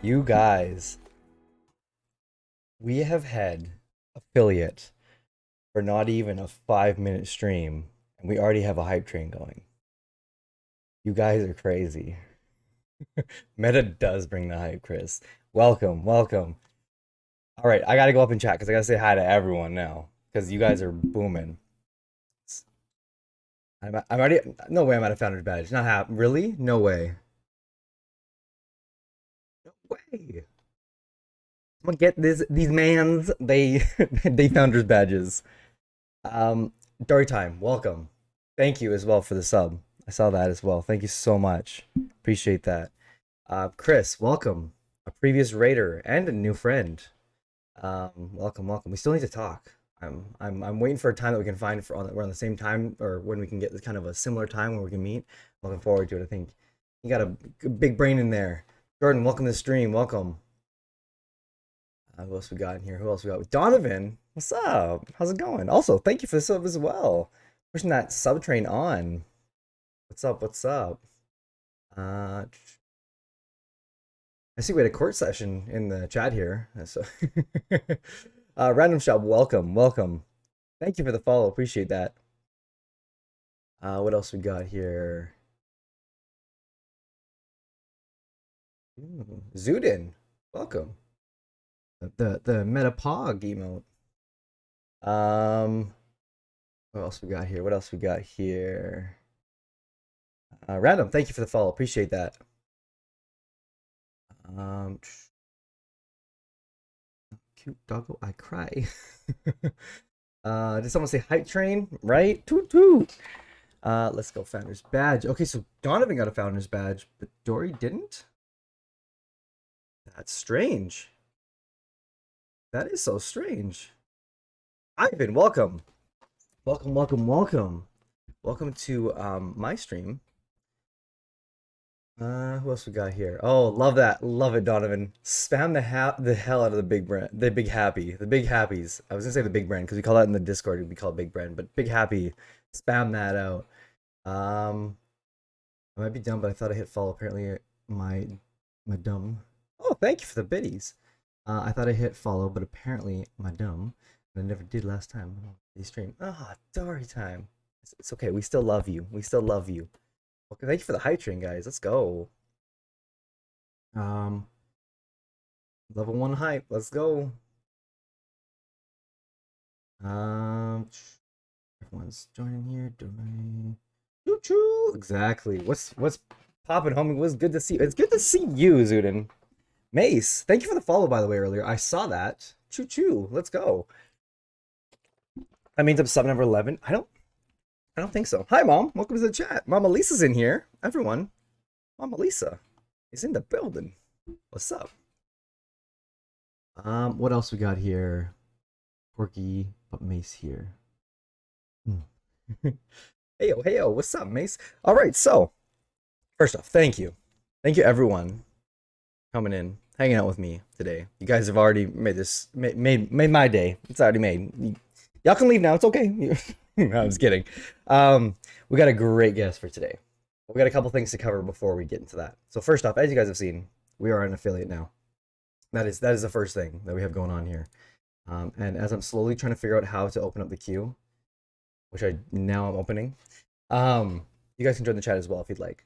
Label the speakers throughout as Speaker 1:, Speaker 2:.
Speaker 1: You guys, we have had affiliate for not even a 5 minute stream, and we already have a hype train going. You guys are crazy. Meta does bring the hype, Chris. Welcome, welcome. All right, I gotta go up and chat because I gotta say hi to everyone now because you guys are booming. I'm already. No way I'm at a founder's badge. Not hap. Really? No way. No way. I'm gonna get these mans. They they founders badges. Story time. Welcome. Thank you as well for the sub. I saw that as well. Thank you so much. Appreciate that. Chris, welcome. A previous raider and a new friend. Welcome, welcome. We still need to talk. I'm waiting for a time that we can find for we're on the same time or when we can get kind of a similar time where we can meet. Looking forward to it. I think you got a big brain in there. Jordan, welcome to the stream. Welcome. Who else we got in here? Who else we got? Donovan, what's up? How's it going? Also, thank you for the sub as well. Pushing that sub train on. What's up? What's up? I see we had a court session in the chat here. So, Random Shop, welcome, welcome. Thank you for the follow. Appreciate that. What else we got here? Zudin. Welcome. The Metapog emote. Um, what else we got here? What else we got here? Random, thank you for the follow. Appreciate that. Um, cute doggo, I cry. Did someone say hype train? Right? Toot toot. Let's go founder's badge. Okay, so Donovan got a founder's badge, but Dory didn't? That's strange. That is so strange. Ivan, welcome. Welcome, welcome, welcome. Welcome to my stream. Who else we got here? Oh, love that. Love it, Donovan. Spam the hell out of the big brand, the big happy, the big happies. I was gonna say the big brand because we call that in the Discord. We call it big brand, but big happy. Spam that out. I might be dumb, but I thought I hit follow. Apparently, my dumb. Oh, thank you for the biddies. I thought I hit follow, but apparently my dumb. I never did last time. They stream. Ah, Dory time. It's okay. We still love you. We still love you. Okay, thank you for the hype train, guys. Let's go. Um, level 1 hype. Let's go. Um, everyone's joining here. Choo choo. Exactly. What's popping, homie? What's good to see you? It's good to see you, Zuden. Mace, thank you for the follow, by the way, earlier. I saw that. Choo choo. Let's go. That means I'm sub number 11. I don't think so. Hi, Mom. Welcome to the chat. Mama Lisa's in here. Everyone. Mama Lisa is in the building. What's up? What else we got here? Porky, but Mace here. Heyo, heyo, what's up, Mace? All right, so first off, thank you. Thank you, everyone, coming in, hanging out with me today. You guys have already made my day. It's already made. Y'all can leave now. It's okay. No, I was kidding. We got a great guest for today. We got a couple things to cover before we get into that. So first off, as you guys have seen, we are an affiliate now. That is the first thing that we have going on here. And as I'm slowly trying to figure out how to open up the queue, which I'm opening, you guys can join the chat as well if you'd like.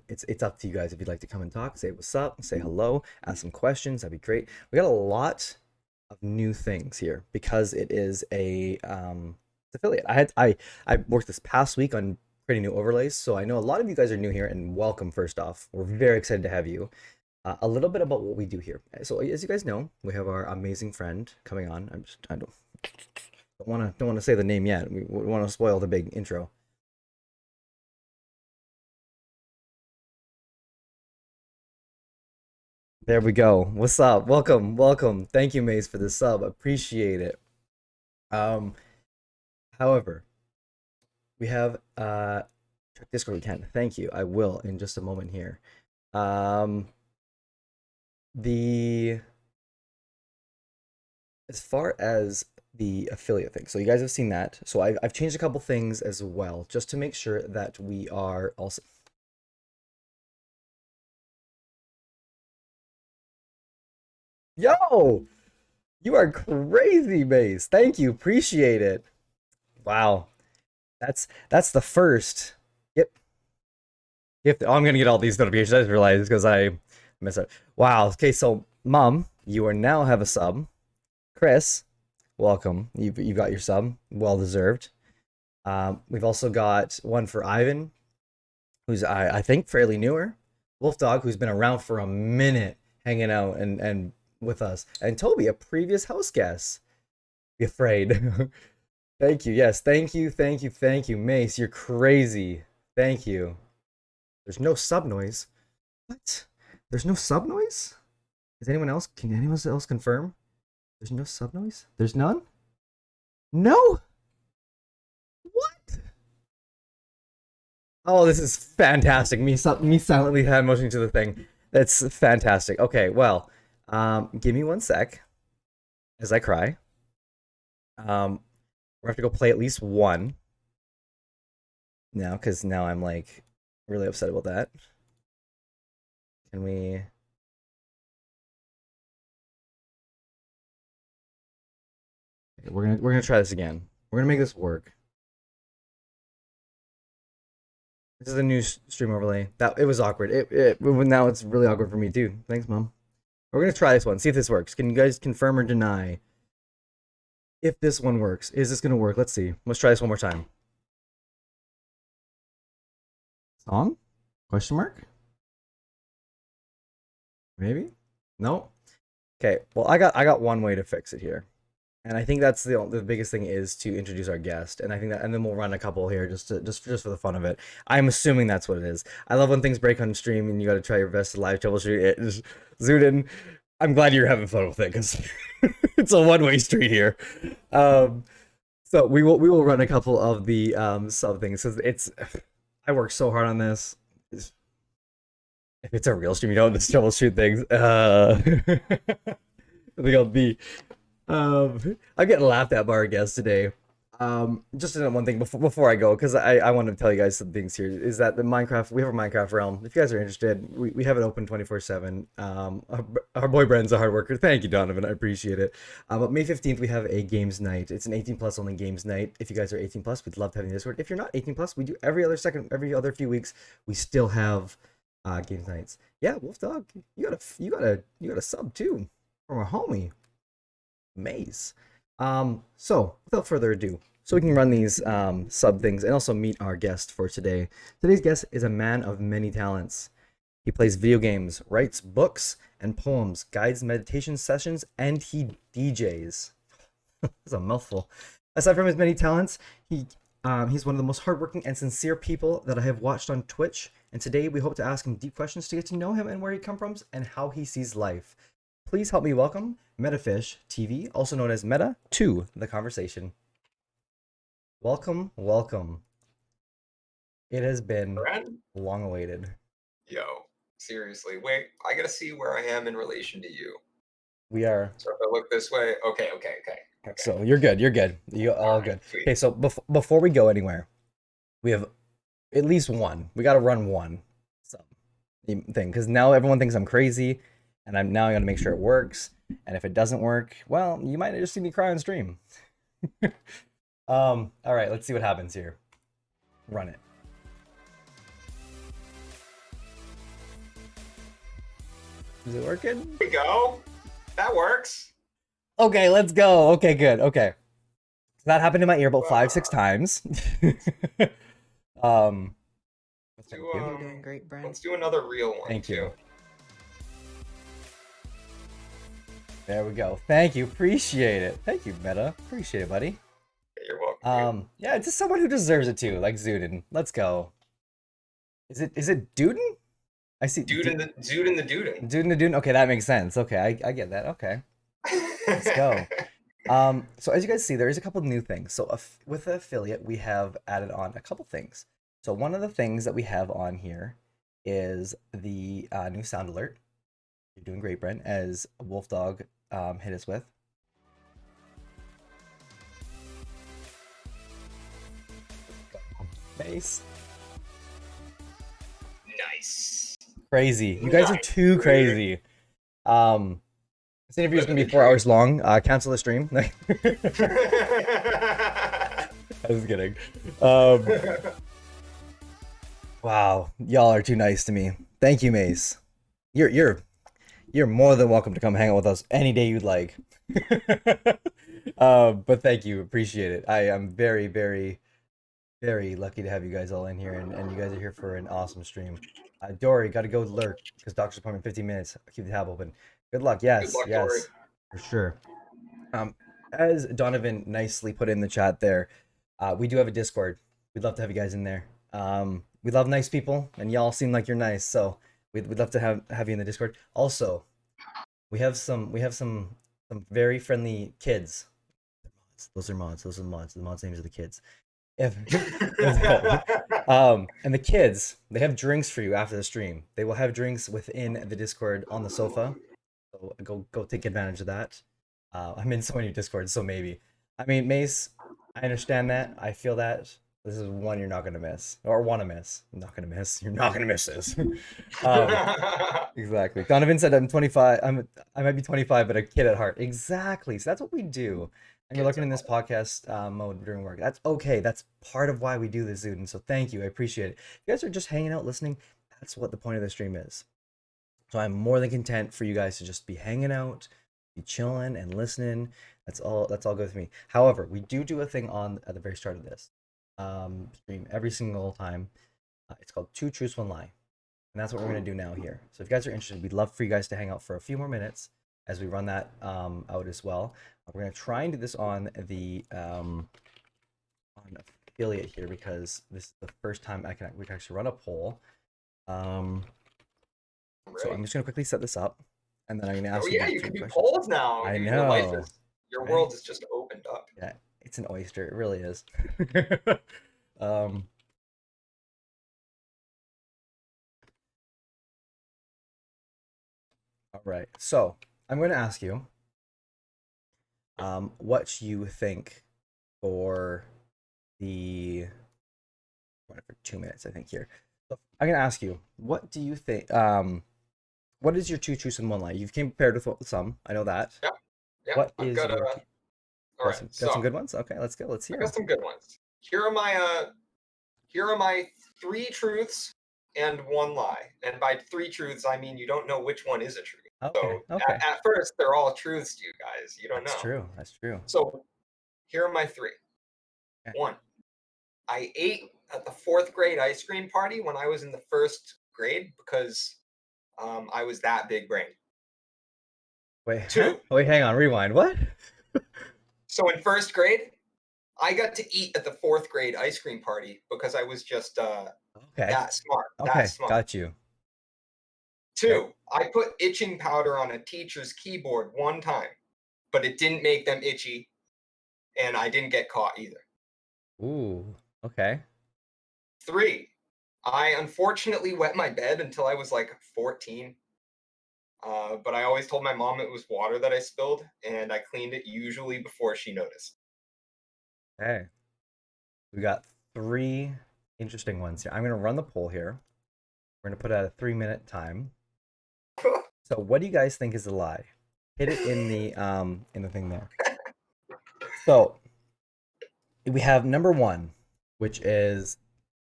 Speaker 1: It's up to you guys if you'd like to come and talk, say what's up, say hello, ask some questions. That'd be great. We got a lot of new things here because it is a affiliate. I worked this past week on creating new overlays, so I know a lot of you guys are new here, and welcome. First off, we're very excited to have you. A little bit about what we do here. So as you guys know, we have our amazing friend coming on. I don't want to say the name yet. We want to spoil the big intro. There we go. What's up? Welcome, welcome. Thank you, Mace, for the sub. Appreciate it. Um, however, we have check Discord. We can. Thank you. I will in just a moment here. Um, the as far as the affiliate thing, so you guys have seen that. So I've changed a couple things as well, just to make sure that we are also. Yo, you are crazy, Mace. Thank you. Appreciate it. Wow. That's the first. Yep. Oh, I'm gonna get all these notifications. I just realized because I messed up. Wow. Okay, so Mom, you are now have a sub. Chris, welcome. You've got your sub. Well deserved. We've also got one for Ivan, who's I think fairly newer. Wolf Dog, who's been around for a minute, hanging out and with us, and Toby, a previous house guest. Be afraid. Thank you. Yes, thank you, thank you, thank you, Mace. You're crazy. Thank you. There's no sub noise. What? There's no sub noise? Is anyone else? Can anyone else confirm? There's no sub noise? There's none? No? What? Oh, this is fantastic. Me silently hand motioning to the thing. That's fantastic. Okay, well, give me one sec as I cry. We have to go play at least one now, because now I'm like really upset about that. Can we? Okay, we're gonna try this again. We're gonna make this work. This is a new stream overlay. That it was awkward. Now it's really awkward for me too. Thanks, mom. We're gonna try this one. See if this works. Can you guys confirm or deny if this one works? Is this gonna work? Let's see. Let's try this one more time. Song? Question mark? Maybe? No. Okay. Well, I got one way to fix it here. And I think that's the biggest thing is to introduce our guest, and I think that, and then we'll run a couple here just for the fun of it. I'm assuming that's what it is. I love when things break on stream and you got to try your best to live troubleshoot it. Just zoom in. I'm glad you're having fun with it because it's a one-way street here. So we will run a couple of the sub things because I work so hard on this. If it's a real stream, you don't just troubleshoot things. I think I'll be. I'm getting laughed at by our guest today. Just one thing before I go, because I want to tell you guys some things here, is that we have a Minecraft realm. If you guys are interested, we have it open 24/7. Our boy Bren's a hard worker. Thank you, Donovan. I appreciate it. But May 15th, we have a games night. It's an 18 plus only games night. If you guys are 18 plus, we'd love to have you in Discord. If you're not 18 plus, we do every other few weeks. We still have games nights. Yeah, Wolf Dog, you got a sub too from our homie Maze. So without further ado, so we can run these sub things and also meet our guest for today. Today's guest is a man of many talents. He plays video games, writes books and poems, guides meditation sessions, and he DJs. That's a mouthful. Aside from his many talents, he's one of the most hardworking and sincere people that I have watched on Twitch. And today we hope to ask him deep questions to get to know him and where he comes from and how he sees life. Please help me welcome metafishTV, also known as Meta, to the conversation. Welcome, welcome. It has been long awaited.
Speaker 2: Yo, seriously. Wait, I gotta see where I am in relation to you.
Speaker 1: We are.
Speaker 2: So if I look this way, okay.
Speaker 1: So you're good. You're all right, good. Sweet. Okay, so before we go anywhere, we have at least one. We got to run one thing because now everyone thinks I'm crazy, and I'm now gonna make sure it works. And if it doesn't work, well, you might just see me cry on stream. All right, let's see what happens here. Run it. Is it working?
Speaker 2: Here we go. That works.
Speaker 1: Okay, let's go. Okay, good. Okay. That happened in my ear about 5-6 times.
Speaker 2: You're doing great, Brent. Let's do another real one.
Speaker 1: Thank you. There we go. Thank you. Appreciate it. Thank you, Meta. Appreciate it, buddy.
Speaker 2: You're welcome.
Speaker 1: Yeah, it's just someone who deserves it too, like Zuden. Let's go. Is it Duden? I see.
Speaker 2: Zuden the Duden.
Speaker 1: Duden the Duden. Okay, that makes sense. Okay, I get that. Okay. Let's go. So as you guys see, there is a couple of new things. So with the affiliate, we have added on a couple things. So one of the things that we have on here is the new sound alert. You're doing great, Brent, as Wolf Dog hit us with. Nice. Crazy. You guys are too crazy. This interview is going to be 4 hours long. Cancel the stream. I was kidding. Wow, y'all are too nice to me. Thank you, Mace. You're more than welcome to come hang out with us any day you'd like. But thank you, appreciate it. I am very, very, very lucky to have you guys all in here, and you guys are here for an awesome stream. Dory, got to go lurk because doctor's appointment 15 minutes. I'll keep the tab open. Good luck. Yes, yes, Dory. For sure. As Donovan nicely put in the chat there, we do have a Discord. We'd love to have you guys in there. We love nice people, and y'all seem like you're nice, so we'd love to have you in the Discord. Also, we have some very friendly kids. Those are mods. The mods' names are the kids. And the kids, they have drinks for you after the stream. They will have drinks within the Discord on the sofa. So go take advantage of that. I'm in so many Discords, so maybe. I mean, Mace, I understand that. I feel that. This is one you're not gonna miss, or want to miss. I'm not gonna miss. You're not gonna miss this. Exactly. Donovan said I'm 25. I might be 25, but a kid at heart. Exactly. So that's what we do. And you're
Speaker 2: kids
Speaker 1: looking
Speaker 2: at
Speaker 1: in this
Speaker 2: home.
Speaker 1: podcast mode during work. That's okay. That's part of why we do this, dude. And so thank you. I appreciate it. If you guys are just hanging out listening, that's what the point of the stream is. So I'm more than content for you guys to just be hanging out, be chilling and listening. That's all good with me. However, we do a thing on at the very start of this stream every single time. It's called Two Truths, One Lie. And that's what we're going to do now here. So if you guys are interested, we'd love for you guys to hang out for a few more minutes as we run that out as well. We're going to try and do this on the on affiliate here because this is the first time we can actually run a poll. So I'm just going to quickly set this up, and then I'm going to
Speaker 2: Oh
Speaker 1: ask you
Speaker 2: yeah,
Speaker 1: these
Speaker 2: you
Speaker 1: three
Speaker 2: can do
Speaker 1: questions.
Speaker 2: polls now,
Speaker 1: I
Speaker 2: dude.
Speaker 1: know,
Speaker 2: Your
Speaker 1: right?
Speaker 2: world is just opened up.
Speaker 1: Yeah, it's an oyster. It really is. um, all right. So I'm going to ask you what you think for the for 2 minutes, I think here. So I'm going to ask you, what do you think? What is your two truths and one lie? You've came prepared with some. I know that.
Speaker 2: Yeah, yeah.
Speaker 1: What
Speaker 2: I've
Speaker 1: is
Speaker 2: got
Speaker 1: your
Speaker 2: all right.
Speaker 1: got some
Speaker 2: So
Speaker 1: good ones? Okay, let's go. Let's
Speaker 2: I
Speaker 1: hear
Speaker 2: got
Speaker 1: them.
Speaker 2: some good ones. Here are my three truths and one lie. And by three truths, I mean you don't know which one is a truth.
Speaker 1: Okay,
Speaker 2: So
Speaker 1: okay.
Speaker 2: at first, they're all truths to you guys. You don't
Speaker 1: That's
Speaker 2: know.
Speaker 1: true. That's true.
Speaker 2: So here are my three.
Speaker 1: Okay.
Speaker 2: One, I ate at the fourth grade ice cream party when I was in the first grade because I was that big brain.
Speaker 1: Wait, huh?
Speaker 2: Two,
Speaker 1: Wait, hang on. Rewind. What?
Speaker 2: so in first grade, I got to eat at the fourth grade ice cream party because I was just
Speaker 1: Okay.
Speaker 2: that smart. That
Speaker 1: Okay,
Speaker 2: smart.
Speaker 1: got you. Okay.
Speaker 2: Two, I put itching powder on a teacher's keyboard one time, but it didn't make them itchy, and I didn't get caught either.
Speaker 1: Ooh. Okay.
Speaker 2: Three, I unfortunately wet my bed until I was like 14. But I always told my mom it was water that I spilled, and I cleaned it usually before she noticed.
Speaker 1: Okay. We got three interesting ones here. I'm gonna run the poll here. We're gonna put out a 3 minute time. So what do you guys think is a lie? Hit it in the thing there. So we have number one, which is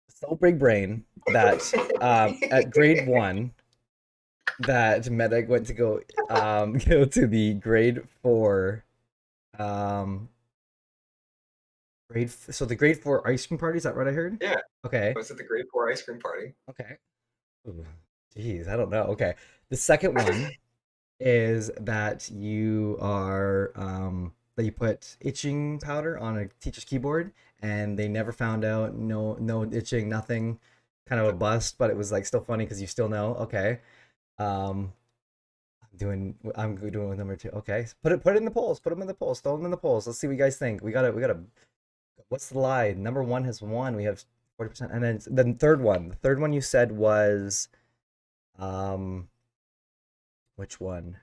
Speaker 1: so big brain that at grade one that Medic went to go go to the grade four so the grade four ice cream party, is that what I heard?
Speaker 2: Yeah,
Speaker 1: Okay.
Speaker 2: I was at the grade 4 ice cream party.
Speaker 1: Okay. Ooh, jeez, I don't know. Okay. The second one is that you are that you put itching powder on a teacher's keyboard and they never found out. No itching, nothing. Kind of a bust, but it was like still funny because you still know. Okay. Um I'm doing with number two. Okay. Put it in the polls. Put them in the polls. Throw them in the polls. Let's see what you guys think. We gotta what's the lie? Number one has won. We have 40%. And then the third one you said was um which one?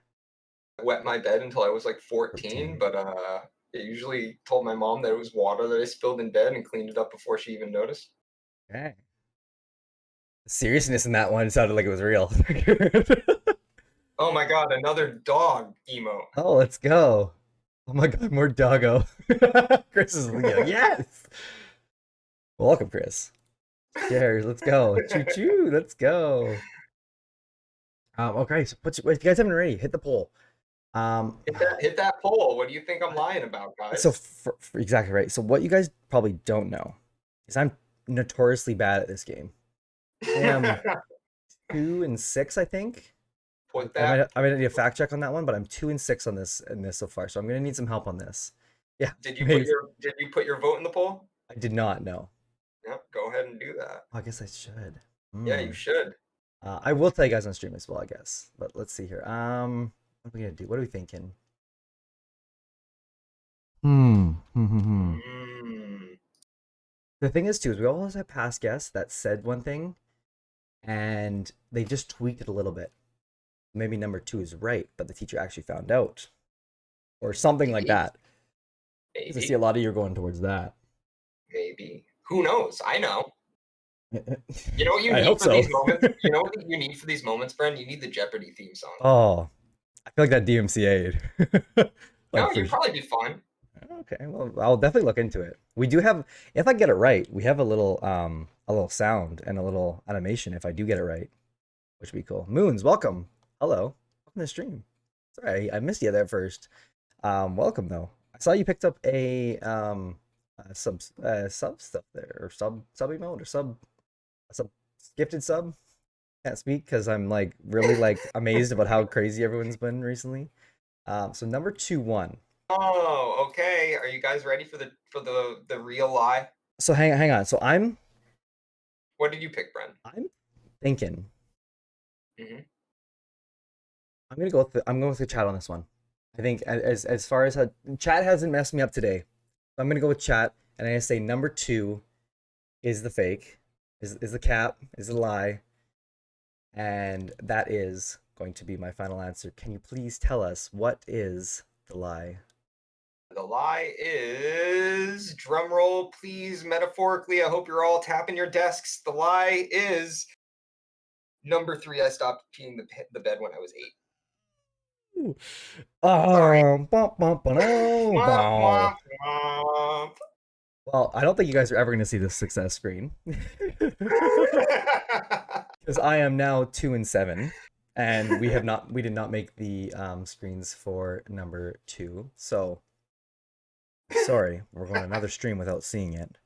Speaker 2: I wet my bed until I was like 14,
Speaker 1: 14.
Speaker 2: but I usually told my mom that it was water that I spilled in bed and cleaned it up before she even noticed.
Speaker 1: Okay. The seriousness in that one sounded like it was real.
Speaker 2: Oh my god, another dog emote.
Speaker 1: Oh, let's go. Oh my god, more doggo. Chris is like, yes. Welcome, Chris. Cheers, let's go. Choo choo, let's go. Okay, so if you guys haven't already, hit the poll.
Speaker 2: Hit that poll. What do you think I'm lying about,
Speaker 1: So
Speaker 2: guys?
Speaker 1: exactly right. So what you guys probably don't know is I'm notoriously bad at this game. I am 2-6, I think.
Speaker 2: Put that.
Speaker 1: I might need a fact check on that one, but I'm 2-6 on this so far, so I'm gonna need some help on this. Yeah,
Speaker 2: Did
Speaker 1: maybe.
Speaker 2: you put your vote in the poll?
Speaker 1: I did not know.
Speaker 2: Yep, go ahead and do that.
Speaker 1: Oh, I guess I should.
Speaker 2: Yeah, you should.
Speaker 1: I will tell you guys on stream as well, I guess. But let's see here. What are we gonna do? What are we thinking?
Speaker 2: Mm.
Speaker 1: The thing is, too, is we always have past guests that said one thing, and they just tweaked it a little bit. Maybe number two is right, but the teacher actually found out, or something like
Speaker 2: Maybe.
Speaker 1: that. Because I see a lot of you are going towards that.
Speaker 2: Maybe. Who knows? I know. You know what you
Speaker 1: I
Speaker 2: need
Speaker 1: hope
Speaker 2: for
Speaker 1: so.
Speaker 2: these moments? You know what you need for these moments, Bren? You need the Jeopardy theme song.
Speaker 1: Oh, I feel like that DMCA'd.
Speaker 2: No,
Speaker 1: Like for
Speaker 2: you'd probably be fine.
Speaker 1: Okay, well, I'll definitely look into it. We do have, if I get it right, we have a little sound and a little animation if I do get it right, which would be cool. Moons, welcome. Hello. Welcome to the stream. Sorry, I missed you there first. Welcome though. I saw you picked up sub stuff there, or sub emote, or sub gifted sub. Can't speak because I'm like really like amazed about how crazy everyone's been recently. So number 2-1.
Speaker 2: Oh, okay. Are you guys ready for the real lie?
Speaker 1: So hang on. So
Speaker 2: What did you pick, Bren?
Speaker 1: I'm thinking
Speaker 2: Hmm.
Speaker 1: I'm going with the chat on this one. I think as far as how chat hasn't messed me up today, so I'm gonna go with chat, and I say number 2 is the fake, is the cap, is the lie, and that is going to be my final answer. Can you please tell us what is the lie?
Speaker 2: The lie is, drum roll, please, metaphorically. I hope you're all tapping your desks. The lie is number 3. I stopped peeing the bed when I was 8.
Speaker 1: Ooh.
Speaker 2: Sorry.
Speaker 1: Bum, bum, ba-dum,
Speaker 2: Womp,
Speaker 1: bow.
Speaker 2: womp, womp.
Speaker 1: Well, I don't think you guys are ever going to see this success screen. Because I am now 2-7, and we did not make the screens for number 2. So sorry, we're going another stream without seeing it.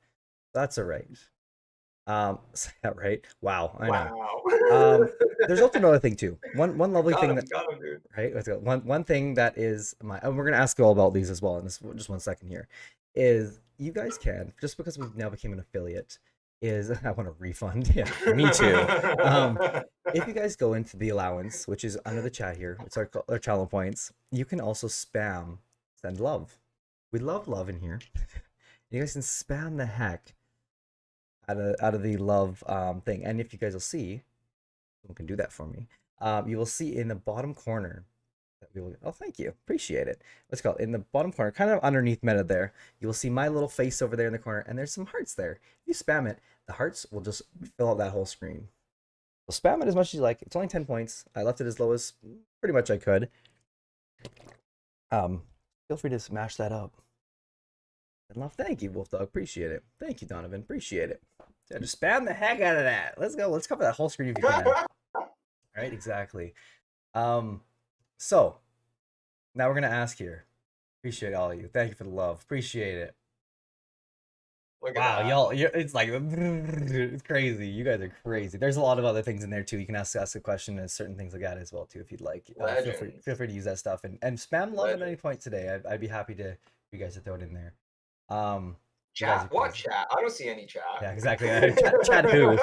Speaker 1: That's all right. Is that right? Wow, I know.
Speaker 2: Wow.
Speaker 1: There's also another thing too. One lovely thing that
Speaker 2: Got him, dude.
Speaker 1: right. Let's go. One thing that is my, and we're gonna ask you all about these as well in this just 1 second here, is you guys can, just because we've now became an affiliate, is I want a refund. Yeah, me too. If you guys go into the allowance, which is under the chat here, it's our channel points, you can also spam send love. We love love in here. You guys can spam the heck out of the love thing. And if you guys will see, someone can do that for me. You will see in the bottom corner that we will. Oh, thank you, appreciate it. Let's go in the bottom corner, kind of underneath meta there. You will see my little face over there in the corner, and there's some hearts there. If you spam it, the hearts will just fill out that whole screen. So spam it as much as you like. It's only 10 points. I left it as low as pretty much I could. Feel free to smash that up. And love, thank you, Wolf Dog. Appreciate it. Thank you, Donovan. Appreciate it. Yeah, just spam the heck out of that. Let's go. Let's cover that whole screen if you can. Right, exactly. So now we're gonna ask here. Appreciate all of you. Thank you for the love. Appreciate it.
Speaker 2: Look at
Speaker 1: Wow,
Speaker 2: that.
Speaker 1: y'all, it's like it's crazy. You guys are crazy. There's a lot of other things in there too. You can ask a question and certain things like that as well too if you'd like.
Speaker 2: Legend.
Speaker 1: Feel free to use that stuff and spam love at
Speaker 2: Legend.
Speaker 1: any point today. I'd be happy to you guys to throw it in there. You guys are
Speaker 2: Chat. What
Speaker 1: crazy.
Speaker 2: chat? I don't see any chat.
Speaker 1: Yeah, exactly. Chad who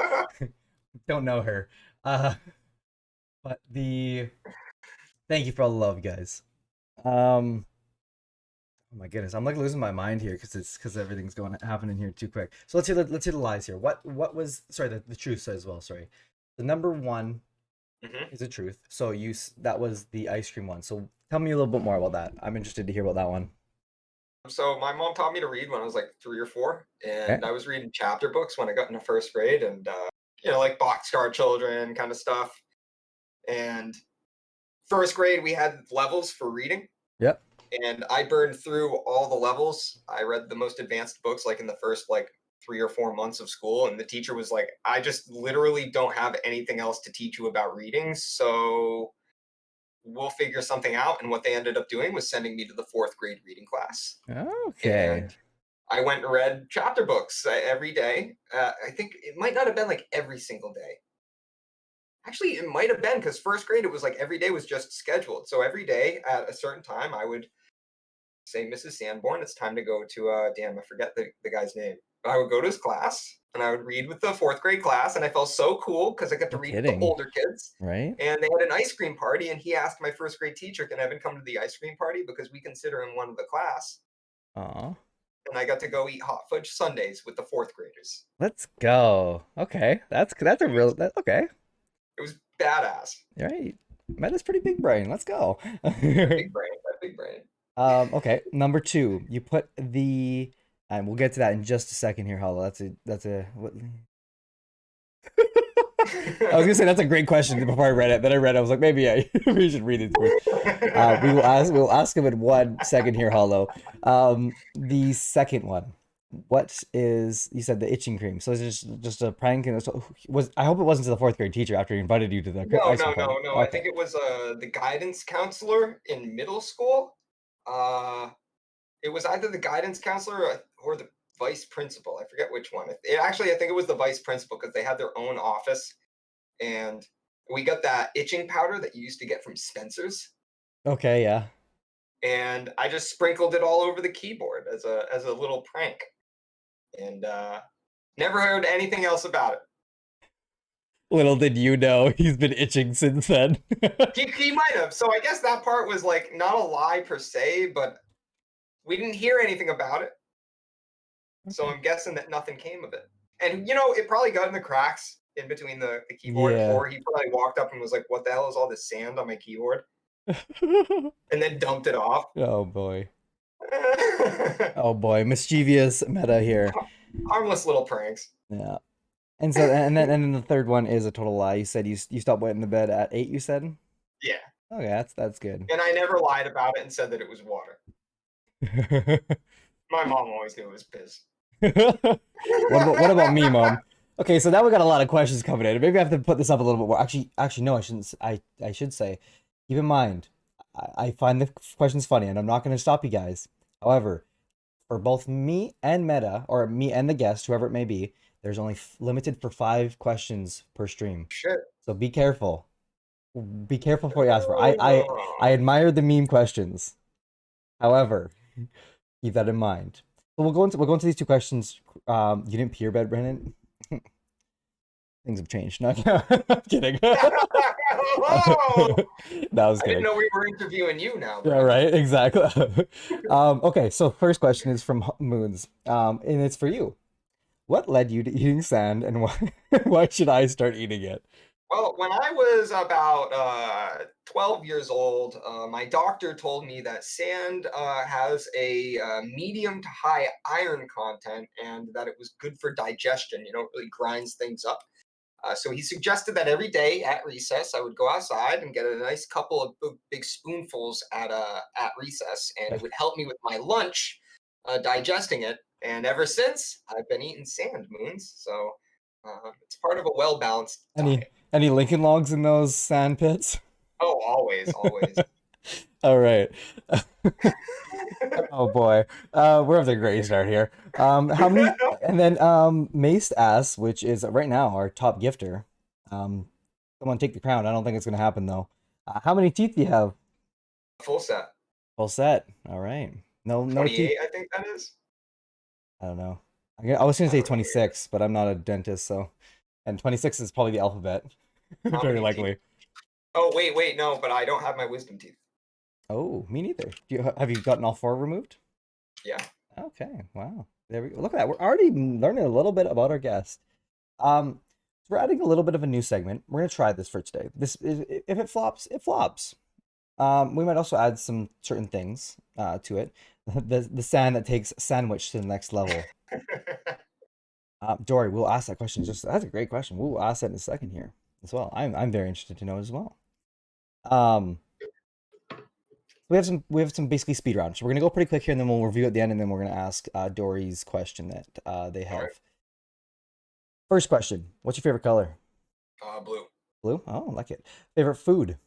Speaker 1: don't know her. But the thank you for all the love, guys. Oh my goodness, I'm like losing my mind here because everything's going happening here too quick. So let's hear the lies here. What was sorry the truth as well. Sorry, the number 1 is the truth. So that was the ice cream one. So tell me a little bit more about that. I'm interested to hear about that one.
Speaker 2: So my mom taught me to read when I was like 3 or 4,
Speaker 1: Okay.
Speaker 2: and I was reading chapter books when I got into first grade, and like Boxcar Children kind of stuff. And first grade we had levels for reading,
Speaker 1: Yep.
Speaker 2: and I burned through all the levels. I read the most advanced books like in the first like 3 or 4 months of school, and the teacher was like, "I just literally don't have anything else to teach you about reading, so we'll figure something out." And what they ended up doing was sending me to the 4th grade reading class.
Speaker 1: Okay.
Speaker 2: And I went and read chapter books every day. I think it might not have been like every single day. Actually, it might have been because first grade it was like every day was just scheduled. So every day at a certain time, I would say, "Mrs. Sanborn, it's time to go to damn, I forget the guy's name." But I would go to his class and I would read with the 4th grade class, and I felt so cool because I got to
Speaker 1: No
Speaker 2: read with the
Speaker 1: kidding.
Speaker 2: older kids.
Speaker 1: Right?
Speaker 2: And they had an ice cream party, and he asked my first grade teacher, "Can Evan come to the ice cream party because we consider him one of the class?"
Speaker 1: Aw.
Speaker 2: And I got to go eat hot fudge sundaes with the 4th graders.
Speaker 1: Let's go. Okay. That's a real okay.
Speaker 2: It was badass.
Speaker 1: All right. Meta's pretty big brain. Let's go.
Speaker 2: Big brain, big brain.
Speaker 1: Okay. Number 2, you put the, and we'll get to that in just a second here, Hollow. That's a what? I was gonna say that's a great question before I read it. Then I read it, I was like, maybe we should read it first. We'll ask him in 1 second here, Hollow. The second one. What is you said the itching cream? So is it just a prank? And was I hope it wasn't to the fourth grade teacher after he invited you to the
Speaker 2: No,
Speaker 1: ice cream
Speaker 2: no,
Speaker 1: party.
Speaker 2: no, no. I
Speaker 1: Okay.
Speaker 2: think it was the guidance counselor in middle school. Uh, it was either the guidance counselor or the vice principal. I forget which one. Actually, I think it was the vice principal because they had their own office, and we got that itching powder that you used to get from Spencer's,
Speaker 1: Okay, yeah.
Speaker 2: and I just sprinkled it all over the keyboard as a little prank, and never heard anything else about it.
Speaker 1: Little did you know, he's been itching since then.
Speaker 2: He might have. So I guess that part was like not a lie per se, but we didn't hear anything about it. So I'm guessing that nothing came of it. And it probably got in the cracks in between the keyboard,
Speaker 1: Yeah.
Speaker 2: or he probably walked up and was like, "What the hell is all this sand on my keyboard?" And then dumped it off.
Speaker 1: Oh boy. Oh boy, mischievous meta here.
Speaker 2: Harmless little pranks.
Speaker 1: Yeah. And then the third one is a total lie. You said you stopped wetting the bed at 8, you said?
Speaker 2: Yeah.
Speaker 1: Okay, that's good.
Speaker 2: And I never lied about it and said that it was water. My mom always knew it was piss.
Speaker 1: What about me, Mom? Okay, so now we got a lot of questions coming in. Maybe I have to put this up a little bit more. Actually, no, I shouldn't. I should say, keep in mind, I find the questions funny, and I'm not going to stop you guys. However, for both me and Meta, or me and the guest, whoever it may be, there's only limited for 5 questions per stream.
Speaker 2: Shit.
Speaker 1: So be careful. Be careful before you ask for. I admire the meme questions. However, keep that in mind. So we'll go into these 2 questions. You didn't pee your bed, Brandon? Things have changed. No, I'm kidding.
Speaker 2: Oh!
Speaker 1: No, I was
Speaker 2: I didn't
Speaker 1: kidding.
Speaker 2: know we were interviewing you now,
Speaker 1: Yeah,
Speaker 2: bro.
Speaker 1: right. Exactly. Okay, so first question is from Moons. And it's for you. What led you to eating sand, and why why should I start eating it?
Speaker 2: Well, when I was about 12 years old, my doctor told me that sand has a medium to high iron content and that it was good for digestion. It really grinds things up. So he suggested that every day at recess, I would go outside and get a nice couple of big spoonfuls at recess, and it would help me with my lunch, digesting it. And ever since, I've been eating sand, Moons. So it's part of a well balanced
Speaker 1: Any
Speaker 2: diet.
Speaker 1: any Lincoln logs in those sand pits?
Speaker 2: Oh, always, always.
Speaker 1: All right. Oh boy. We're off to a great start here. How many and then Maced asks, which is right now our top gifter. Someone take the crown. I don't think it's gonna happen though. How many teeth do you have?
Speaker 2: Full set.
Speaker 1: Full set. All right. No teeth.
Speaker 2: 28, I think that is.
Speaker 1: I don't know. I was gonna
Speaker 2: I
Speaker 1: say
Speaker 2: don't know.
Speaker 1: 26, but I'm not a dentist, so and 26 is probably the alphabet.
Speaker 2: How
Speaker 1: Very
Speaker 2: many teeth?
Speaker 1: likely.
Speaker 2: Oh, wait, no, but I don't have my wisdom teeth.
Speaker 1: Oh, me neither. Have you gotten all 4 removed?
Speaker 2: Yeah.
Speaker 1: Okay. Wow. There we go. Look at that. We're already learning a little bit about our guest. We're adding a little bit of a new segment. We're gonna try this for today. This if it flops, it flops. We might also add some certain things to it. The sand that takes sandwich to the next level. Dory, we'll ask that question. That's a great question. We'll ask that in a second here as well. I'm very interested to know as well. Um, we have some basically speed rounds. So we're gonna go pretty quick here, and then we'll review at the end, and then we're gonna ask Dory's question that they have.
Speaker 2: Alright.
Speaker 1: First question: what's your favorite color?
Speaker 2: Blue.
Speaker 1: Blue. Oh, I like it. Favorite food?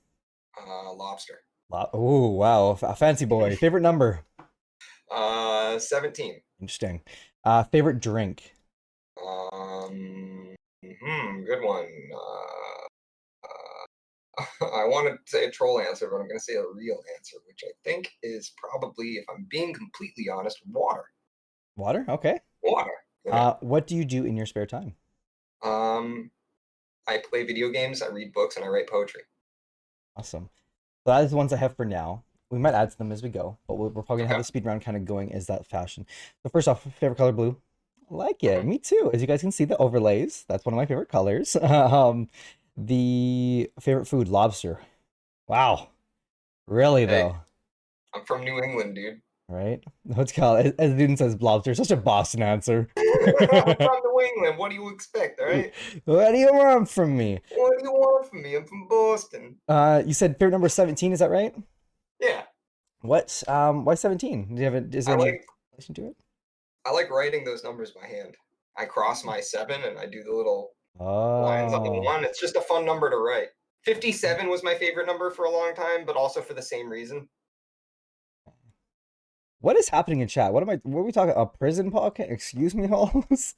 Speaker 2: Lobster.
Speaker 1: Oh, wow, a fancy boy. Favorite number?
Speaker 2: 17.
Speaker 1: Interesting. Favorite drink?
Speaker 2: Good one. I want to say a troll answer, but I'm going to say a real answer, which I think is probably, if I'm being completely honest, water.
Speaker 1: Water. Okay.
Speaker 2: Water. Yeah.
Speaker 1: What do you do in your spare time?
Speaker 2: I play video games, I read books, and I write poetry.
Speaker 1: Awesome. So that is the ones I have for now. We might add to them as we go, but we're probably gonna have
Speaker 2: Okay.
Speaker 1: the speed round kind of going as that fashion. So first off, favorite color blue. I like it.
Speaker 2: Mhm.
Speaker 1: Me too. As you guys can see, the overlays. That's one of my favorite colors. The favorite food, lobster. Wow. Really
Speaker 2: Hey,
Speaker 1: though.
Speaker 2: I'm from New England, dude.
Speaker 1: right? What's called as Dune says, lobster. Such a Boston answer.
Speaker 2: I'm from New England. What do you expect, all right?
Speaker 1: What do you want from me?
Speaker 2: What do you want from me? I'm from Boston.
Speaker 1: You said favorite number 17, is that right?
Speaker 2: Yeah,
Speaker 1: What why 17? Do you have is there
Speaker 2: I
Speaker 1: any
Speaker 2: like
Speaker 1: relation to it?
Speaker 2: I like writing those numbers by hand. I cross my 7 and I do the little lines on the
Speaker 1: Oh.
Speaker 2: 1. It's just a fun number to write. 57 was my favorite number for a long time, but also for the same reason.
Speaker 1: What is happening in chat? What are we talking? A prison podcast? Excuse me, Halls?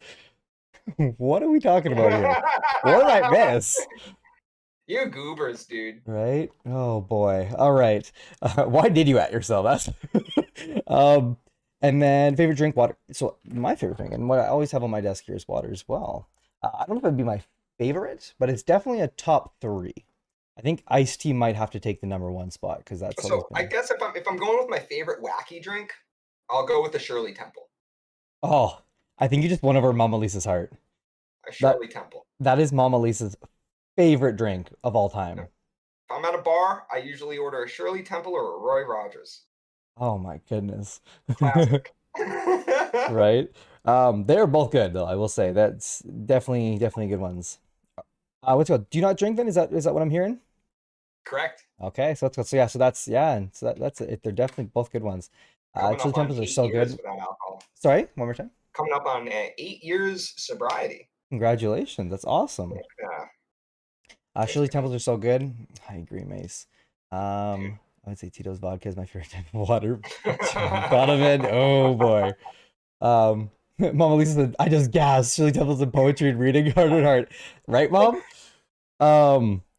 Speaker 1: What are we talking about here? What did I miss?
Speaker 2: You goobers, dude.
Speaker 1: Right? Oh boy. All right. Why did you at yourself? That's um, and then favorite drink, water. So my favorite drink, and what I always have on my desk here is water as well. I don't know if it'd be my favorite, but it's definitely a top three. I think iced tea might have to take the number one spot because that's always
Speaker 2: So I
Speaker 1: been.
Speaker 2: guess if I'm going with my favorite wacky drink, I'll go with the Shirley Temple.
Speaker 1: Oh, I think you just won over Mama Lisa's heart.
Speaker 2: A
Speaker 1: That
Speaker 2: Shirley Temple.
Speaker 1: that is Mama Lisa's favorite drink of all
Speaker 2: If
Speaker 1: time.
Speaker 2: I'm at a bar, I usually order a Shirley Temple or a Roy Rogers.
Speaker 1: Oh my goodness.
Speaker 2: Classic.
Speaker 1: Right? They're both good though, I will say. That's definitely good ones. What's it called? Do you not drink then? Is that what I'm hearing?
Speaker 2: Correct.
Speaker 1: Okay, so let's go. So yeah, so that's yeah, and so that's it. They're definitely both good ones.
Speaker 2: Coming
Speaker 1: Chili
Speaker 2: up on
Speaker 1: temples are
Speaker 2: 8
Speaker 1: so
Speaker 2: years
Speaker 1: good.
Speaker 2: without alcohol.
Speaker 1: Sorry, one more time.
Speaker 2: Coming up on 8 years sobriety.
Speaker 1: Congratulations, that's awesome.
Speaker 2: Yeah,
Speaker 1: Chili
Speaker 2: thanks, man.
Speaker 1: temples are so good. I agree, Mace.
Speaker 2: Dude.
Speaker 1: I would say Tito's vodka is my favorite type of water. Donovan, oh boy. Mama Lisa said, I just gasped. Shirley Temple's in poetry and reading heart and heart. Right, Mom?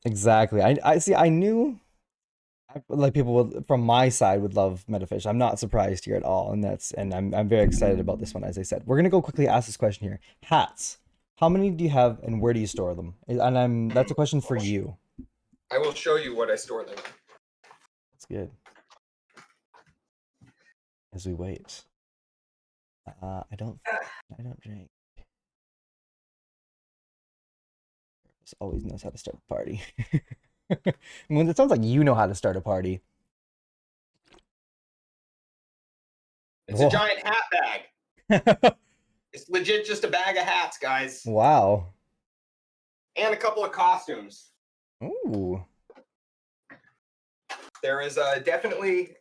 Speaker 1: Exactly. I see. I knew like people would from my side would love metafish. I'm not surprised here at all, and I'm very excited about this one. As I said, we're gonna go quickly ask this question here. Hats. How many do you have, and where do you store them? And that's a question for you.
Speaker 2: I will show you what I store them.
Speaker 1: That's good. As we wait, I don't drink. Just always knows how to start a party. Moons, it sounds like you know how to start a party.
Speaker 2: It's a
Speaker 1: Whoa.
Speaker 2: giant hat bag. It's legit just a bag of hats, guys.
Speaker 1: Wow.
Speaker 2: And a couple of costumes.
Speaker 1: Ooh.
Speaker 2: There's definitely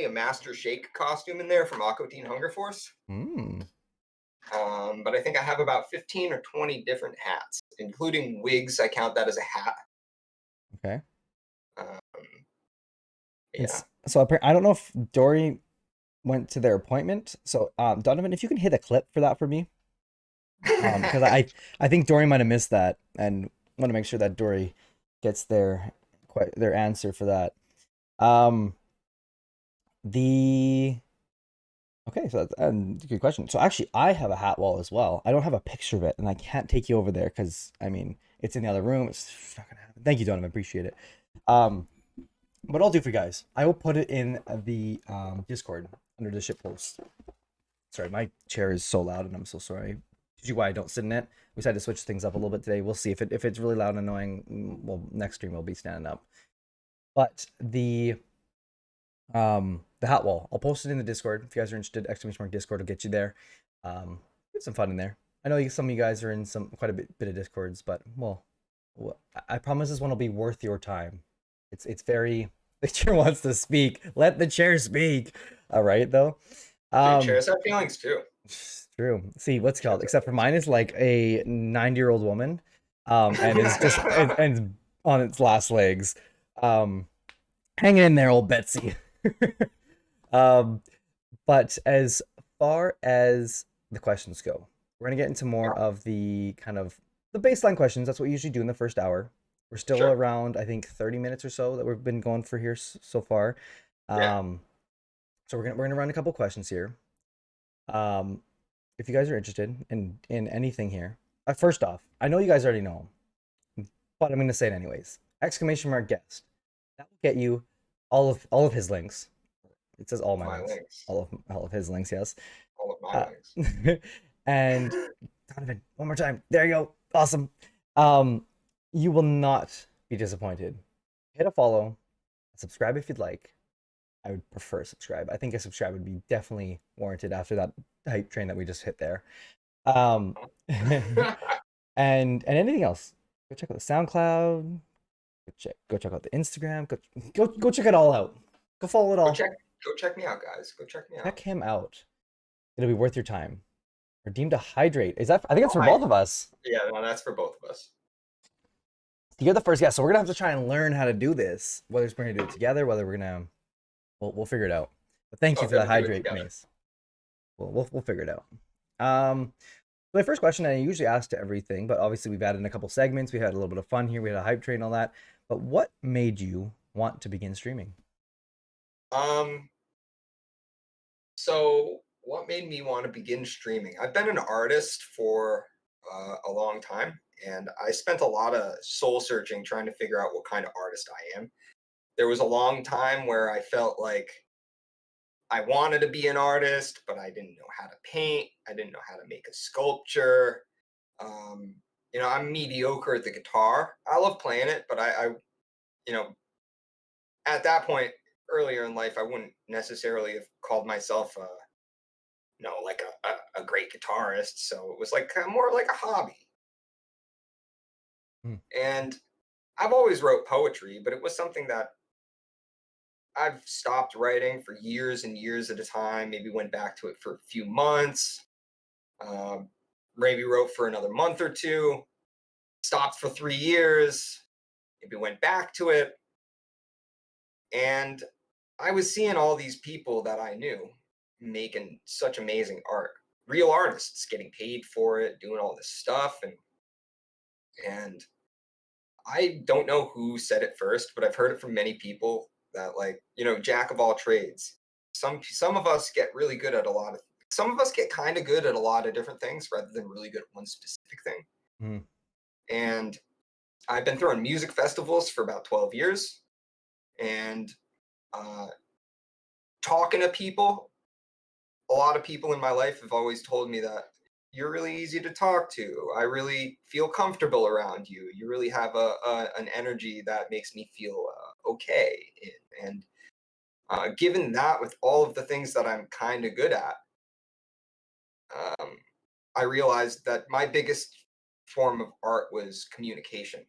Speaker 2: a Master Shake costume in there from Aqua Teen Hunger Force.
Speaker 1: Hmm.
Speaker 2: But I think I have about 15 or 20 different hats, including wigs. I count that as a hat.
Speaker 1: Okay.
Speaker 2: Um, yeah.
Speaker 1: So I don't know if Dory went to their appointment. So Donovan, if you can hit a clip for that for me, because I think Dory might have missed that, and want to make sure that Dory gets their answer for that. Um, the Okay, so that's a good question. So actually, I have a hat wall as well. I don't have a picture of it, and I can't take you over there because I mean it's in the other room. It's not gonna happen. Thank you, Donovan. Appreciate it. Um, what I'll do for you guys, I will put it in the Discord under the ship post. Sorry, my chair is so loud, and I'm so sorry. Usually why I don't sit in it. We decided to switch things up a little bit today. We'll see if it's really loud and annoying. Well, next stream we'll be standing up. But the hat wall, I'll post it in the Discord if you guys are interested. Exclamation mark Discord will get you there. Get some fun in there. I know some of you guys are in quite a bit of Discords, but well, I promise this one will be worth your time. It's very the chair wants to speak. Let the chair speak. All right though.
Speaker 2: Dude,
Speaker 1: Um,
Speaker 2: chairs have feelings too.
Speaker 1: True. See, what's
Speaker 2: Chairs
Speaker 1: called,
Speaker 2: have
Speaker 1: except for
Speaker 2: feelings.
Speaker 1: mine is like a 90-year-old woman, and is just and on its last legs. Um, hanging in there, old Betsy. um, but as far as the questions go, we're gonna get into more of the kind of the baseline questions. That's what we usually do in the first hour. We're still
Speaker 2: Sure.
Speaker 1: around, I think, 30 minutes or so that we've been going for here so far.
Speaker 2: Yeah.
Speaker 1: Um, so we're gonna run a couple questions here. Um, if you guys are interested in anything here, first off, I know you guys already know him, but I'm gonna say it anyways. Exclamation mark guest. That will get you all of his links. It says all my
Speaker 2: My
Speaker 1: links.
Speaker 2: links.
Speaker 1: All of his links, yes.
Speaker 2: All of my
Speaker 1: Uh,
Speaker 2: links.
Speaker 1: and Donovan, one more time. There you go. Awesome. Um, you will not be disappointed. Hit a follow, subscribe if you'd like. I would prefer subscribe. I think a subscribe would be definitely warranted after that hype train that we just hit there. Um, and anything else? Go check out the SoundCloud. Go check out the Instagram. Go check it all out. Go follow it
Speaker 2: Go
Speaker 1: all.
Speaker 2: check go check me out, guys. Go check me
Speaker 1: Check
Speaker 2: out.
Speaker 1: him out. It'll be worth your time. Redeem to hydrate. Is that? I think it's
Speaker 2: Oh,
Speaker 1: for both of us.
Speaker 2: yeah, no, that's for both of us.
Speaker 1: You're the first guest, so we're gonna have to try and learn how to do this. Whether we're gonna do it together, whether we're gonna, we'll figure it out. But thank you
Speaker 2: Oh,
Speaker 1: for that
Speaker 2: gonna do it
Speaker 1: hydrate,
Speaker 2: together.
Speaker 1: Mace. We'll figure it out. My first question I usually ask to everything, but obviously we've added in a couple segments. We had a little bit of fun here. We had a hype train and all that. But what made you want to begin streaming?
Speaker 2: Um, so what made me want to begin streaming? I've been an artist for a long time, and I spent a lot of soul searching trying to figure out what kind of artist I am. There was a long time where I felt like I wanted to be an artist, but I didn't know how to paint. I didn't know how to make a sculpture. Um, I'm mediocre at the guitar. I love playing it, but you know, at that point earlier in life, I wouldn't necessarily have called myself like a great guitarist. So it was like more like a hobby.
Speaker 1: Hmm.
Speaker 2: And I've always wrote poetry, but it was something that I've stopped writing for years and years at a time. Maybe went back to it for a few months. Um, maybe wrote for another month or two. Stopped for 3 years. Maybe went back to it. And I was seeing all these people that I knew making such amazing art, real artists getting paid for it, doing all this stuff, and I don't know who said it first, but I've heard it from many people that jack of all trades. Some of us get really good at a lot of some of us get kind of good at a lot of different things rather than really good at one specific thing.
Speaker 1: Hmm.
Speaker 2: And I've been throwing music festivals for about 12 years and uh, talking to people. A lot of people in my life have always told me that you're really easy to talk to. I really feel comfortable around you. You really have an energy that makes me feel okay. And given that, with all of the things that I'm kind of good at, um, I realized that my biggest form of art was communication.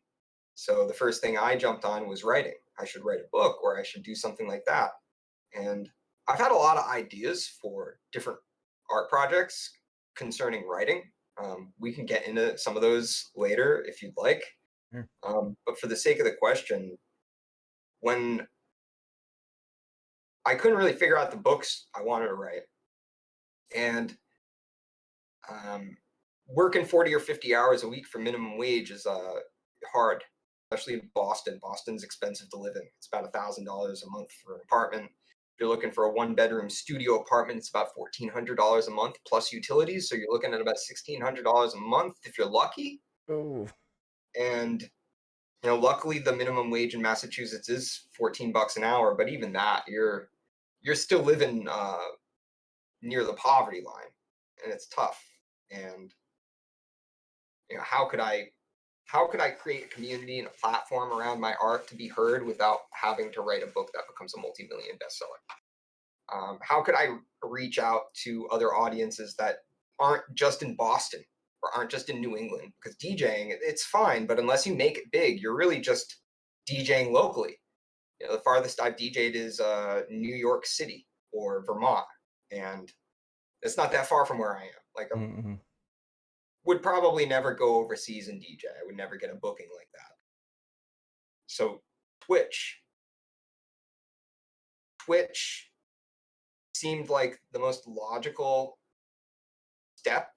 Speaker 2: So the first thing I jumped on was writing. I should write a book or I should do something like that. And I've had a lot of ideas for different art projects concerning writing. We can get into some of those later if you'd like.
Speaker 1: Sure.
Speaker 2: But for the sake of the question, when I couldn't really figure out the books I wanted to write, and um, working 40 or 50 hours a week for minimum wage is hard, especially in Boston. Boston's expensive to live in. It's about $1,000 a month for an apartment. If you're looking for a one-bedroom studio apartment, it's about $1,400 a month plus utilities. So you're looking at about $1,600 a month if you're lucky.
Speaker 1: Oh.
Speaker 2: And luckily the minimum wage in Massachusetts is 14 bucks an hour, but even that, you're still living near the poverty line, and it's tough. And how could I create a community and a platform around my art to be heard without having to write a book that becomes a multi-million bestseller? How could I reach out to other audiences that aren't just in Boston or aren't just in New England? Because DJing, it's fine, but unless you make it big, you're really just DJing locally. The farthest I've DJed is New York City or Vermont, and it's not that far from where I am. Like, I
Speaker 1: Mm-hmm.
Speaker 2: would probably never go overseas and DJ. I would never get a booking like that. So Twitch, Twitch seemed like the most logical step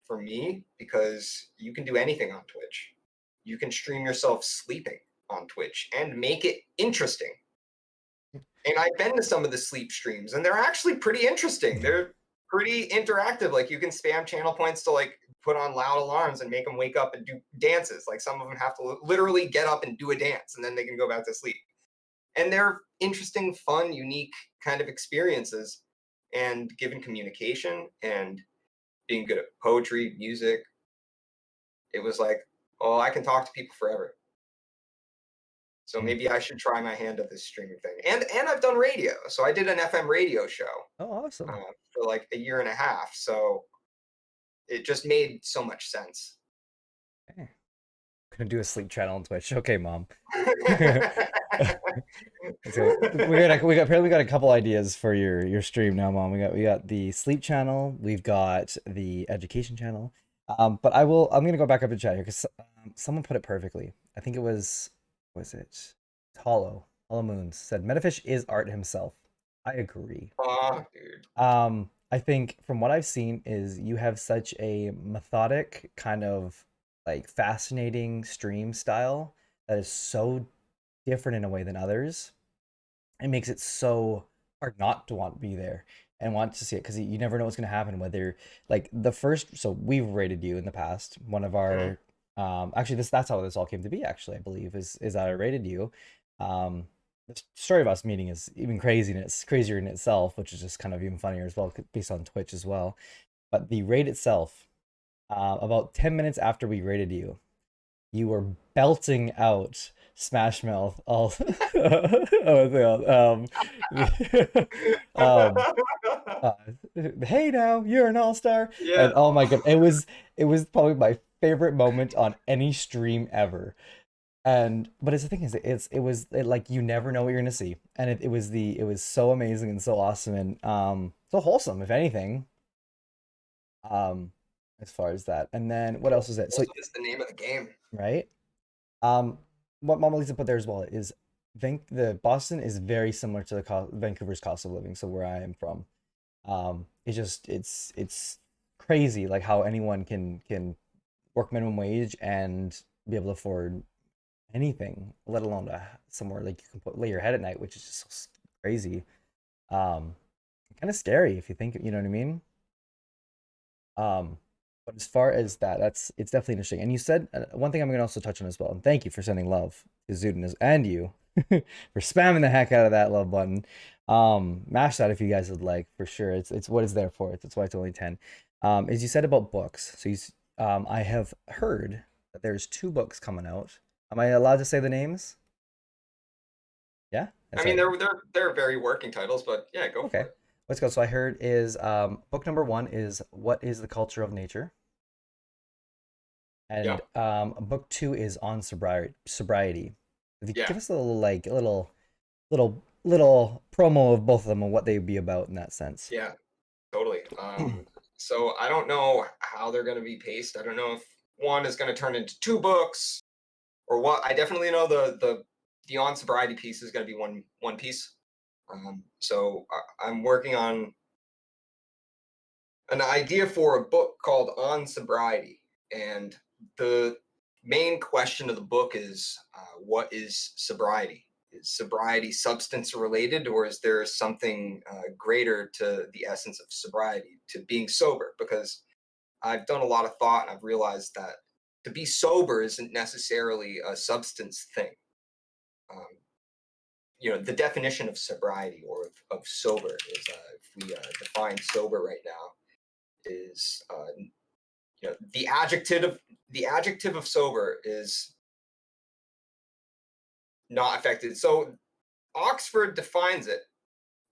Speaker 2: for me because you can do anything on Twitch. You can stream yourself sleeping on Twitch and make it interesting. And I've been to some of the sleep streams and they're actually pretty interesting. They're pretty interactive. Like you can spam channel points to put on loud alarms and make them wake up and do dances. Like some of them have to literally get up and do a dance and then they can go back to sleep. And they're interesting, fun, unique kind of experiences. And given communication and being good at poetry, music, it was like, oh, I can talk to people forever. So
Speaker 1: Mm.
Speaker 2: maybe I should try my hand at this streaming thing. And I've done radio. So I did an FM radio show
Speaker 1: Oh, awesome.
Speaker 2: for like a year and a half. So it just made so much sense.
Speaker 1: Okay. Gonna do a sleep channel on Twitch. Okay, mom. So we got a couple ideas for your stream now, mom. We got the sleep channel, we've got the education channel. But I'm gonna go back up to chat here because someone put it perfectly. I think it was it Hollow Moons said Metafish is art himself. I agree.
Speaker 2: Oh, dude.
Speaker 1: I think from what I've seen is you have such a methodic kind of like fascinating stream style that is so different in a way than others. It makes it so hard not to want to be there and want to see it because you never know what's going to happen. Whether like the first, so we've rated you in the past. One of
Speaker 2: Mhm.
Speaker 1: our, actually that's how this all came to be. Actually, I believe is that I rated you. The story of us meeting is even crazy and it's crazier in itself, which is just kind of even funnier as well, based on Twitch as well. But the raid itself, about 10 minutes after we rated you, you were belting out Smash Mouth all oh, um uh, hey now you're an all-star
Speaker 2: Yeah.
Speaker 1: and oh my god it was probably my favorite moment on any stream ever and but it's the thing is like you never know what you're gonna see and it was so amazing and so awesome and so wholesome if anything um as far as that and then what else is it so
Speaker 2: Also, is the name of the game.
Speaker 1: right. Um, what Mama Lisa put there as well is the Boston is very similar to the Vancouver's cost of living. So where I am from, it's just it's crazy like how anyone can work minimum wage and be able to afford anything, let alone somewhere like you can lay your head at night, which is just so crazy. Um, kind of scary if you think you know what I mean. Um, but as far as that, it's definitely interesting. And you said one thing I'm going to also touch on as well. And thank you for sending love to Zudin and you for spamming the heck out of that love button. Mash that if you guys would like for sure. It's what it's there for. That's why it's only 10. As you said about books, I have heard that there's two books coming out. Am I allowed to say the names? Yeah,
Speaker 2: I
Speaker 1: that's
Speaker 2: mean,
Speaker 1: right.
Speaker 2: they're very working titles, but yeah, go for
Speaker 1: Okay,
Speaker 2: it.
Speaker 1: let's go. So I heard is book number one is What is the Culture of Nature? And
Speaker 2: Yep.
Speaker 1: book two is on sobriety. If you could
Speaker 2: Yeah.
Speaker 1: give us a little like a little promo of both of them and what they would be about in that sense.
Speaker 2: Yeah. Totally. So I don't know how they're going to be paced. I don't know if one is going to turn into two books or what. I definitely know the on sobriety piece is going to be one piece. So I'm working on an idea for a book called On Sobriety, and the main question of the book is what is sobriety? Is sobriety substance related, or is there something greater to the essence of sobriety, to being sober? Because I've done a lot of thought and I've realized that to be sober isn't necessarily a substance thing. Um, the definition of sobriety or of sober is, if we define sober right now, is the adjective of sober is not affected. So Oxford defines it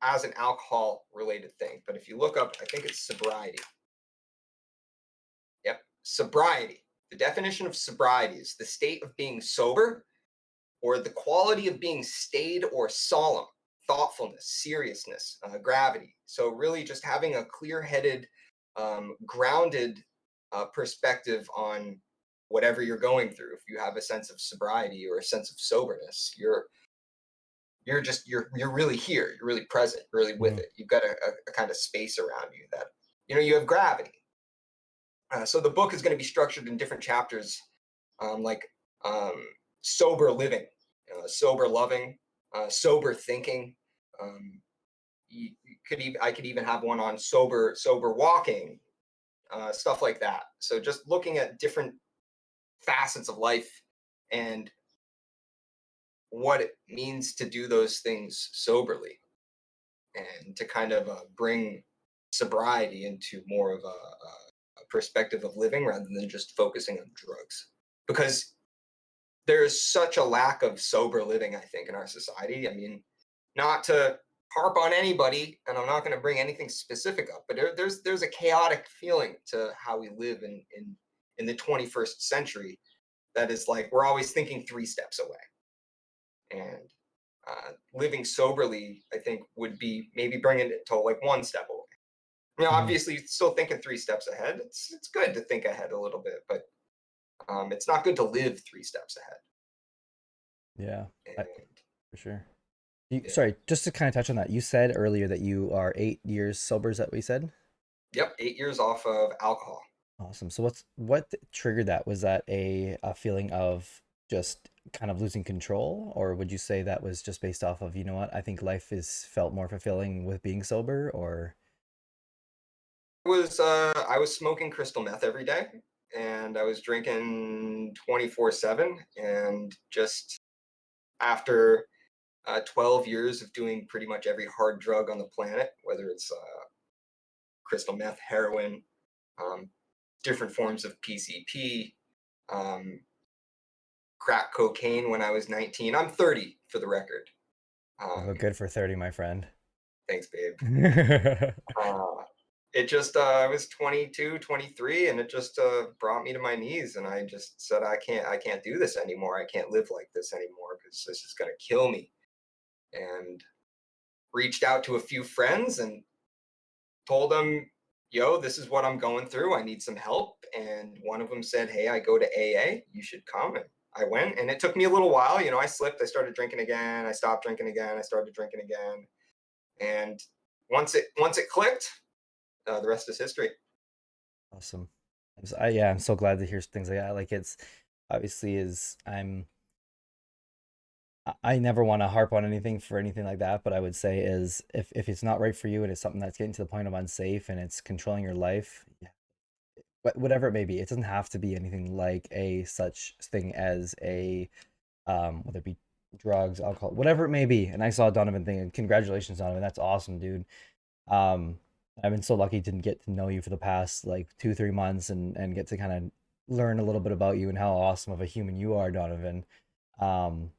Speaker 2: as an alcohol related thing, but if you look up, I think it's sobriety. Yep, sobriety. The definition of sobriety is the state of being sober or the quality of being staid or solemn, thoughtfulness, seriousness, gravity. So really just having a clear-headed, grounded perspective on whatever you're going through. If you have a sense of sobriety or a sense of soberness, you're really here. You're really present. You're really with
Speaker 1: Mhm.
Speaker 2: it. You've got a kind of space around you that you have gravity. So the book is going to be structured in different chapters, like um, sober living, sober loving, sober thinking. Um, I could even have one on sober walking, stuff like that. So just looking at different facets of life and what it means to do those things soberly, and to kind of bring sobriety into more of a perspective of living rather than just focusing on drugs. Because there's such a lack of sober living, I think, in our society. I mean, not to harp on anybody, and I'm not going to bring anything specific up, but there's a chaotic feeling to how we live in the 21st century that is like we're always thinking 3 steps away. And living soberly, I think, would be maybe bringing it to like 1 step away. You know,
Speaker 1: Mhm.
Speaker 2: obviously, still thinking 3 steps ahead. It's good to think ahead a little bit, but it's not good to live 3 steps ahead.
Speaker 1: Yeah, I,
Speaker 2: And
Speaker 1: for sure.
Speaker 2: yeah,
Speaker 1: Sorry, just to kind of touch on that, you said earlier that you are 8 years sober. Is that what you said?
Speaker 2: yep, 8 years off of alcohol.
Speaker 1: Awesome. So what triggered that? Was that a feeling of just kind of losing control, or would you say that was just based off of, you know what, I think life is felt more fulfilling with being sober, or
Speaker 2: I was smoking crystal meth every day, and I was drinking 24/7, and just after 12 years of doing pretty much every hard drug on the planet, whether it's crystal meth, heroin, um, different forms of PCP, um, crack cocaine when I was 19. I'm 30 for the record.
Speaker 1: you look
Speaker 2: Um,
Speaker 1: good for 30, my friend.
Speaker 2: Thanks, babe. Uh, it just, I was 22, 23, and it just brought me to my knees. And I just said, I can't do this anymore. I can't live like this anymore because this is going to kill me. And reached out to a few friends and told them, yo, this is what I'm going through. I need some help. And one of them said, hey, I go to AA. You should come. And I went, and it took me a little while. You know, I slipped. I started drinking again. I stopped drinking again. I started drinking again. And once it clicked, the rest is history.
Speaker 1: Awesome. Yeah, I'm so glad to hear things like that. Like it's obviously is I never want to harp on anything for anything like that, but I would say is if it's not right for you and it's something that's getting to the point of unsafe and it's controlling your life, yeah, whatever it may be, it doesn't have to be anything like a such thing as a whether it be drugs, alcohol, whatever it may be. And I saw Donovan thing, and congratulations, Donovan. That's awesome, dude. Um, I've been so lucky to get to know you for the past like 2, 3 months and get to kind of learn a little bit about you and how awesome of a human you are, Donovan. Um,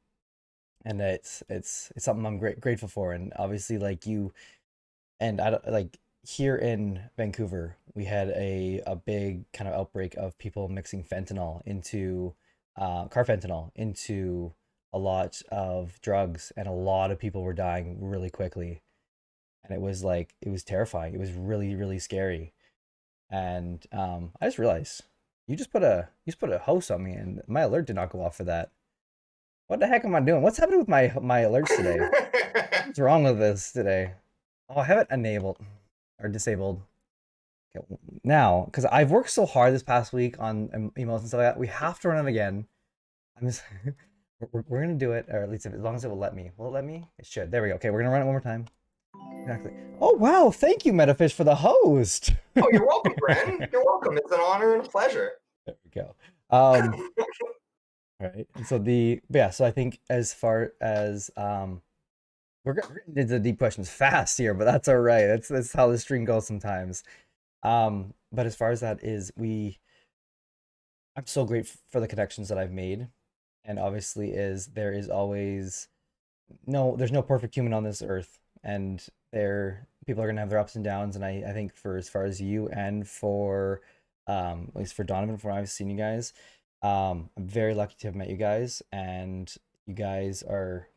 Speaker 1: and it's something I'm grateful for. And obviously, like you and I don't like here in Vancouver, we had a big kind of outbreak of people mixing fentanyl into carfentanil into a lot of drugs, and a lot of people were dying really quickly. And it was like it was terrifying. It was really scary. And I just realized you just put a host on me, and my alert did not go off for that. What the heck am I doing? What's happening with my alerts today? What's wrong with this today? Oh, I have it enabled or disabled. Okay, now, because I've worked so hard this past week on emails and stuff like that, we have to run it again. I'm just, we're gonna do it, or at least as long as it will let me. Will it let me? It should. There we go. Okay, we're gonna run it one more time. Exactly. Oh wow! Thank you, Metafish, for the host.
Speaker 2: Oh, you're welcome, Bren. You're welcome. It's an honor and a pleasure.
Speaker 1: There we go. Um, right. And so but yeah, so I think as far as we're getting into the deep questions fast here, but that's all right. That's how the stream goes sometimes. But as far as that is, I'm so grateful for the connections that I've made, and obviously is there is always there's no perfect human on this earth, and people are gonna have their ups and downs, and I think for as far as you and for at least for Donovan, from I've seen you guys, I'm very lucky to have met you guys, and you guys are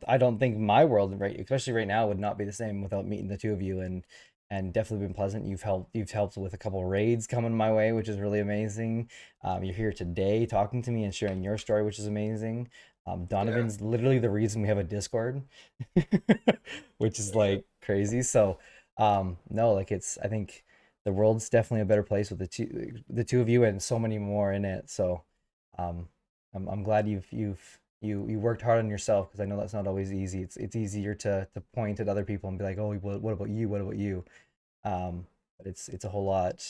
Speaker 1: I don't think my world right, especially right now, would not be the same without meeting the two of you, and definitely been pleasant. You've helped with a couple of raids coming my way, which is really amazing. You're here today talking to me and sharing your story, which is amazing.
Speaker 2: Yeah.
Speaker 1: Donovan's literally the reason we have a Discord, which is like crazy. So no, like I think the world's definitely a better place with the two of you and so many more in it. So um I'm glad you worked hard on yourself, because I know that's not always easy. It's easier to point at other people and be like, oh, what about you? What about you? But it's a whole lot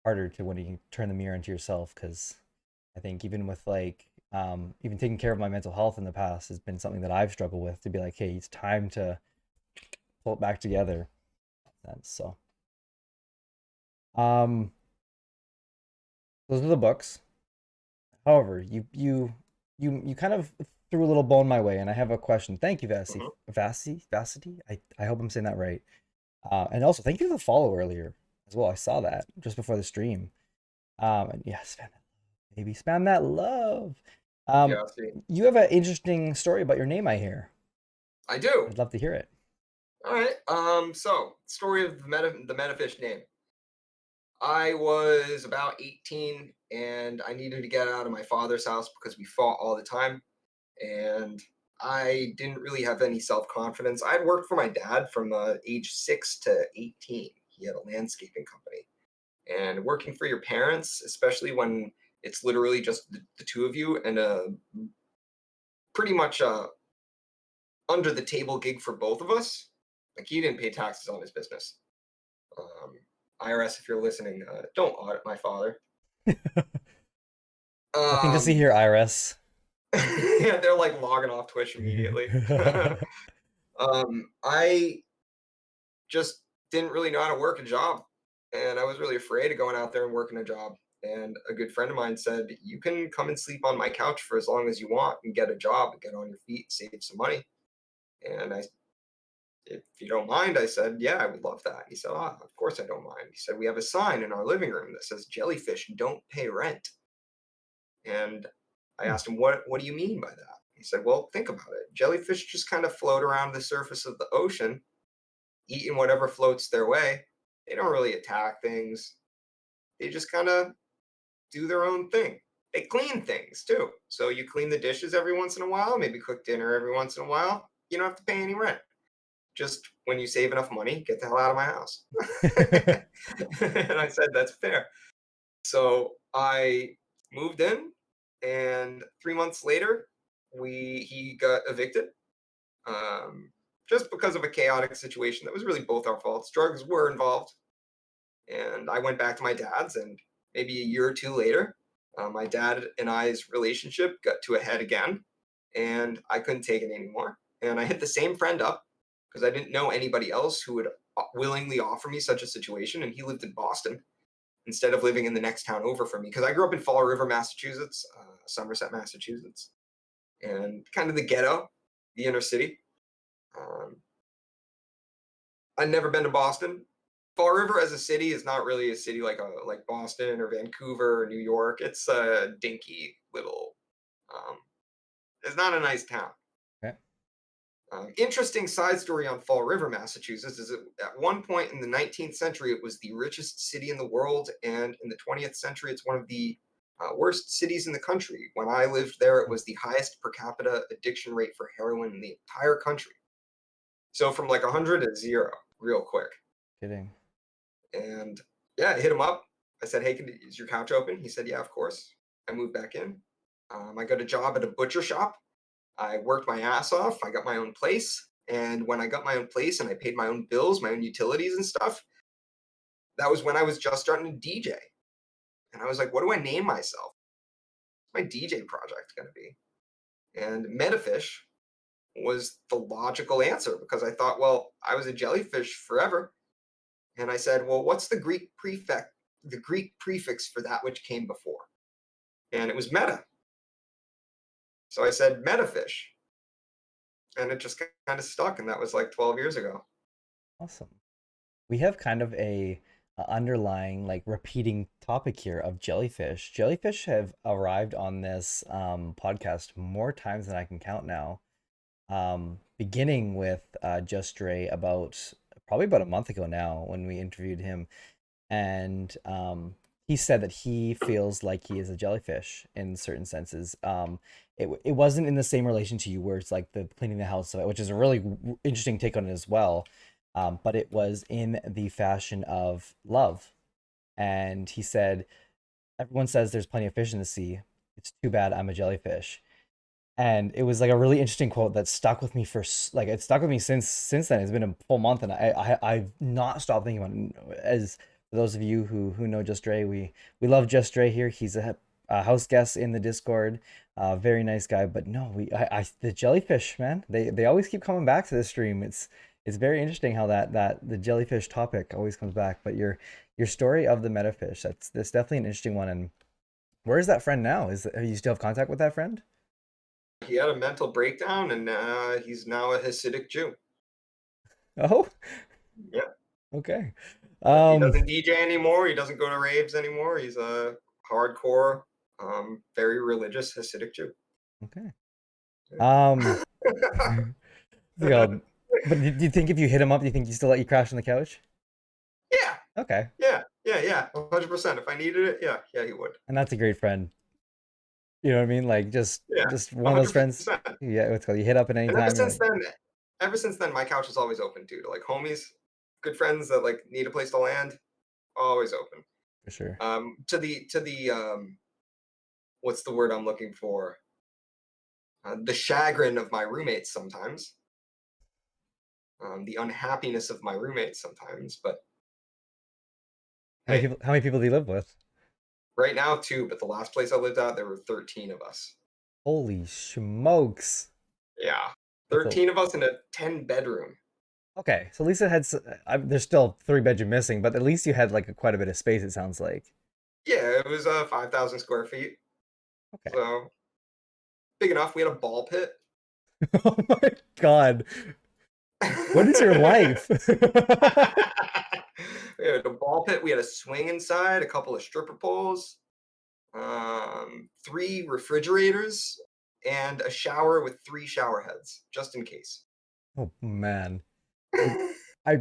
Speaker 1: harder to when you turn the mirror into yourself, because I think even with like even taking care of my mental health in the past has been something that I've struggled with, to be like, hey, it's time to pull it back together. So um those are the books. However, you kind of threw a little bone my way, and I have a question. Thank you,
Speaker 2: Mhm.
Speaker 1: Vassity. I hope I'm saying that right. And also thank you for the follow earlier as well. I saw that just before the stream. And yeah, spam that love. Um,
Speaker 2: Yeah, see,
Speaker 1: you have an interesting story about your name, I hear.
Speaker 2: I do.
Speaker 1: I'd love to hear it.
Speaker 2: All right. So story of the metafish name. I was about 18 and I needed to get out of my father's house because we fought all the time. And I didn't really have any self confidence. I had worked for my dad from age 6 to 18. He had a landscaping company. And working for your parents, especially when it's literally just the two of you and a pretty much under the table gig for both of us, like he didn't pay taxes on his business. Um, IRS, if you're listening, don't audit my father.
Speaker 1: Nothing to see
Speaker 2: Um,
Speaker 1: here, Iris.
Speaker 2: yeah, they're like logging off Twitch immediately. I just didn't really know how to work a job, and I was really afraid of going out there and working a job. And a good friend of mine said, "You can come and sleep on my couch for as long as you want and get a job and get on your feet, save some money." And if you don't mind, I said, "Yeah, I would love that." He said, "Ah, of course I don't mind." He said, "We have a sign in our living room that says jellyfish don't pay rent." And I
Speaker 1: Hmm.
Speaker 2: asked him, what do you mean by that? He said, "Well, think about it. Jellyfish just kind of float around the surface of the ocean, eating whatever floats their way. They don't really attack things. They just kind of do their own thing. They clean things too. So you clean the dishes every once in a while, maybe cook dinner every once in a while. You don't have to pay any rent. Just when you save enough money, get the hell out of my house." And I said, "That's fair." So I moved in, and 3 months later, he got evicted, um, just because of a chaotic situation that was really both our faults. Drugs were involved, and I went back to my dad's, and maybe a year or two later, my dad and I's relationship got to a head again, and I couldn't take it anymore. And I hit the same friend up because I didn't know anybody else who would willingly offer me such a situation, and he lived in Boston instead of living in the next town over from me because I grew up in Fall River, Massachusetts, Somerset, Massachusetts, and kind of the ghetto, the inner city. Um, I'd never been to Boston. Fall River as a city is not really a city like Boston or Vancouver or New York. It's a dinky little. Um, it's not a nice town.
Speaker 1: Okay.
Speaker 2: Interesting side story on Fall River, Massachusetts, is that at one point in the 19th century, it was the richest city in the world, and in the 20th century, it's one of the worst cities in the country. When I lived there, it was the highest per capita addiction rate for heroin in the entire country. So from like 100 to zero, real quick.
Speaker 1: Kidding.
Speaker 2: And yeah, I hit him up. I said, "Hey, is your couch open?" He said, "Yeah, of course." I moved back in. I got a job at a butcher shop. I worked my ass off. I got my own place. And when I got my own place and I paid my own bills, my own utilities and stuff, that was when I was just starting to DJ. And I was like, what do I name myself? What's my DJ project going to be? And Metafish was the logical answer because I thought, well, I was a jellyfish forever. And I said, well, what's the Greek prefix for that which came before? And it was meta. So I said metafish. And it just kind of stuck. And that was like 12 years ago.
Speaker 1: Awesome. We have kind of a underlying like repeating topic here of jellyfish. Jellyfish have arrived on this podcast more times than I can count now. Beginning with Just Dre about probably about a month ago now when we interviewed him, and he said that he feels like he is a jellyfish in certain senses. It wasn't in the same relation to you where it's like the cleaning the house, which is a really interesting take on it as well. But it was in the fashion of love, and he said everyone says there's plenty of fish in the sea. It's too bad I'm a jellyfish. And it was like a really interesting quote that stuck with me for like it stuck with me since then. It's been a full month, and I've not stopped thinking about it. As for those of you who know Just Dre, we love Just Dre here. He's a house guest in the Discord, very nice guy. But no, I the jellyfish, man, they always keep coming back to the stream. It's very interesting how that the jellyfish topic always comes back. But your story of the metafish, that's definitely an interesting one, and Where's that friend now? You still have contact with that friend?
Speaker 2: He had a mental breakdown, and he's now a Hasidic Jew.
Speaker 1: Oh,
Speaker 2: Yeah.
Speaker 1: okay.
Speaker 2: He
Speaker 1: Um,
Speaker 2: doesn't DJ anymore. He doesn't go to raves anymore. He's a hardcore, very religious Hasidic Jew.
Speaker 1: okay. Um, what's it called? But do you think if you hit him up, do you think he still let you crash on the couch?
Speaker 2: Yeah,
Speaker 1: Okay,
Speaker 2: yeah, 100%. If I needed it, yeah, he would.
Speaker 1: and that's a great friend. You know what I mean? Like
Speaker 2: Yeah,
Speaker 1: just one of those friends.
Speaker 2: 100%.
Speaker 1: Yeah, what's it called? You hit up at any
Speaker 2: And
Speaker 1: time. You're like,
Speaker 2: ever since then, my couch is always open too to like homies, good friends that like need a place to land. Always open.
Speaker 1: for sure.
Speaker 2: To the what's the word I'm looking for? The chagrin of my roommates sometimes. The unhappiness of my roommates sometimes. But hey,
Speaker 1: How many people do you live with?
Speaker 2: right now two, but the last place I lived at, there were 13 of us.
Speaker 1: Holy smokes!
Speaker 2: Yeah,
Speaker 1: That's a
Speaker 2: 13 of us in a 10 bedroom.
Speaker 1: okay. So at least it had. There's still three bedroom missing, but at least you had like quite a bit of space. It sounds like.
Speaker 2: Yeah, it was 5,000 square feet,
Speaker 1: Okay.
Speaker 2: so big enough. We had a ball pit.
Speaker 1: Oh my god! What is your life?
Speaker 2: We had a ball pit. We had a swing inside, a couple of stripper poles, three refrigerators, and a shower with three shower heads, just in case.
Speaker 1: Oh man. I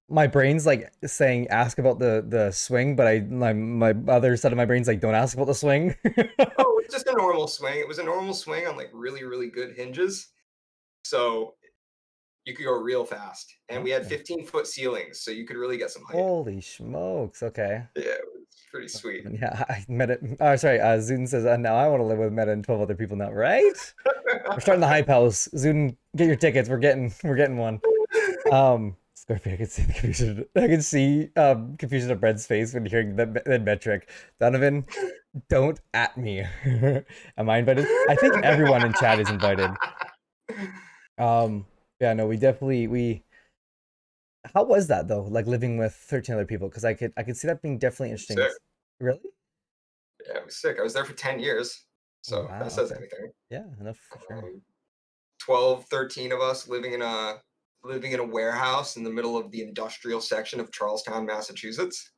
Speaker 1: my brain's like saying ask about the swing, but my other side of my brain's like don't ask about the swing.
Speaker 2: Oh, it's just a normal swing. It was a normal swing on like really, really good hinges. So you could go real fast. And we had
Speaker 1: Okay.
Speaker 2: 15-foot ceilings, so you could really get some height.
Speaker 1: Holy smokes. Okay.
Speaker 2: Yeah, it was pretty sweet.
Speaker 1: Yeah, I met it. Oh, sorry. Zuden says, now I want to live with Meta and 12 other people now, right? We're starting the hype house. Zuden, get your tickets. We're getting one. Scorpio, I can see the confusion. I can see confusion of Brett's face when hearing that metric. Donovan, don't at me. Am I invited? I think everyone in chat is invited. Um, yeah, no, we definitely we. How was that though? Like living with 13 other people? Because I could see that being definitely interesting.
Speaker 2: Sick.
Speaker 1: Really?
Speaker 2: Yeah, it was sick. I was there for 10 years.
Speaker 1: Oh
Speaker 2: So if
Speaker 1: wow.
Speaker 2: that says
Speaker 1: Okay.
Speaker 2: anything.
Speaker 1: Yeah, enough for sure.
Speaker 2: 12, 13 of us living in a warehouse in the middle of the industrial section of Charlestown, Massachusetts.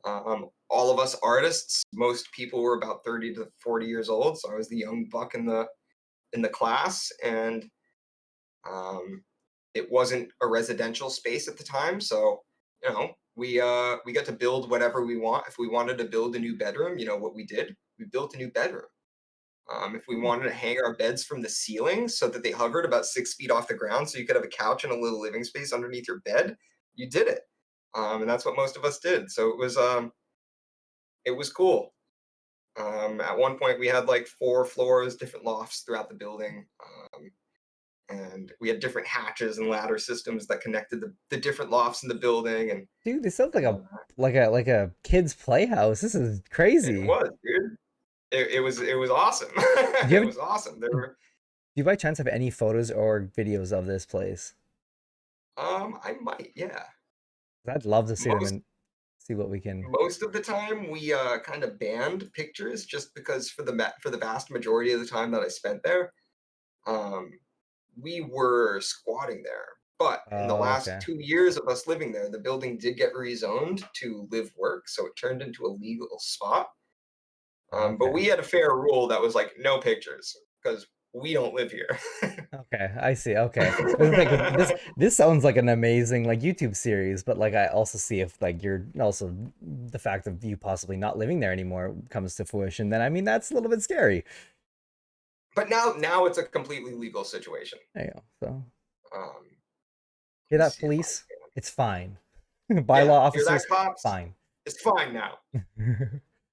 Speaker 2: All of us artists, most people were about 30 to 40 years old, so I was the young buck in the class, and um, it wasn't a residential space at the time, so we got to build whatever we want. If we wanted to build a new bedroom, what we did, we built a new bedroom. If we
Speaker 1: Hmm.
Speaker 2: wanted to hang our beds from the ceiling so that they hovered about 6 feet off the ground, so you could have a couch and a little living space underneath your bed, you did it. And that's what most of us did. So it was cool. At one point, we had like 4 floors, different lofts throughout the building, and we had different hatches and ladder systems that connected the different lofts in the building. And
Speaker 1: Dude, this sounds like a
Speaker 2: uh,
Speaker 1: kid's playhouse. This is
Speaker 2: it
Speaker 1: crazy.
Speaker 2: was, dude. It was awesome.
Speaker 1: Do you
Speaker 2: It
Speaker 1: have
Speaker 2: was awesome.
Speaker 1: do you by chance have any photos or videos of this place?
Speaker 2: I might, yeah.
Speaker 1: I'd love to see them
Speaker 2: Most
Speaker 1: and see what we can.
Speaker 2: most of the time, we kind of banned pictures just because for the vast majority of the time that I spent there, um, we were squatting there. But in the
Speaker 1: Oh,
Speaker 2: last
Speaker 1: okay.
Speaker 2: 2 years of us living there, the building did get rezoned to live work, so it turned into a legal spot. But
Speaker 1: Okay.
Speaker 2: we had a fair rule that was like no pictures because we don't live here.
Speaker 1: Okay, I see. Okay. I was like, this sounds like an amazing like YouTube series, but like I also see if like you're also the fact of you possibly not living there anymore comes to fruition, then I mean that's a little bit scary.
Speaker 2: But now it's a completely legal situation.
Speaker 1: There you go. So
Speaker 2: Um, let
Speaker 1: hear
Speaker 2: me
Speaker 1: that,
Speaker 2: see if I
Speaker 1: police?
Speaker 2: can.
Speaker 1: It's fine.
Speaker 2: Yeah,
Speaker 1: Bylaw
Speaker 2: hear that,
Speaker 1: officers,
Speaker 2: cops?
Speaker 1: fine.
Speaker 2: It's fine now.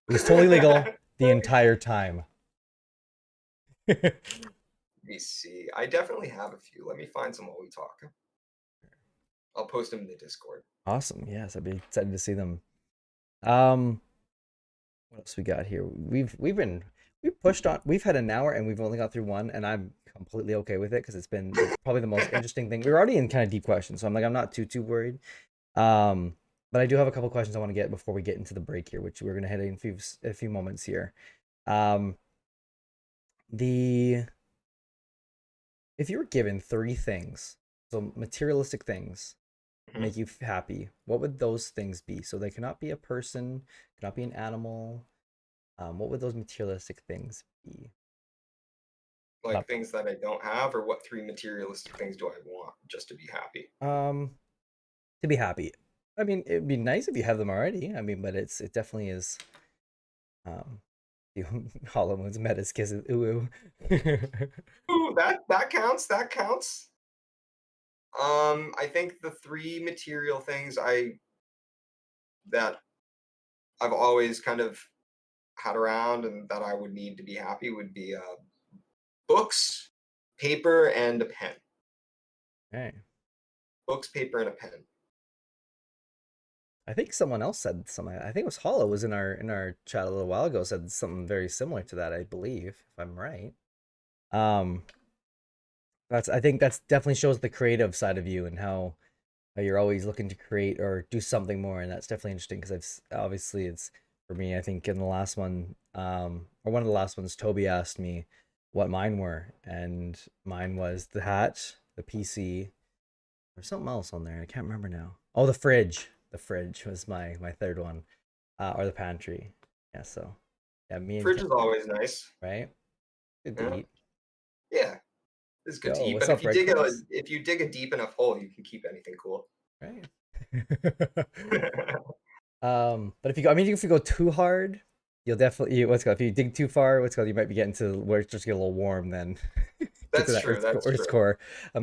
Speaker 1: It was totally legal the entire time.
Speaker 2: Let me see. I definitely have a few. Let me find some while we talk. I'll post them in the Discord.
Speaker 1: Awesome. Yes, I'd be excited to see them. Um, what else we got here? We've pushed on. We've had an hour and we've only got through one, and I'm completely okay with it because it's been probably the most interesting thing. We're already in kind of deep questions, so I'm not too worried. Um, but I do have a couple questions I want to get before we get into the break here, which we're gonna head in a few moments here. Um, the if you were given three things, so materialistic things,
Speaker 2: Mhm.
Speaker 1: make you happy, what would those things be? So they cannot be a person, cannot be an animal. What would those materialistic things be?
Speaker 2: Like
Speaker 1: Not
Speaker 2: things that I don't have, or what three materialistic things do I want just to be happy?
Speaker 1: to be happy. I mean, it'd be nice if you have them already. I mean, but it definitely is. Um, you Hollow Moon's Metas kisses. Ooh, ooh.
Speaker 2: Ooh, that counts. That counts. I think the three material things I that I've always kind of had around and that I would need to be happy would be books, paper, and a pen.
Speaker 1: Okay.
Speaker 2: Books, paper, and a pen.
Speaker 1: I think someone else said something. I think it was Hollow was in our chat a little while ago. Said something very similar to that. I believe, if I'm right. Um, I think that's definitely shows the creative side of you and how you're always looking to create or do something more, and that's definitely interesting because obviously it's for me. I think in the last one, or one of the last ones, Toby asked me what mine were, and mine was the hat, the PC, or something else on there. I can't remember now. Oh, the fridge. The fridge was my third one, or the pantry. Yeah, so yeah, me and
Speaker 2: Fridge
Speaker 1: Ken,
Speaker 2: is always nice.
Speaker 1: right? Good to
Speaker 2: Yeah,
Speaker 1: eat.
Speaker 2: yeah, it's good to
Speaker 1: Yo,
Speaker 2: eat.
Speaker 1: what's
Speaker 2: But
Speaker 1: up, breadcrumbs?
Speaker 2: if you dig a deep enough hole, you can keep anything cool.
Speaker 1: Right. But if you go, I mean, if you go too hard, you'll definitely what's called if you dig too far, what's called you might be getting to where it's just get a little warm. Then get to
Speaker 2: That's
Speaker 1: that
Speaker 2: true. That's
Speaker 1: Earth's
Speaker 2: true.
Speaker 1: core.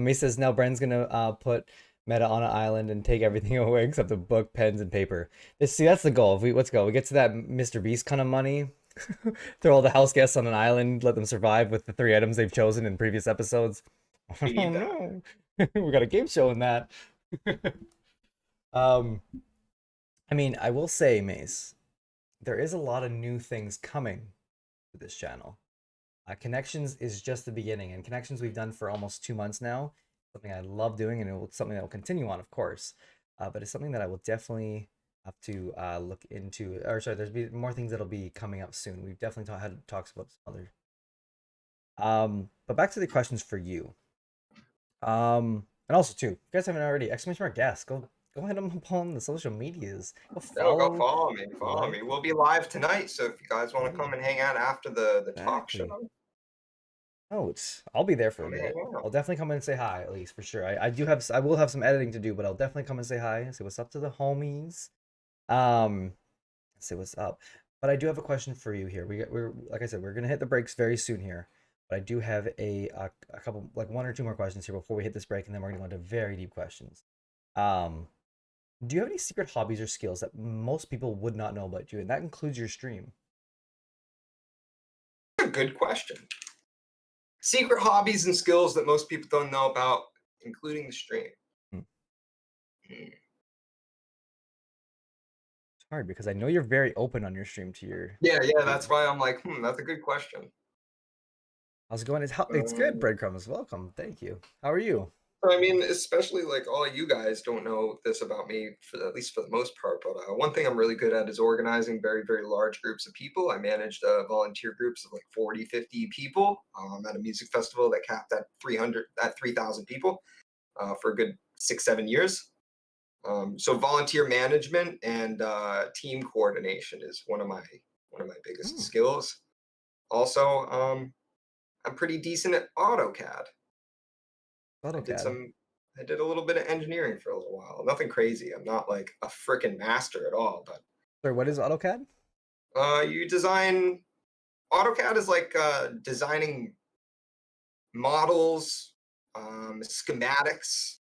Speaker 1: He says now Bren's gonna put Meta on an island and take everything away except the book, pens, and paper. See, that's the goal. If we let's go. We get to that Mr. Beast kind of money. Throw all the house guests on an island, let them survive with the three items they've chosen in previous episodes.
Speaker 2: We
Speaker 1: Oh
Speaker 2: need that.
Speaker 1: no, we got a game show in that. um, I mean, I will say, Mace, there is a lot of new things coming to this channel. Connections is just the beginning, and Connections we've done for almost 2 months now. Something I love doing, and it's something that will continue on, of course. But it's something that I will definitely have to look into. Or sorry, there's be more things that'll be coming up soon. We've definitely had talks about some other. But back to the questions for you. And also too, if you guys haven't already, exclamation mark gas. Go ahead and hop on the social medias. Go
Speaker 2: No, go
Speaker 1: follow,
Speaker 2: follow me. Follow me.
Speaker 1: like,
Speaker 2: We'll be live tonight, so if you guys want to
Speaker 1: right?
Speaker 2: come and hang out after the talk show,
Speaker 1: Exactly. Oh, I'll be there for a
Speaker 2: come hang
Speaker 1: bit.
Speaker 2: out.
Speaker 1: I'll definitely come in and say hi, at least for sure. I will have some editing to do, but I'll definitely come and say hi, say what's up to the homies. Um, say what's up. But I do have a question for you here. We're like I said, we're gonna hit the breaks very soon here. But I do have a couple, like one or two more questions here before we hit this break, and then we're gonna go into very deep questions. Um, do you have any secret hobbies or skills that most people would not know about you, and that includes your stream?
Speaker 2: A good question. Secret hobbies and skills that most people don't know about, including the stream.
Speaker 1: Hmm.
Speaker 2: Hmm.
Speaker 1: It's hard because I know you're very open on your stream to your.
Speaker 2: Yeah, yeah,
Speaker 1: To
Speaker 2: that's why I'm like, that's a good question.
Speaker 1: How's it going? It's good.
Speaker 2: Um,
Speaker 1: Breadcrumbs, welcome. Thank you. How are you?
Speaker 2: I mean, especially like all you guys don't know this about me, for at least for the most part. But one thing I'm really good at is organizing very, very large groups of people. I managed volunteer groups of like 40, 50 people at a music festival that capped at 3,000 people for a good 6, 7 years. So volunteer management and team coordination is one of my biggest
Speaker 1: Hmm,
Speaker 2: skills. Also, I'm pretty decent at AutoCAD. I did
Speaker 1: AutoCAD.
Speaker 2: some I did a little bit of engineering for a little while. Nothing crazy. I'm not like a freaking master at all, but
Speaker 1: Sorry, what is AutoCAD?
Speaker 2: you design AutoCAD is like designing models, schematics,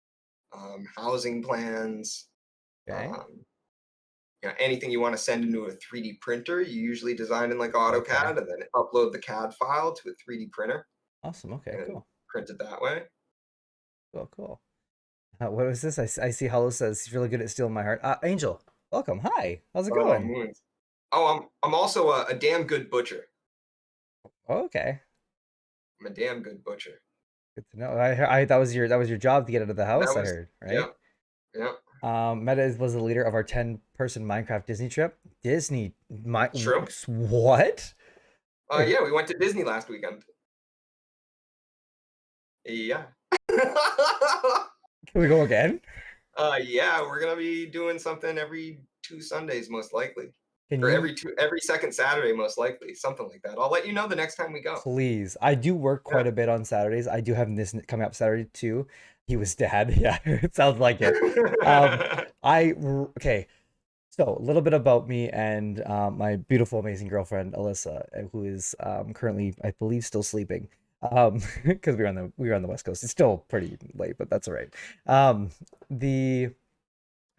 Speaker 2: housing plans,
Speaker 1: Okay.
Speaker 2: um, anything you want to send into a 3D printer. You usually design in like
Speaker 1: Okay.
Speaker 2: AutoCAD and then upload the CAD file to a 3D printer
Speaker 1: Awesome. Okay.
Speaker 2: and
Speaker 1: Cool.
Speaker 2: print it that way.
Speaker 1: Cool. Cool. What was this? I see Hollow says he's really good at stealing my heart. Angel, welcome. Hi. How's it
Speaker 2: Oh,
Speaker 1: going?
Speaker 2: moons. Oh, I'm also a damn good butcher.
Speaker 1: Oh, okay.
Speaker 2: I'm a damn good butcher.
Speaker 1: Good to know. I that was your job to get out of the
Speaker 2: That
Speaker 1: house. I
Speaker 2: was,
Speaker 1: heard, right?
Speaker 2: yep, yep.
Speaker 1: Meta was the leader of our 10-person Minecraft Disney trip. Disney, my
Speaker 2: It's true.
Speaker 1: what? Hey,
Speaker 2: Yeah, we went to Disney last weekend. Yeah.
Speaker 1: can we go again?
Speaker 2: Yeah, we're gonna be doing something every 2 Sundays most likely,
Speaker 1: Can
Speaker 2: or
Speaker 1: you
Speaker 2: every second Saturday most likely, something like that. I'll let you know the next time we go.
Speaker 1: please? I do work
Speaker 2: Yeah.
Speaker 1: quite a bit on Saturdays. I do have this coming up Saturday too. He was dad. Yeah, it sounds like it. Um, okay. So a little bit about me and my beautiful, amazing girlfriend Alyssa, who is currently, I believe, still sleeping. Because we were on the West Coast. It's still pretty late, but that's all right. The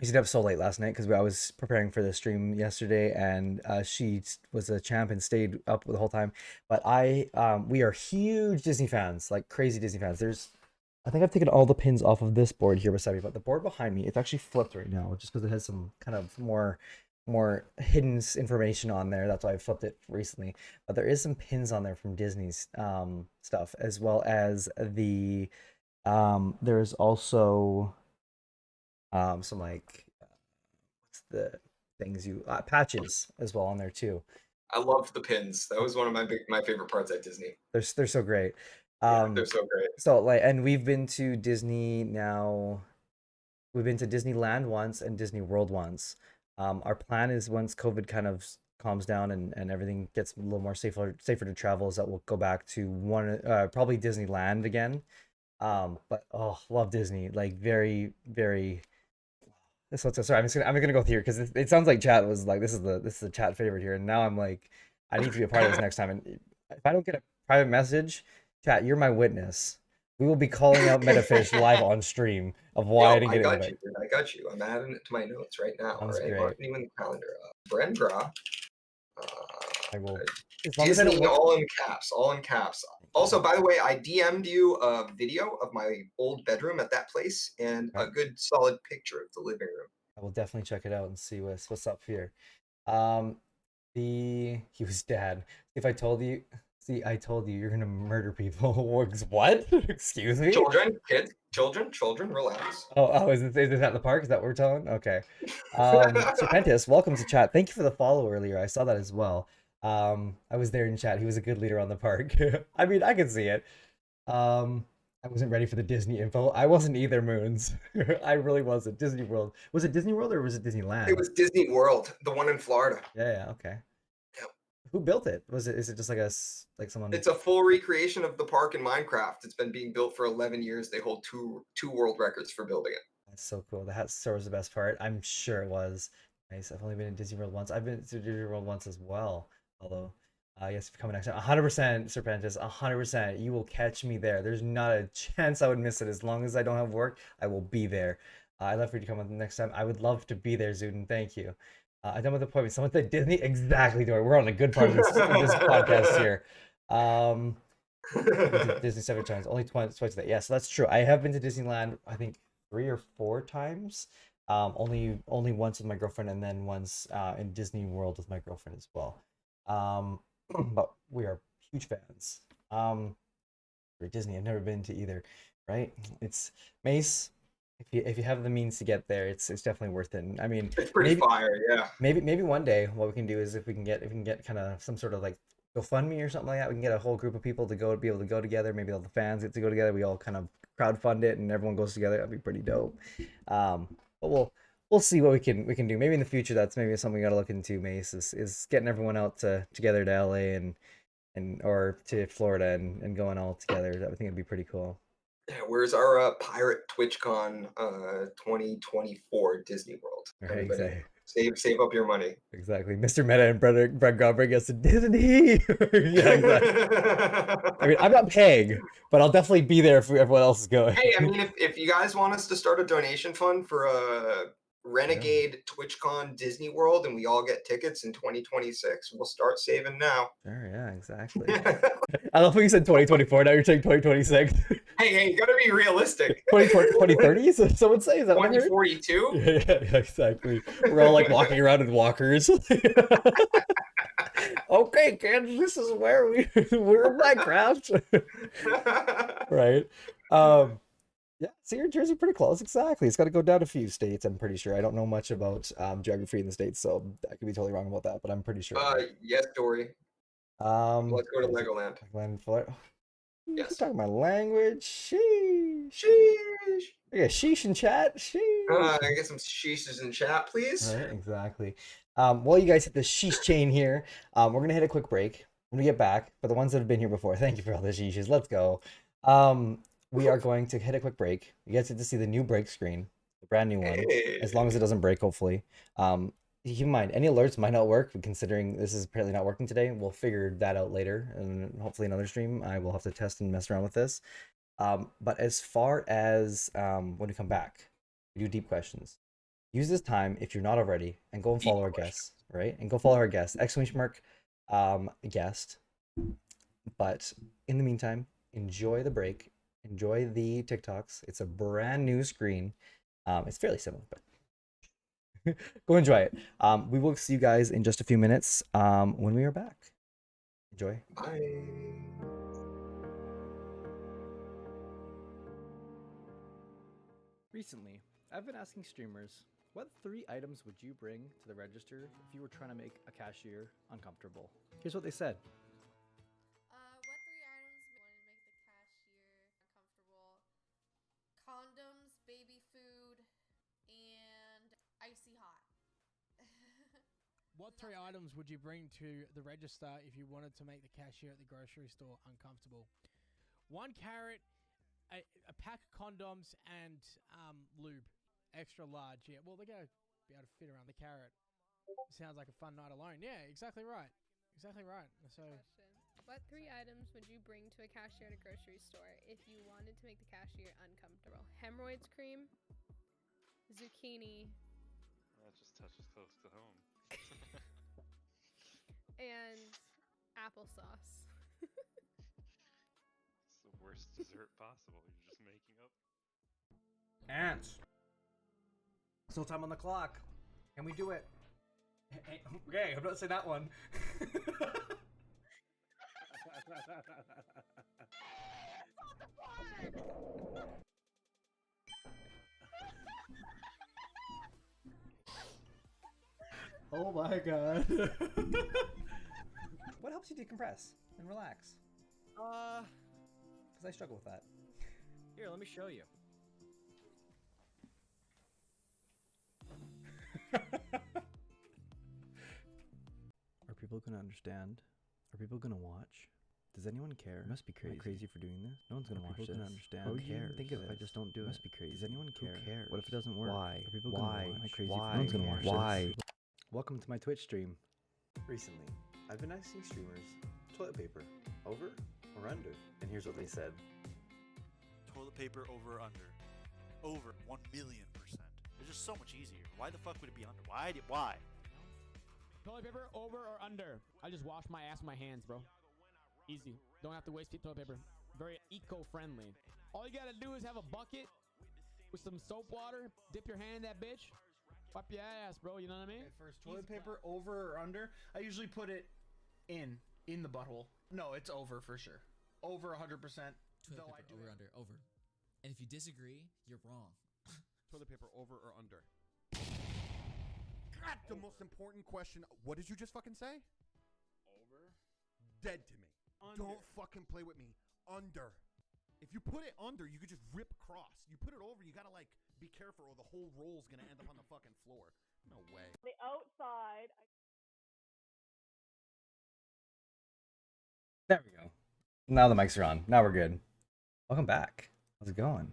Speaker 1: We stayed up so late last night because I was preparing for the stream yesterday, and was a champ and stayed up the whole time. But we are huge Disney fans, like crazy Disney fans. I think I've taken all the pins off of this board here beside me, but the board behind me, it's actually flipped right now, just because it has some kind of more hidden information on there. That's why I flipped it recently. But there is some pins on there from Disney's stuff, as well as there's also some like what's the things you patches as well on there too.
Speaker 2: I loved the pins. That was one of my favorite parts at Disney.
Speaker 1: They're so great.
Speaker 2: Yeah, they're
Speaker 1: Um,
Speaker 2: so great.
Speaker 1: so like, and we've been to Disney now. We've been to Disneyland once and Disney World once. Our plan is once COVID kind of calms down and everything gets a little more safer to travel, is that we'll go back to probably Disneyland again. But oh, love Disney. Like very, very. Sorry, I'm gonna go here because it sounds like chat was like this is the chat favorite here, and now I'm like I need to be a part of this next time. And if I don't get a private message, chat, you're my witness. We will be calling out Metafish live on stream of why I
Speaker 2: Yo,
Speaker 1: didn't
Speaker 2: I
Speaker 1: get an
Speaker 2: got you,
Speaker 1: invite.
Speaker 2: dude. I got you. I'm adding it to my notes right now. All
Speaker 1: Sounds
Speaker 2: right,
Speaker 1: great.
Speaker 2: marking you in the calendar. Brendra, uh,
Speaker 1: I will, as long as I don't
Speaker 2: Disney,
Speaker 1: work.
Speaker 2: all in caps, all in caps. Also, by the way, I DM'd you a video of my old bedroom at that place and a
Speaker 1: Right,
Speaker 2: good solid picture of the living room.
Speaker 1: I will definitely check it out and see what's up here. Um, he was dad. If I told you, see, I told you you're gonna murder people. What? Excuse me?
Speaker 2: Children, kids, children, relax.
Speaker 1: Oh, is this at the park? Is that what we're telling? Okay. Serpentis, welcome to chat. Thank you for the follow earlier. I saw that as well. I was there in chat. He was a good leader on the park. I mean, I can see it. Um, I wasn't ready for the Disney info. I wasn't either, Moons. I really wasn't. Disney World. Was it Disney World or was it
Speaker 2: It
Speaker 1: Disneyland?
Speaker 2: was Disney World, the one in Florida.
Speaker 1: Yeah, okay.
Speaker 2: Yep.
Speaker 1: Who built it? Is it just like like someone?
Speaker 2: It's a full recreation of the park in Minecraft. It's been being built for 11 years. They hold two world records for building it.
Speaker 1: That's so cool. The hat store was the best part. I'm sure it was. Nice. I've only been in Disney World once. I've been to Disney World once as well. Although, yes, if you're coming next time, 100% Serpentis, 100%. You will catch me there. There's not a chance I would miss it. As long as I don't have work, I will be there. I'd love for you to come on the next time. I would love to be there, Zuden. Thank you. I'm done with the appointment. Someone said Disney. Exactly, Dory. We're on a good part of this podcast here. Um, I've been to Disney 7 times, only twice that. Yeah, so that's true. I have been to Disneyland, I think 3 or 4 times. Only once with my girlfriend, and then once in Disney World with my girlfriend as well. Um, but we are huge fans. For Disney, I've never been to either. Right? It's Mace. If you have the means to get there, it's definitely worth it. And, I mean,
Speaker 2: It's pretty
Speaker 1: maybe
Speaker 2: fire, yeah.
Speaker 1: maybe one day what we can do is if we can get kind of some sort of like GoFundMe or something like that, we can get a whole group of people to be able to go together. Maybe all the fans get to go together. We all kind of crowdfund it and everyone goes together. That'd be pretty dope. But we'll see what we can do. Maybe in the future that's maybe something we gotta look into, Mace, is getting everyone out together to LA and or to Florida and going all together. I think it'd be pretty cool.
Speaker 2: Yeah, where's our Pirate TwitchCon 2024 Disney World?
Speaker 1: Right,
Speaker 2: Everybody,
Speaker 1: exactly.
Speaker 2: save up your money.
Speaker 1: Exactly. Mr. Meta and Brett Garber gets to Disney. Yeah, exactly. I mean, I'm not paying, but I'll definitely be there if everyone else is going.
Speaker 2: Hey, I mean, if you guys want us to start a donation fund for a
Speaker 1: Yeah.
Speaker 2: Renegade TwitchCon Disney World and we all get tickets in 2026, we'll start saving now.
Speaker 1: Sure, yeah, exactly. I love when you said 2024. Now you're saying 2026.
Speaker 2: Hey, you gotta be realistic.
Speaker 1: 2030? Some would say, is that what I heard?
Speaker 2: 2042?
Speaker 1: Yeah, exactly. We're all like walking around in walkers. Okay, kids, this is where we're in Minecraft. Right. Yeah, see, your Jersey pretty close. Exactly. It's got to go down a few states, I'm pretty sure. I don't know much about geography in the states, so I could be totally wrong about that, but I'm pretty sure.
Speaker 2: Yes, Dory. Let's go to
Speaker 1: what is it?
Speaker 2: Legoland.
Speaker 1: Legoland, Florida. You
Speaker 2: Yes.
Speaker 1: talking my language? Sheesh.
Speaker 2: Sheesh.
Speaker 1: Yeah, sheesh in chat. Sheesh.
Speaker 2: I get some sheeshes in chat, please.
Speaker 1: Right, exactly. While you guys hit the sheesh chain here, we're gonna hit a quick break. When we get back, for the ones that have been here before, thank you for all the sheeshes. Let's go. We are going to hit a quick break. You guys get to see the new break screen, the brand new one, as long as it doesn't break, hopefully. Keep in mind, any alerts might not work, but considering this is apparently not working today, we'll figure that out later, and hopefully another stream, I will have to test and mess around with this. But as far as when we come back, we do deep questions. Use this time if you're not already, and go and follow our guests, right? And go follow our guests! Exclamation mark, guest. But in the meantime, enjoy the break. Enjoy the TikToks. It's a brand new screen. It's fairly simple, but go enjoy it. We will see you guys in just a few minutes when we are back. Enjoy.
Speaker 2: Bye.
Speaker 1: Recently, I've been asking streamers, what 3 items would you bring to the register if you were trying to make a cashier uncomfortable? Here's what they said.
Speaker 3: What 3 items would want to make the cashier uncomfortable? Condoms, baby food, and icy hot.
Speaker 4: What 3 items would you bring to the register if you wanted to make the cashier at the grocery store uncomfortable? 1 carrot, a pack of condoms, and lube. Extra large, yeah. Well, they're going to be able to fit around the carrot. Sounds like a fun night alone. Yeah, exactly right. Exactly right. So,
Speaker 5: Question. What 3 items would you bring to a cashier at a grocery store if you wanted to make the cashier uncomfortable? Hemorrhoids cream, zucchini,
Speaker 6: That just touches close to home.
Speaker 5: and applesauce.
Speaker 6: It's the worst dessert possible. You're just making up.
Speaker 1: Ants. Still time on the clock. Can we do it? Okay, I'm not saying that one. Oh my god. What helps you decompress and relax? Because I struggle with that.
Speaker 7: Here, let me show you.
Speaker 1: Are people gonna understand? Are people gonna watch? Does anyone care? It must be crazy. Am I crazy for doing this? No one's gonna watch this. Gonna understand. Who cares? Think of it. If I just don't do it, must be crazy. Does anyone care? Who cares? What if it doesn't work? Why? Are people gonna watch? Am I crazy?
Speaker 7: Why?
Speaker 1: No one's gonna watch
Speaker 7: Why?
Speaker 1: this. Welcome to my Twitch stream. Recently, I've been asking streamers, toilet paper, over or under? And here's what they said.
Speaker 8: Toilet paper over or under? Over 1,000,000%. It's just so much easier. Why the fuck would it be under? Why?
Speaker 4: toilet paper over or under? I just wash my ass with my hands, bro. Easy. Don't have to waste toilet paper. Very eco-friendly. All you gotta do is have a bucket with some soap water. Dip your hand in that bitch. Wipe your ass, bro. You know what I mean?
Speaker 9: Okay, first, toilet paper over or under? I usually put it in the butthole. No, it's over for sure. Over 100%.
Speaker 10: Toilet paper over, under, over. And if you disagree, you're wrong.
Speaker 11: Toilet paper over or under? God, the most important question. What did you just fucking say?
Speaker 6: Over?
Speaker 11: Dead to me.
Speaker 9: Under.
Speaker 11: Don't fucking play with me. Under. If you put it under, you could just rip across. You put it over, you gotta like be careful or the whole roll's gonna end up on the fucking floor. No way.
Speaker 12: The outside.
Speaker 1: There we go. Now the mics are on. Now we're good. Welcome back. How's it going?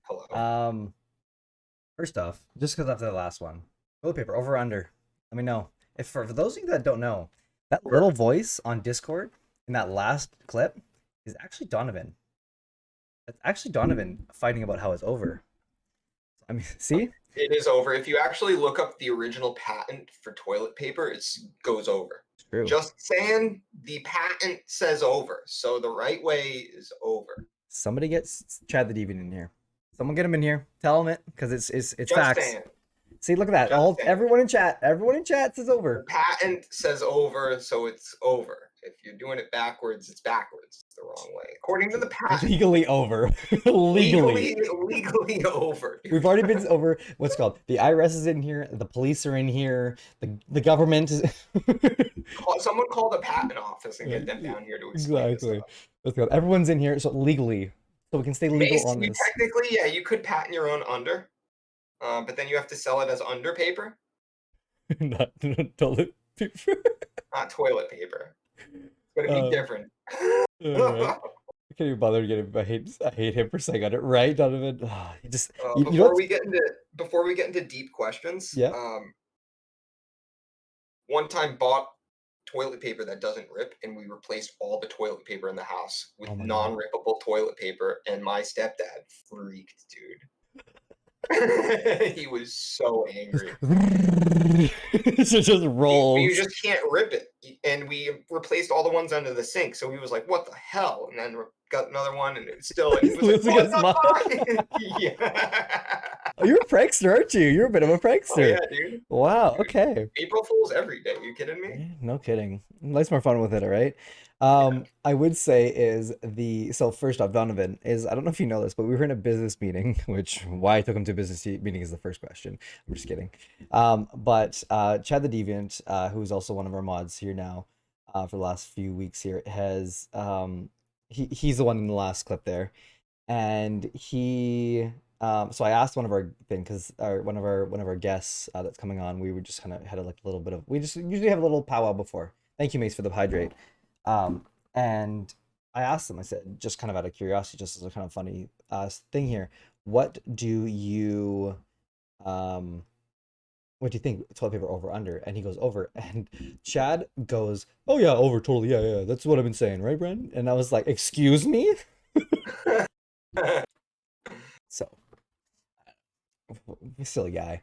Speaker 2: Hello.
Speaker 1: First off, just because after the last one, toilet paper over or under. Let me know. If for those of you that don't know, that little voice on Discord in that last clip is actually Donovan. That's actually Donovan fighting about how it's over. I mean, see?
Speaker 2: It is over. If you actually look up the original patent for toilet paper, it goes over.
Speaker 1: It's true.
Speaker 2: Just saying, the patent says over, so the right way is over.
Speaker 1: Somebody gets Chad the Deviant in here. Someone get him in here. Tell him it, because it's
Speaker 2: Just
Speaker 1: facts.
Speaker 2: saying.
Speaker 1: See, look at that. Everyone in chat says over.
Speaker 2: The patent says over, so it's over. If you're doing it backwards, it's backwards. It's the wrong way, according to the patent.
Speaker 1: Legally over. Legally.
Speaker 2: Legally over. Dude.
Speaker 1: We've already been over. What's it called? The IRS is in here. The police are in here. The government is.
Speaker 2: Someone call the patent office and get them down here to explain
Speaker 1: Exactly.
Speaker 2: this stuff.
Speaker 1: Let's go. Everyone's in here, so legally, so we can stay legal
Speaker 2: Mace,
Speaker 1: on
Speaker 2: you
Speaker 1: this.
Speaker 2: technically, yeah, you could patent your own under, but then you have to sell it as under paper,
Speaker 1: Not toilet paper.
Speaker 2: not toilet paper. It's gonna be different.
Speaker 1: Alright. I can't even bother to get him. I hate him for saying on it, right, Donovan? He just you know
Speaker 2: before we get into deep questions,
Speaker 1: Yeah.
Speaker 2: one time bought toilet paper that doesn't rip, and we replaced all the toilet paper in the house with
Speaker 1: Oh my God.
Speaker 2: non-rippable toilet paper, and my stepdad freaked, dude. He was so angry.
Speaker 1: It just rolls.
Speaker 2: You just can't rip it. And we replaced all the ones under the sink. So he was like, what the hell? And then got another one, and it's still. And he was like, what the fuck? Yeah.
Speaker 1: Oh, you're a prankster, aren't you? You're a bit of a prankster.
Speaker 2: Oh, yeah, dude.
Speaker 1: Wow, okay.
Speaker 2: April Fools every day. You kidding me?
Speaker 1: No kidding. Life's more fun with it, all right? I would say is so first off, Donovan, I don't know if you know this, but we were in a business meeting, which why I took him to a business meeting is the first question. I'm just kidding. But Chad the Deviant, who's also one of our mods here now, for the last few weeks here, has he's the one in the last clip there. And so I asked one of our one of our guests that's coming on, we would just kind of had a little bit of, we just usually have a little powwow before. Thank you, Mace, for the hydrate. And I asked them, I said, just kind of out of curiosity, just as a kind of funny thing here, what do you think, toilet paper over under? And he goes over, and Chad goes, oh yeah, over, totally, yeah, that's what I've been saying, right, Brandon? And I was like, excuse me. So silly guy.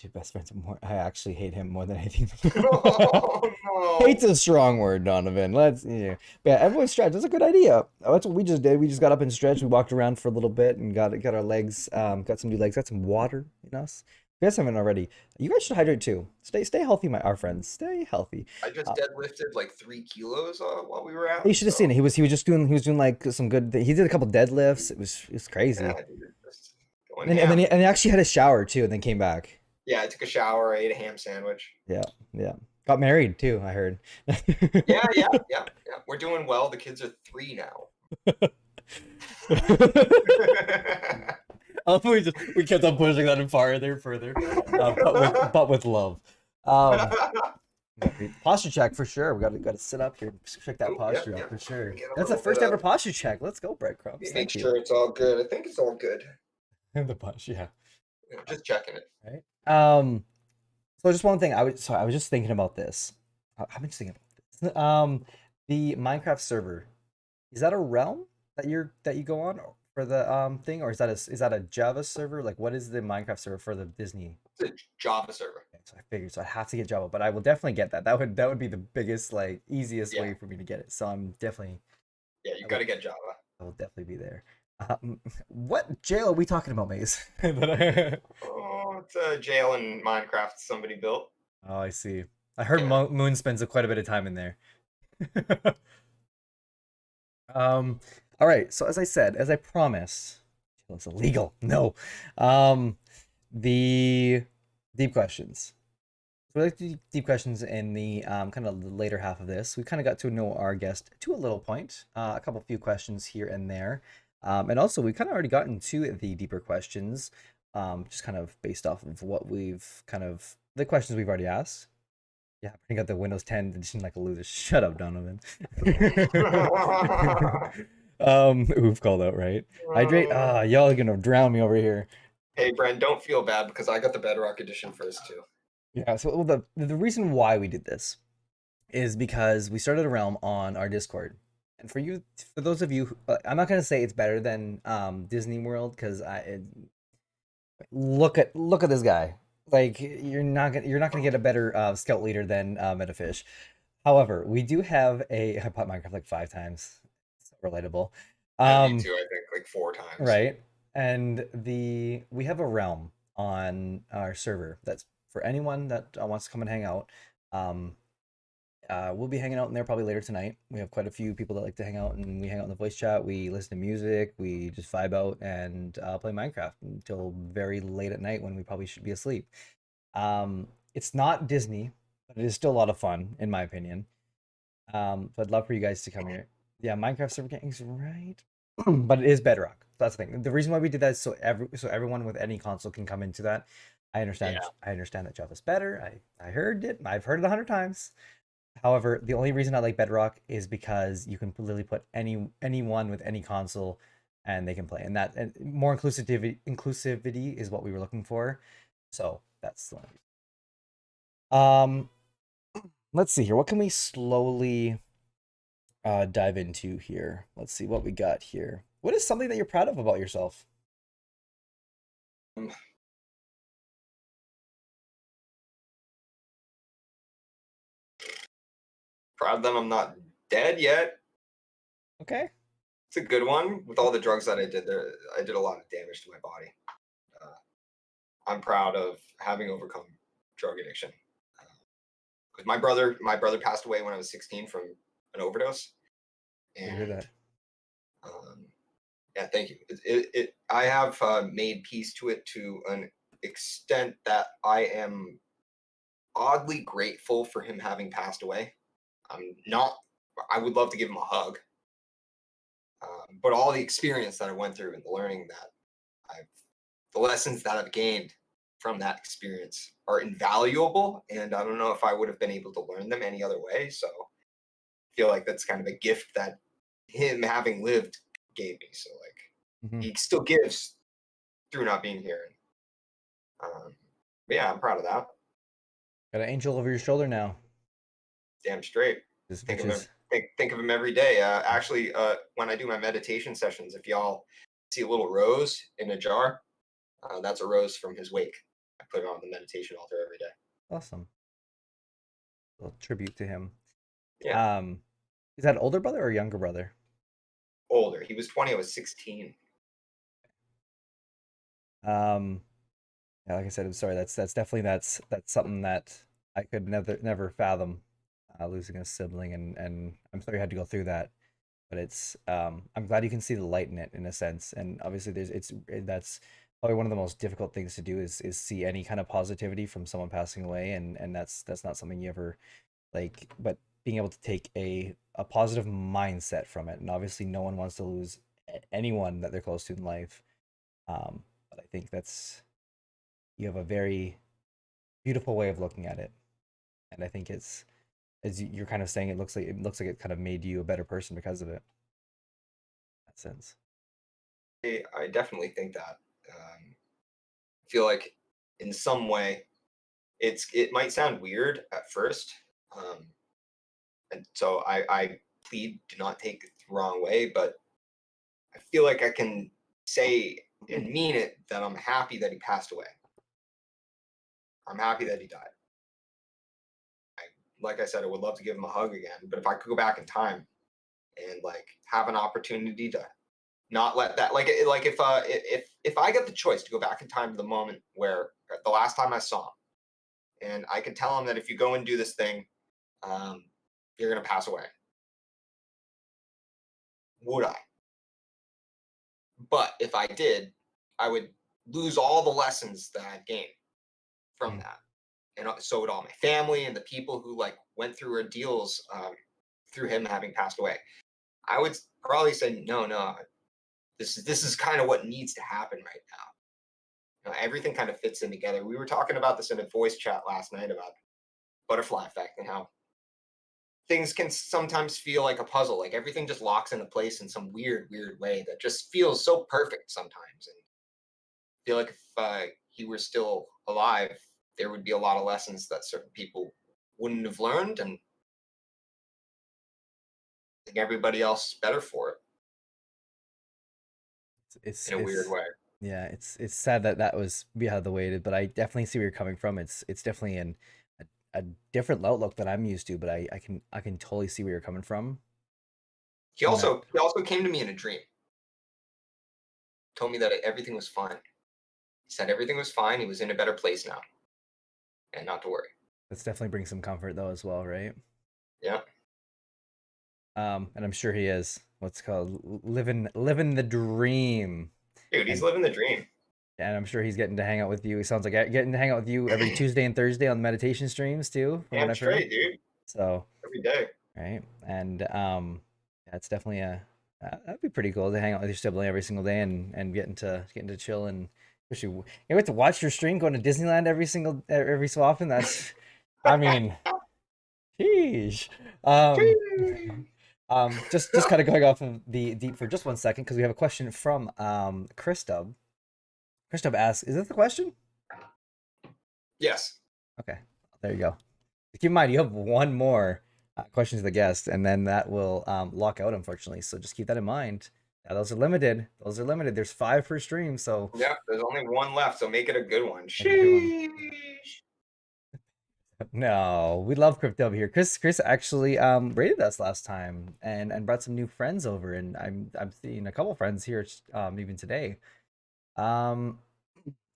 Speaker 1: Your best friends more. I actually hate him more than anything.
Speaker 2: Oh, no.
Speaker 1: Hate's a strong word, Donovan. But yeah, everyone stretch. That's a good idea. That's what we just did. We just got up and stretched. We walked around for a little bit and got our legs. Got some new legs. Got some water in us. If you guys haven't already, you guys should hydrate too. Stay healthy, our friends. Stay healthy.
Speaker 2: I just deadlifted like 3 kilos while we were out.
Speaker 1: You should have seen it. He was doing like some good. He did a couple deadlifts. It was crazy.
Speaker 2: Yeah, dude, just going
Speaker 1: And
Speaker 2: ham.
Speaker 1: then he actually had a shower too, and then came back.
Speaker 2: Yeah, I took a shower. I ate a ham sandwich.
Speaker 1: Yeah. Got married too, I heard.
Speaker 2: Yeah. We're doing well. The kids are 3 now.
Speaker 1: We kept on pushing that and further, but with love. Posture check for sure. We got to sit up here, check that posture out for sure. That's the first ever posture check. Let's go, breadcrumbs.
Speaker 2: Make sure it's all good. I think it's all good.
Speaker 1: The posture, yeah.
Speaker 2: Just checking it.
Speaker 1: Right. So just one thing. I was just thinking about this. I've been just thinking about this. The Minecraft server, is that a realm that you go on for the thing, or is that a Java server? Like, what is the Minecraft server for the Disney?
Speaker 2: It's a Java server.
Speaker 1: Okay, so I figured, so I have to get Java, but I will definitely get that. That would be the biggest, like, easiest way for me to get it. So I'm definitely.
Speaker 2: Yeah, you got to get Java.
Speaker 1: I will definitely be there. What jail are we talking about, Maze?
Speaker 2: Oh, it's a jail in Minecraft somebody built.
Speaker 1: Oh, I see. I heard Moon spends quite a bit of time in there. All right. So as I promised, it's illegal. No. The deep questions. So we like to do deep questions in the kind of the later half of this. We kind of got to know our guest to a little point. A few questions here and there. And also, we kind of already gotten to the deeper questions, just kind of based off of what the questions we've already asked. Yeah, I got the Windows 10 edition like a loser. Shut up, Donovan. Oof, called out, right? Hydrate. Y'all are gonna drown me over here.
Speaker 2: Hey, Brent, don't feel bad because I got the Bedrock edition first too.
Speaker 1: Yeah. So the reason why we did this is because we started a realm on our Discord. And for those of you, I'm not gonna say it's better than Disney World because look at this guy. Like you're not gonna get a better scout leader than Metafish. However, we do have I bought Minecraft like 5 times. It's so relatable.
Speaker 2: Me too. I think like 4 times.
Speaker 1: Right, and we have a realm on our server that's for anyone that wants to come and hang out. We'll be hanging out in there probably later tonight. We have quite a few people that like to hang out, and we hang out in the voice chat. We listen to music. We just vibe out and play Minecraft until very late at night when we probably should be asleep. It's not Disney, but it is still a lot of fun, in my opinion. So I'd love for you guys to come here. Yeah, Minecraft server games, right? But it is Bedrock. That's the thing. The reason why we did that is so everyone with any console can come into that. I understand.
Speaker 2: Yeah.
Speaker 1: I understand that Java's better. I heard it. I've heard it 100 times. However, the only reason I like Bedrock is because you can literally put anyone with any console, and they can play. And that and more inclusivity is what we were looking for. So that's the one. Let's see here. What can we slowly dive into here? Let's see what we got here. What is something that you're proud of about yourself?
Speaker 2: Proud that I'm not dead yet.
Speaker 1: Okay.
Speaker 2: It's a good one. With all the drugs that I did there, I did a lot of damage to my body. I'm proud of having overcome drug addiction. Because my brother passed away when I was 16 from an overdose.
Speaker 1: I hear
Speaker 2: And
Speaker 1: that.
Speaker 2: yeah, thank you. I have made peace to it to an extent that I am oddly grateful for him having passed away. I would love to give him a hug. But all the experience that I went through and the learning that the lessons that I've gained from that experience are invaluable. And I don't know if I would have been able to learn them any other way. So I feel like that's kind of a gift that him having lived gave me. So like he still gives through not being here. But yeah, I'm proud of that.
Speaker 1: Got an angel over your shoulder now.
Speaker 2: Damn straight. Think of him every day. Actually, when I do my meditation sessions, if y'all see a little rose in a jar, that's a rose from his wake. I put it on the meditation altar every day.
Speaker 1: Awesome. A little tribute to him.
Speaker 2: Yeah.
Speaker 1: Is that an older brother or a younger brother?
Speaker 2: Older. He was 20. I was 16.
Speaker 1: Yeah, like I said, I'm sorry. That's definitely that's something that I could never fathom, losing a sibling, and I'm sorry you had to go through that. But it's I'm glad you can see the light in it in a sense, and obviously that's probably one of the most difficult things to do is see any kind of positivity from someone passing away, and that's not something you ever like, but being able to take a positive mindset from it, and obviously no one wants to lose anyone that they're close to in life. But I think you have a very beautiful way of looking at it, and I think it's as you're kind of saying, it looks like it kind of made you a better person because of it. In that sense.
Speaker 2: I definitely think that. I feel like in some way, it might sound weird at first, and so I plead do not take it the wrong way, but I feel like I can say and mean it that I'm happy that he passed away. I'm happy that he died. Like I said, I would love to give him a hug again, but if I could go back in time and like have an opportunity to not let that like if I get the choice to go back in time to the moment where the last time I saw him, and I could tell him that if you go and do this thing, you're gonna pass away. Would I? But if I did, I would lose all the lessons that I've gained from that, and so would all my family and the people who like went through ordeals through him having passed away. I would probably say no. This is kind of what needs to happen right now. You know, everything kind of fits in together. We were talking about this in a voice chat last night about butterfly effect and how things can sometimes feel like a puzzle, like everything just locks into place in some weird way that just feels so perfect sometimes. And I feel like if he were still alive, there would be a lot of lessons that certain people wouldn't have learned, and I think everybody else is better for it.
Speaker 1: It's
Speaker 2: in a weird way.
Speaker 1: Yeah, it's sad that that was how the way it is, but I definitely see where you're coming from. It's definitely a different outlook that I'm used to, but I can totally see where you're coming from.
Speaker 2: He also came to me in a dream. Told me that everything was fine. He said everything was fine. He was in a better place now, and not to worry.
Speaker 1: That's definitely brings some comfort though as well, right?
Speaker 2: Yeah.
Speaker 1: And I'm sure he is. What's it called living the dream.
Speaker 2: Dude, he's
Speaker 1: And-
Speaker 2: living the dream.
Speaker 1: And I'm sure he's getting to hang out with you. He sounds like getting to hang out with you every Tuesday and Thursday on the meditation streams too. From what
Speaker 2: Damn
Speaker 1: I've heard.
Speaker 2: straight, dude.
Speaker 1: So
Speaker 2: Every day.
Speaker 1: right, and yeah, it's definitely that'd be pretty cool to hang out with your sibling every single day and getting to chill and especially you get to watch your stream going to Disneyland every so often. That's, I mean, sheesh. Just kind of going off of the deep for just 1 second because we have a question from Chris Dub. Chris Dub asks, "Is this the question?"
Speaker 2: Yes.
Speaker 1: Okay, there you go. Keep in mind you have one more question to the guest, and then that will lock out, unfortunately. So just keep that in mind. Yeah, those are limited. There's 5 per stream, so
Speaker 2: Yeah, there's only one left, so make it a good one.
Speaker 1: Make it a good one. No, we love crypto over here. Chris actually rated us last time and brought some new friends over, and I'm seeing a couple friends here even today. All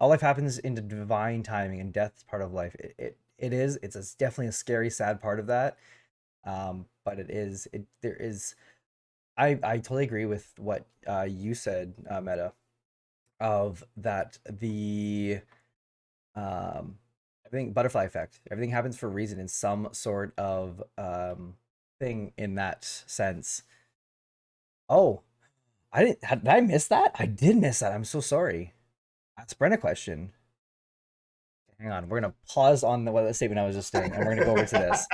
Speaker 1: life happens in the divine timing, and death is part of life. It's definitely a scary, sad part of that. But I totally agree with what you said, Meta, of that the everything butterfly effect. Everything happens for a reason in some sort of thing in that sense. Oh, did I miss that? I did miss that. I'm so sorry. That's Brenna question. Hang on, we're gonna pause on the statement I was just saying, and we're gonna go over to this.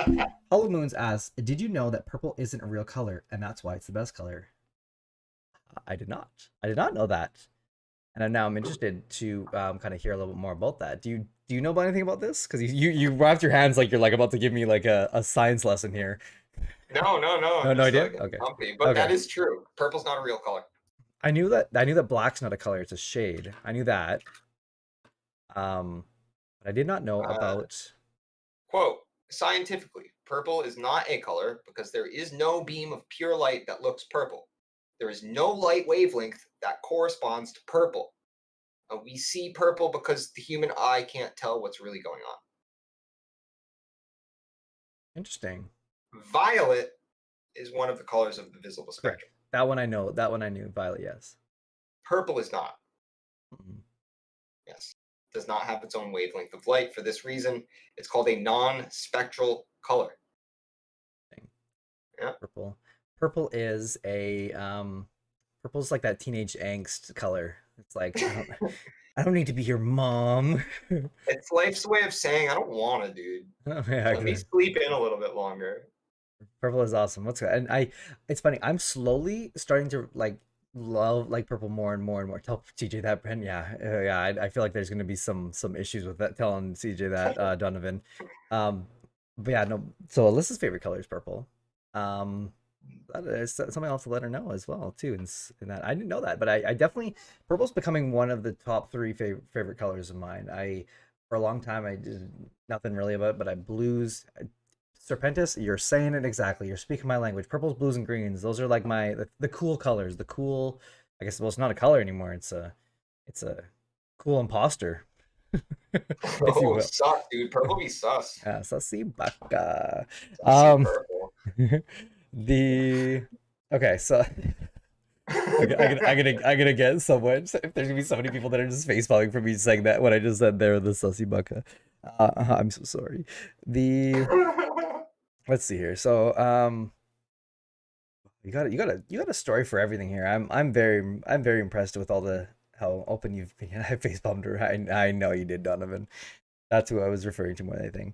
Speaker 1: Hollow Moons asks, "Did you know that purple isn't a real color, and that's why it's the best color?" I did not. I did not know that, and now I'm interested to kind of hear a little bit more about that. Do you know about anything about this? Because you wrapped your hands like you're like about to give me like a science lesson here.
Speaker 2: No.
Speaker 1: No idea. Okay.
Speaker 2: Comfy, but
Speaker 1: Okay.
Speaker 2: that is true. Purple's not a real color.
Speaker 1: I knew that black's not a color; it's a shade. I knew that. But I did not know about.
Speaker 2: Quote, scientifically, purple is not a color because there is no beam of pure light that looks purple. There is no light wavelength that corresponds to purple. We see purple because the human eye can't tell what's really going on.
Speaker 1: Interesting.
Speaker 2: Violet is one of the colors of the visible spectrum.
Speaker 1: Correct. That one I know. That one I knew. Violet, yes.
Speaker 2: Purple is not.
Speaker 1: Mm-mm.
Speaker 2: Yes. Does not have its own wavelength of light. For this reason, it's called a non-spectral color. Yeah.
Speaker 1: Purple is purple's like that teenage angst color. It's like I don't need to be your mom.
Speaker 2: It's life's way of saying I don't want to, dude.
Speaker 1: Oh, yeah,
Speaker 2: Let me sleep in a little bit longer.
Speaker 1: Purple is awesome. What's good? And it's funny. I'm slowly starting to love purple more and more and more. Tell CJ that, and yeah. I feel like there's gonna be some issues with that. Telling CJ that, Donovan. But yeah, no. So Alyssa's favorite color is purple. That is something I'll have to let her know as well too. In that I didn't know that, but I definitely purple's becoming one of the top 3 favorite colors of mine. For a long time I did nothing really about it, but blues. Serpentis, you're saying it exactly. You're speaking my language. Purples, blues, and greens. Those are like the cool colors. The cool, I guess. Well, it's not a color anymore. It's a cool imposter.
Speaker 2: Oh, sus, dude. Purple be sus.
Speaker 1: Yeah, sussy baka.
Speaker 2: Purple.
Speaker 1: Okay, so I'm gonna get someone. If there's gonna be so many people that are just face palming for me saying that when I just said they're the sussy baka. I'm so sorry. Let's see here. So you got a story for everything here. I'm very impressed with how open you've been. I face palmed her. I know you did, Donovan. That's who I was referring to more than anything.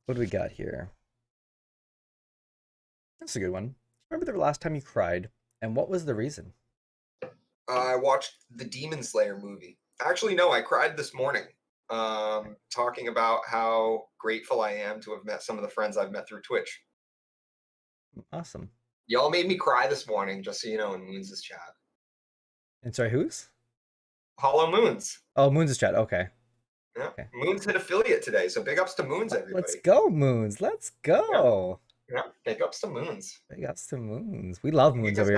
Speaker 1: What do we got here? That's a good one. Remember the last time you cried, and what was the reason?
Speaker 2: I watched the Demon Slayer movie. Actually, no, I cried this morning. Talking about how grateful I am to have met some of the friends I've met through Twitch.
Speaker 1: Awesome.
Speaker 2: Y'all made me cry this morning, just so you know, in Moons' chat.
Speaker 1: And sorry, who's?
Speaker 2: Hollow Moons.
Speaker 1: Oh, Moons' chat. Okay.
Speaker 2: Yeah.
Speaker 1: Okay.
Speaker 2: Moons hit affiliate today, so big ups to Moons, everybody.
Speaker 1: Let's go, Moons. Let's go.
Speaker 2: Yeah, big ups to Moons.
Speaker 1: Big ups to Moons. We love Moons over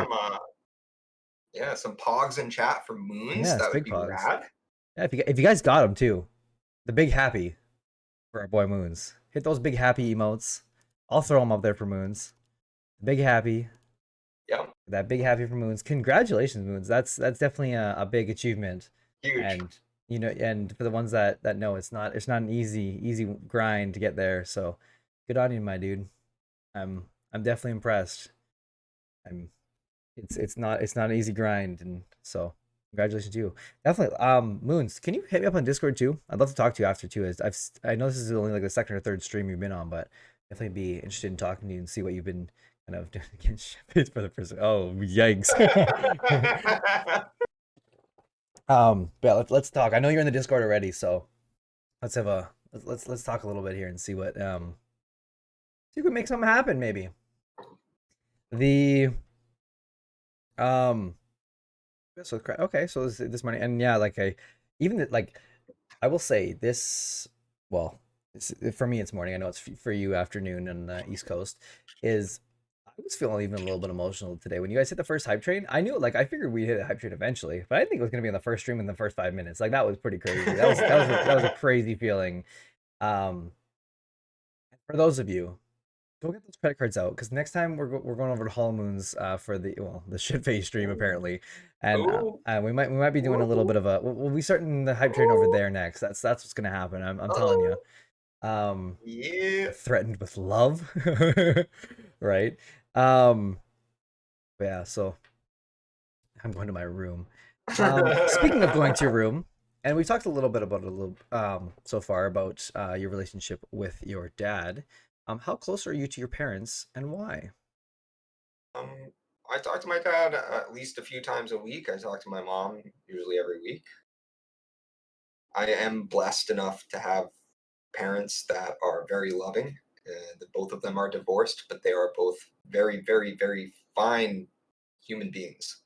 Speaker 1: here.
Speaker 2: Some pogs in chat for Moons.
Speaker 1: Yeah,
Speaker 2: that would
Speaker 1: big
Speaker 2: be
Speaker 1: pogs.
Speaker 2: rad.
Speaker 1: Yeah, if you guys got them too, the big happy for our boy Moons. Hit those big happy emotes. I'll throw them up there for Moons. Big happy.
Speaker 2: Yep.
Speaker 1: That big happy for Moons. Congratulations, Moons. That's definitely a big achievement.
Speaker 2: Huge.
Speaker 1: And and for the ones that know, it's not an easy grind to get there. So good on you, my dude. I'm definitely impressed. It's not an easy grind, and so congratulations to you. Definitely. Moons, can you hit me up on Discord too? I'd love to talk to you after too. I know this is only like the second or third stream you've been on, but definitely be interested in talking to you and see what you've been kind of doing against shepherds for the first. Oh, yikes. But yeah, let's talk. I know you're in the Discord already, so let's have a let's talk a little bit here and see what see if we can make something happen maybe. The so okay, so this money, and yeah, like I will say this. Well, for me it's morning. I know it's for you afternoon on the East Coast. I was feeling even a little bit emotional today when you guys hit the first hype train. I knew, like, I figured we'd hit a hype train eventually, but I didn't think it was gonna be on the first stream in the first 5 minutes. Like that was pretty crazy. That was a crazy feeling. For those of you, go get those credit cards out because next time we're going over to Hall Moons for the shit face stream apparently, and we might be doing a little bit of a we'll be starting the hype train over there next. That's what's gonna happen. I'm telling you.
Speaker 2: Yeah.
Speaker 1: Threatened with love, right? Yeah. So I'm going to my room. Speaking of going to your room, and we've talked a little bit about it so far about your relationship with your dad. How close are you to your parents and why?
Speaker 2: I talk to my dad at least a few times a week. I talk to my mom usually every week. I am blessed enough to have parents that are very loving. Both of them are divorced, but they are both very, very, very fine human beings.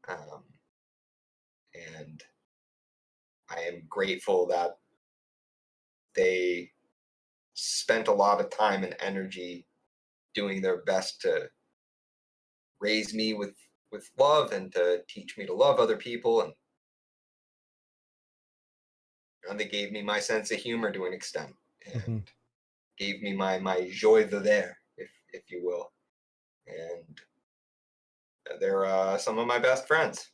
Speaker 2: And I am grateful that they spent a lot of time and energy doing their best to raise me with love and to teach me to love other people, and they gave me my sense of humor to an extent, and gave me my joie de vivre, if you will. And they're some of my best friends.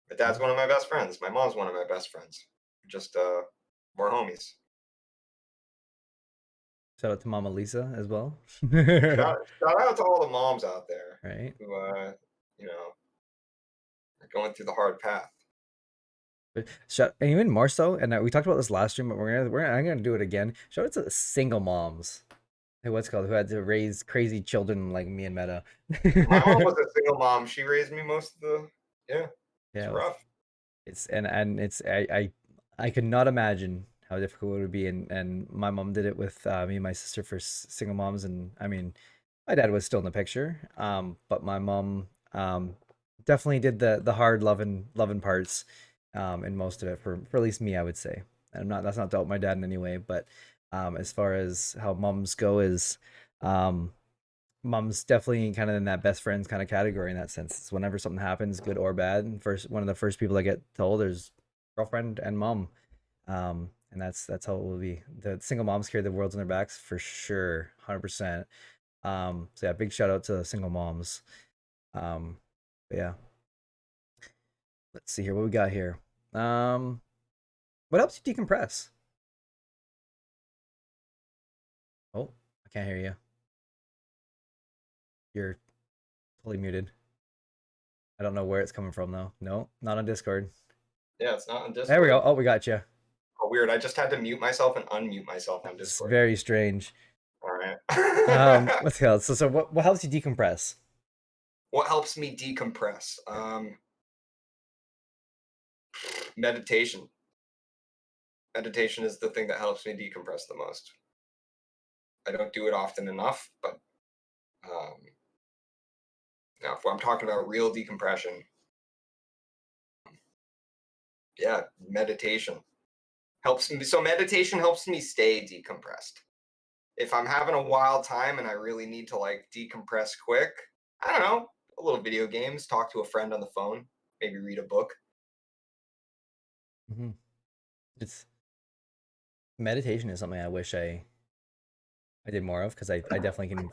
Speaker 2: My dad's one of my best friends. My mom's one of my best friends. Just more homies.
Speaker 1: Shout out to Mama Lisa as well.
Speaker 2: Shout out to all the moms out there,
Speaker 1: right?
Speaker 2: Who are going through the hard path.
Speaker 1: And even more so, and we talked about this last stream, but I'm gonna do it again. Shout out to the single moms, who had to raise crazy children like me and Meta.
Speaker 2: My mom was a single mom. She raised me most of the It's rough.
Speaker 1: I could not imagine how difficult it would be, and my mom did it with me and my sister for single moms, and I mean, my dad was still in the picture, but my mom definitely did the hard loving parts, in most of it for at least me, I would say. And that's not to doubt my dad in any way, but as far as how moms go is mom's definitely kind of in that best friends kind of category in that sense. It's whenever something happens, good or bad, one of the first people that get told is girlfriend and mom. And that's how it will be. The single moms carry the world on their backs for sure, 100%. So yeah, big shout out to single moms. But yeah, let's see here what we got here. What helps you decompress? Oh, I can't hear you. You're totally muted. I don't know where it's coming from though. No, not on Discord.
Speaker 2: Yeah, it's not on Discord.
Speaker 1: There we go. Oh, we got you.
Speaker 2: Oh, weird. I just had to mute myself and unmute myself on Discord.
Speaker 1: It's very strange.
Speaker 2: All right.
Speaker 1: Let's go. So what helps you decompress?
Speaker 2: What helps me decompress? Meditation. Meditation is the thing that helps me decompress the most. I don't do it often enough, but now if I'm talking about real decompression, yeah, meditation helps me. So meditation helps me stay decompressed. If I'm having a wild time and I really need to like decompress quick, I don't know, a little video games, talk to a friend on the phone, maybe read a book.
Speaker 1: It's meditation is something I wish I I did more of, because I definitely can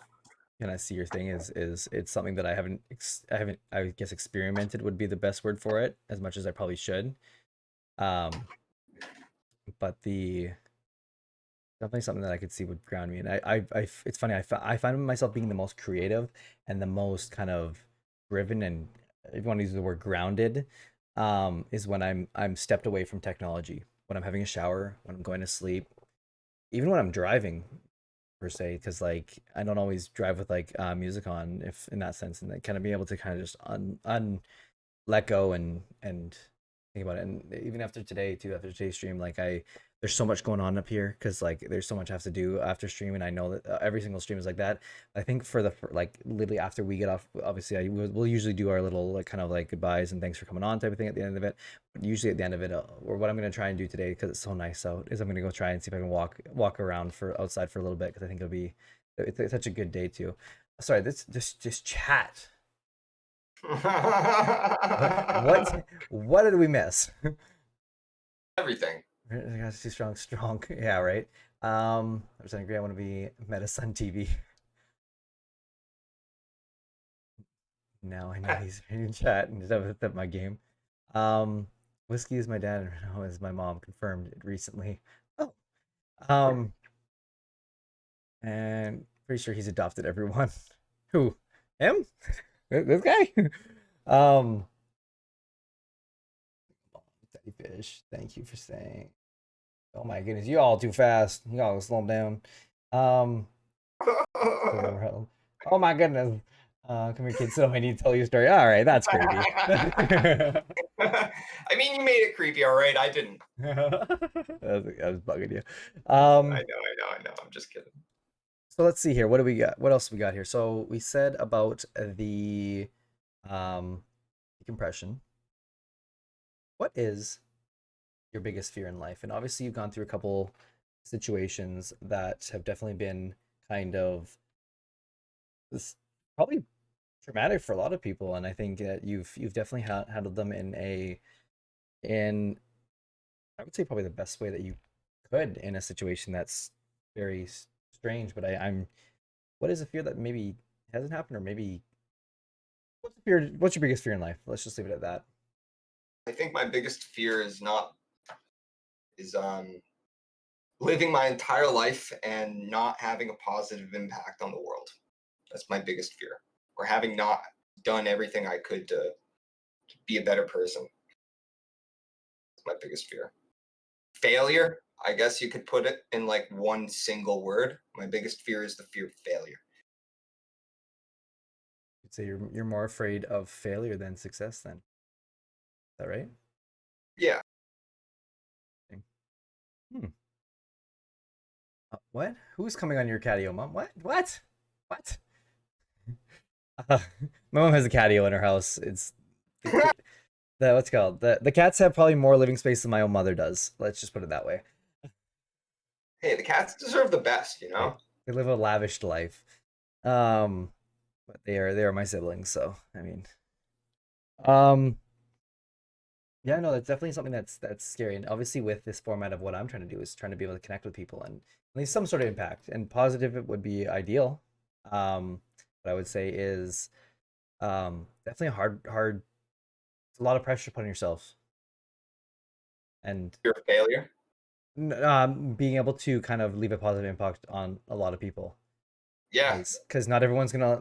Speaker 1: kind of see your thing is it's something that I guess experimented would be the best word for it, as much as I probably should. But the definitely something that I could see would ground me. And it's funny, I find myself being the most creative and the most kind of driven, and if you want to use the word grounded, is when I'm stepped away from technology, when I'm having a shower, when I'm going to sleep, even when I'm driving per se, because like I don't always drive with like music on, if in that sense, and like kind of be able to kind of just let go and think about it. And even after today too, after today's stream, like there's so much going on up here, because like there's so much I have to do after stream, and I know that every single stream is like that. I think like literally after we get off, obviously we'll usually do our little like kind of like goodbyes and thanks for coming on type of thing at the end of it. But usually at the end of it, or what I'm gonna try and do today, because it's so nice out, is I'm gonna go try and see if I can walk around for outside for a little bit, because I think it's such a good day too. Sorry, this chat. What did we miss?
Speaker 2: Everything.
Speaker 1: That's too strong. Yeah, right. I agree. I want to be metafishTV. Now I know he's in chat and just my game. Whiskey is my dad, and Renault is my mom. Confirmed it recently. Oh. And pretty sure he's adopted everyone. Who? Him? This guy? Daddy Fish, thank you for saying. Oh my goodness, you all too fast. You all slow them down. Oh my goodness. Come here, kids. So I need to tell you a story. All right, that's creepy.
Speaker 2: I mean, you made it creepy, all right? I didn't.
Speaker 1: I was bugging you.
Speaker 2: I know. I'm just kidding.
Speaker 1: So let's see here. What do we got? What else we got here? So we said about the decompression. What is your biggest fear in life? And obviously you've gone through a couple situations that have definitely been kind of probably traumatic for a lot of people, and I think that you've definitely handled them in I would say probably the best way that you could, in a situation that's very strange. But I'm what is a fear that maybe hasn't happened, or maybe what's your biggest fear in life? Let's just leave it at that.
Speaker 2: I think my biggest fear is living my entire life and not having a positive impact on the world. That's my biggest fear. Or having not done everything I could to be a better person. That's my biggest fear. Failure, I guess you could put it in like one single word. My biggest fear is the fear of failure.
Speaker 1: You'd say you're more afraid of failure than success then. Is that right?
Speaker 2: Yeah.
Speaker 1: What? Who's coming on your catio, Mom? What? What? My mom has a catio in her house. It's what's it called? The cats have probably more living space than my own mother does. Let's just put it that way.
Speaker 2: Hey, the cats deserve the best, you know?
Speaker 1: They live a lavish life. But they are my siblings, so I mean, yeah, no, that's definitely something that's scary. And obviously with this format of what I'm trying to do is trying to be able to connect with people and at least some sort of impact, and positive it would be ideal. What I would say is definitely hard. It's a lot of pressure to put on yourself. And
Speaker 2: fear of failure.
Speaker 1: Being able to kind of leave a positive impact on a lot of people.
Speaker 2: Yeah.
Speaker 1: Because not everyone's gonna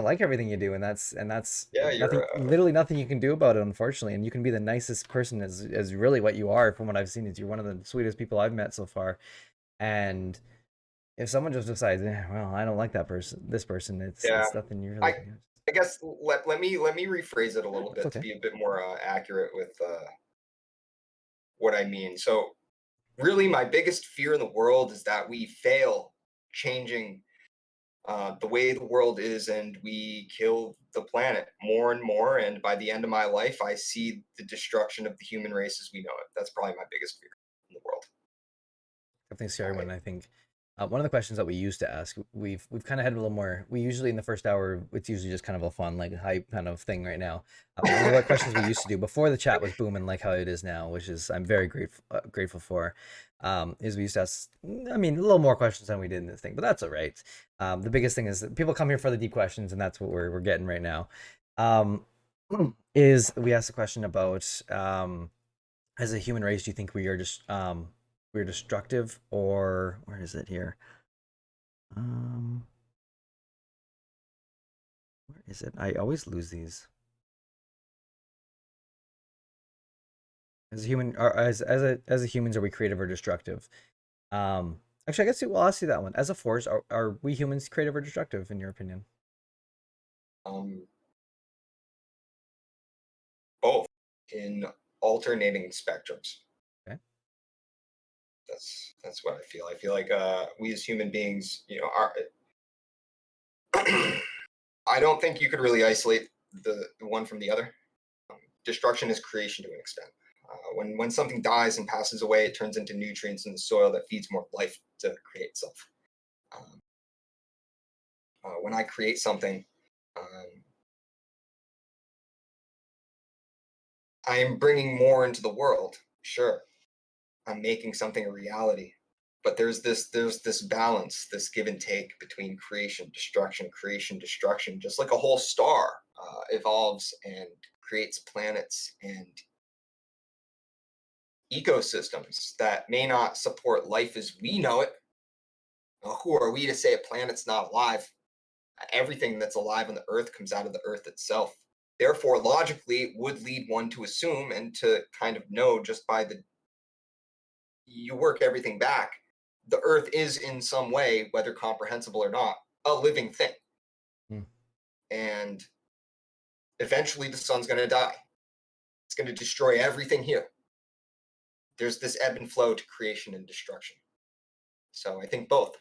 Speaker 1: like everything you do, and that's
Speaker 2: yeah,
Speaker 1: literally nothing you can do about it, unfortunately. And you can be the nicest person as really what you are. From what I've seen, is you're one of the sweetest people I've met so far. And if someone just decides, well, I don't like this person, it's nothing you really.
Speaker 2: I guess let me rephrase it a little bit to be a bit more accurate with what I mean. So really, my biggest fear in the world is that we fail changing the way the world is, and we kill the planet more and more. And by the end of my life, I see the destruction of the human race as we know it. That's probably my biggest fear in the world.
Speaker 1: Definitely scary one. I think One of the questions that we used to ask, we've kind of had a little more. We usually in the first hour, it's usually just kind of a fun, like hype kind of thing right now. One of the questions we used to do before the chat was booming like how it is now, which is I'm very grateful for. Is we used to ask, I mean, a little more questions than we did in this thing, but that's all right. The biggest thing is that people come here for the deep questions, and that's what we're getting right now. Is we asked the question about as a human race, do you think we are just we're destructive, or where is it here? Where is it? I always lose these. As a human, or as a humans, are we creative or destructive? Actually, I guess we'll ask you that one. As a force, are we humans creative or destructive in your opinion?
Speaker 2: Both in alternating spectrums.
Speaker 1: Okay.
Speaker 2: That's what I feel. I feel like we as human beings, you know, are. I don't think you could really isolate the one from the other. Destruction is creation to an extent. When something dies and passes away, it turns into nutrients in the soil that feeds more life to create itself. When I create something, I am bringing more into the world. Sure, I'm making something a reality, but there's this balance, this give and take between creation, destruction. Just like a whole star evolves and creates planets and ecosystems that may not support life as we know it. Who are we to say a planet's not alive? Everything that's alive on the earth comes out of the earth itself. Therefore, logically, it would lead one to assume and to kind of know just by the you work everything back, the earth is in some way, whether comprehensible or not, a living thing. And eventually the sun's going to die. It's going to destroy everything here. There's this ebb and flow to creation and destruction. So I think both.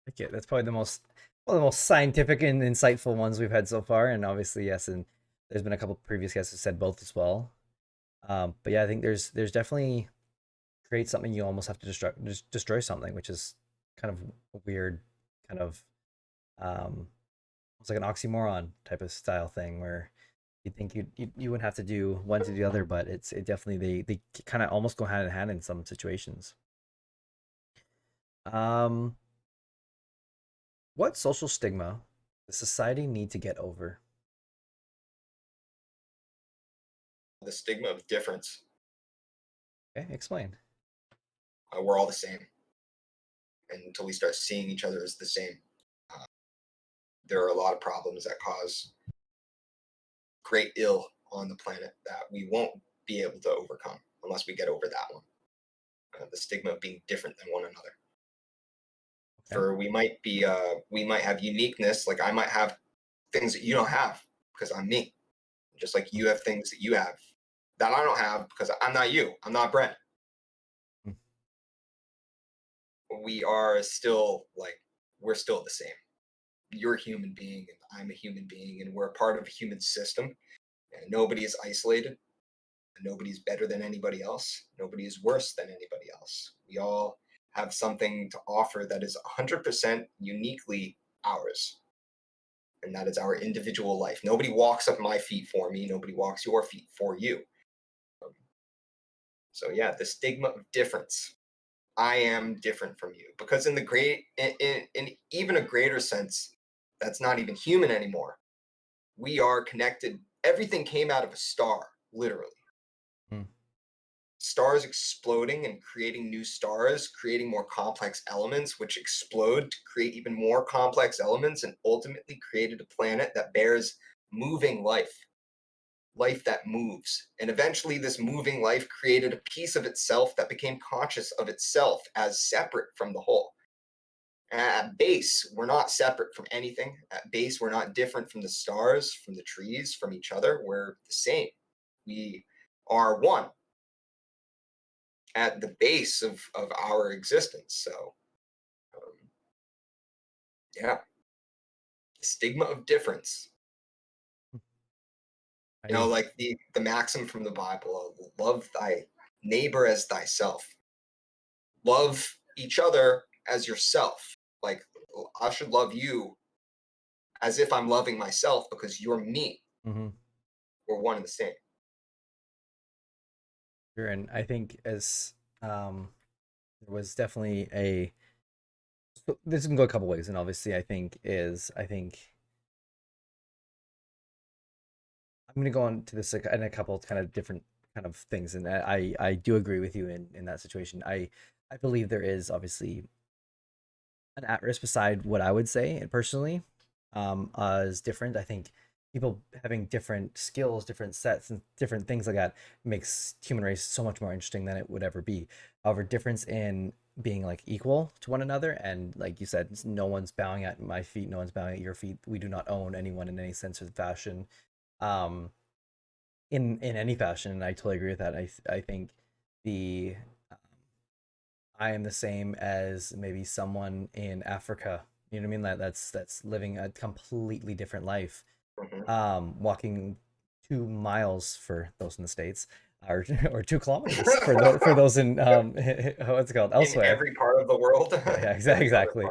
Speaker 1: Okay, that's probably the most one of the most scientific and insightful ones we've had so far, and obviously yes, and there's been a couple previous guests who said both as well. But yeah, I think there's definitely create something you almost have to destroy something, which is kind of a weird kind of it's like an oxymoron type of style thing where you think you wouldn't have to do one to the other, but it definitely they kind of almost go hand in hand in some situations. What social stigma does society need to get over?
Speaker 2: The stigma of difference.
Speaker 1: Okay, explain.
Speaker 2: We're all the same. And until we start seeing each other as the same, there are a lot of problems that cause great ill on the planet that we won't be able to overcome unless we get over that one. The stigma of being different than one another. Okay. For we might have uniqueness, like I might have things that you don't have because I'm me. Just like you have things that you have that I don't have because I'm not you. I'm not Brent. We are still we're still the same. You're a human being and I'm a human being and we're a part of a human system and nobody is isolated. Nobody's better than anybody else. Nobody is worse than anybody else. We all have something to offer that is 100% uniquely ours. And that is our individual life. Nobody walks up my feet for me. Nobody walks your feet for you. So yeah, the stigma of difference. I am different from you because in even a greater sense, that's not even human anymore. We are connected. Everything came out of a star, literally. Stars exploding and creating new stars, creating more complex elements, which explode to create even more complex elements, and ultimately created a planet that bears moving life that moves. And eventually, this moving life created a piece of itself that became conscious of itself as separate from the whole. At base, we're not separate from anything. At base, we're not different from the stars, from the trees, from each other. We're the same. We are one at the base of our existence. So, yeah, the stigma of difference. You know, like the maxim from the Bible, love thy neighbor as thyself. love each other as yourself. Like, I should love you as if I'm loving myself because you're me.
Speaker 1: Mm-hmm.
Speaker 2: We're one and the same.
Speaker 1: Sure, and I think as there was definitely a so this can go a couple ways, and obviously I think I'm gonna go on to this in a couple kind of different kind of things, and I do agree with you in that situation. I believe there is obviously an at risk beside what I would say, and personally, is different. I think people having different skills, different sets, and different things like that makes human race so much more interesting than it would ever be. However, difference in being like equal to one another, and like you said, no one's bowing at my feet, no one's bowing at your feet. We do not own anyone in any sense or fashion, um, in any fashion. And I totally agree with that. I think the I am the same as maybe someone in Africa. You know what I mean? That's living a completely different life. Walking 2 miles for those in the States, or 2 kilometers for those in what's it called elsewhere.
Speaker 2: In every part of the world.
Speaker 1: Yeah, exactly.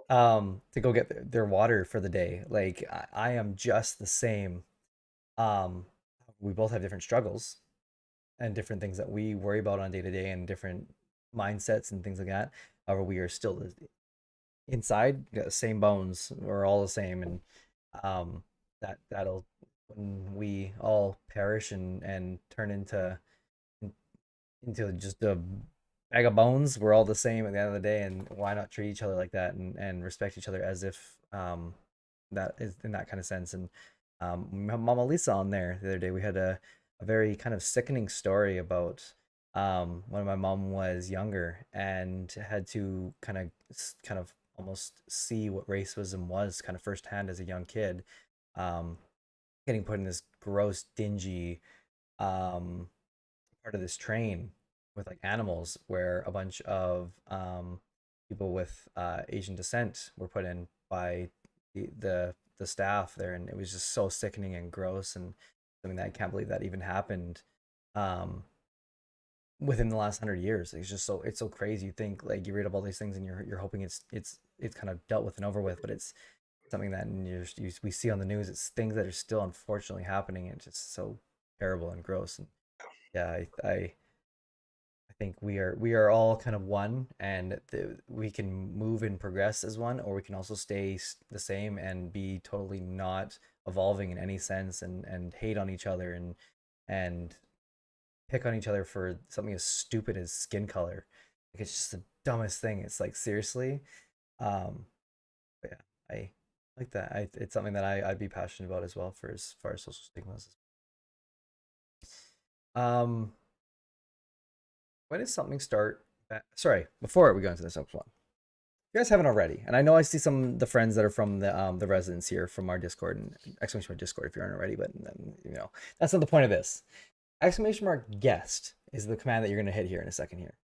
Speaker 1: To go get their water for the day. Like I am just the same. We both have different struggles and different things that we worry about on day to day and different mindsets and things like that. However, we are still inside, got the same bones. We're all the same, and that'll when we all perish and turn into just a bag of bones. We're all the same at the end of the day, and why not treat each other like that and respect each other as if that is in that kind of sense. And we have Mama Lisa on there the other day. We had a very kind of sickening story about when my mom was younger and had to kind of almost see what racism was kind of firsthand as a young kid, getting put in this gross, dingy part of this train with like animals where a bunch of people with Asian descent were put in by the staff there, and it was just so sickening and gross and something that I can't believe that even happened within the last 100 years. It's so crazy. You think like you read about these things and you're hoping it's kind of dealt with and over with, but it's something that we see on the news. It's things that are still unfortunately happening. And it's just so terrible and gross. And yeah, I think we are all kind of one, and we can move and progress as one, or we can also stay the same and be totally not evolving in any sense, and hate on each other and pick on each other for something as stupid as skin color. Like it's just the dumbest thing. It's like seriously. But yeah, I like that. It's something that I'd be passionate about as well for as far as social stigmas. When does something start? Sorry, before we go into this next one, you guys haven't already, and I know I see some the friends that are from the residents here from our Discord, and exclamation mark Discord if you aren't already, but that's not the point of this. Exclamation mark guest is the command that you're gonna hit here in a second here,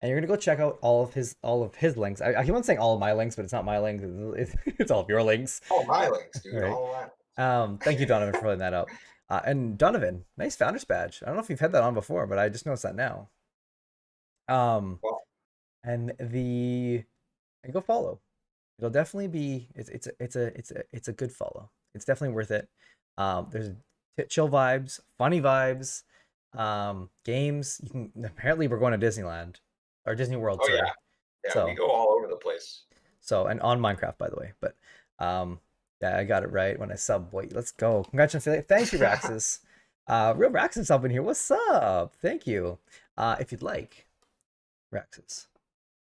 Speaker 1: and you're gonna go check out all of his links. I keep on saying all of my links, but it's not my links. It's all of your links.
Speaker 2: All my links, dude.
Speaker 1: Right.
Speaker 2: All of that.
Speaker 1: Thank you, Donovan, for putting that up. And Donovan, nice founder's badge. I don't know if you've had that on before, but I just noticed that now. And go follow. It'll definitely be it's a good follow. It's definitely worth it. There's chill vibes, funny vibes, games. Apparently we're going to Disneyland or Disney World.
Speaker 2: Oh
Speaker 1: sorry.
Speaker 2: yeah,
Speaker 1: So
Speaker 2: we go all over the place.
Speaker 1: So, and on Minecraft, by the way, but yeah, I got it right when I sub. Wait, let's go. Congratulations. Thank you, Raxus. Real Raxus up in here. What's up? Thank you. If you'd like, Raxus,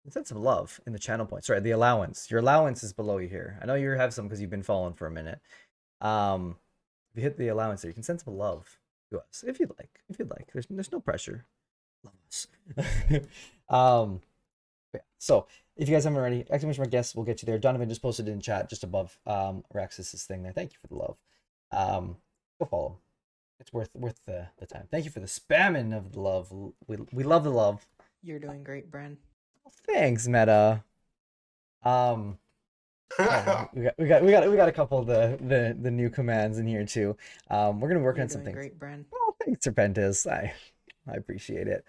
Speaker 1: send some love in the channel point. Sorry, the allowance. Your allowance is below you here. I know you have some because you've been following for a minute. If you hit the allowance there, you can send some love to us if you'd like. There's no pressure. Love us. Yeah. So if you guys haven't already, exclamation mark guests will get you there. Donovan just posted in chat just above Raxus's thing there. Thank you for the love. Go follow. It's worth the time. Thank you for the spamming of the love. We love the love.
Speaker 12: You're doing great, Bren.
Speaker 1: Thanks, Meta. We got a couple of the new commands in here too. We're gonna work on some things.
Speaker 12: Great, Bren.
Speaker 1: Oh, thanks, Serpentis. I appreciate it.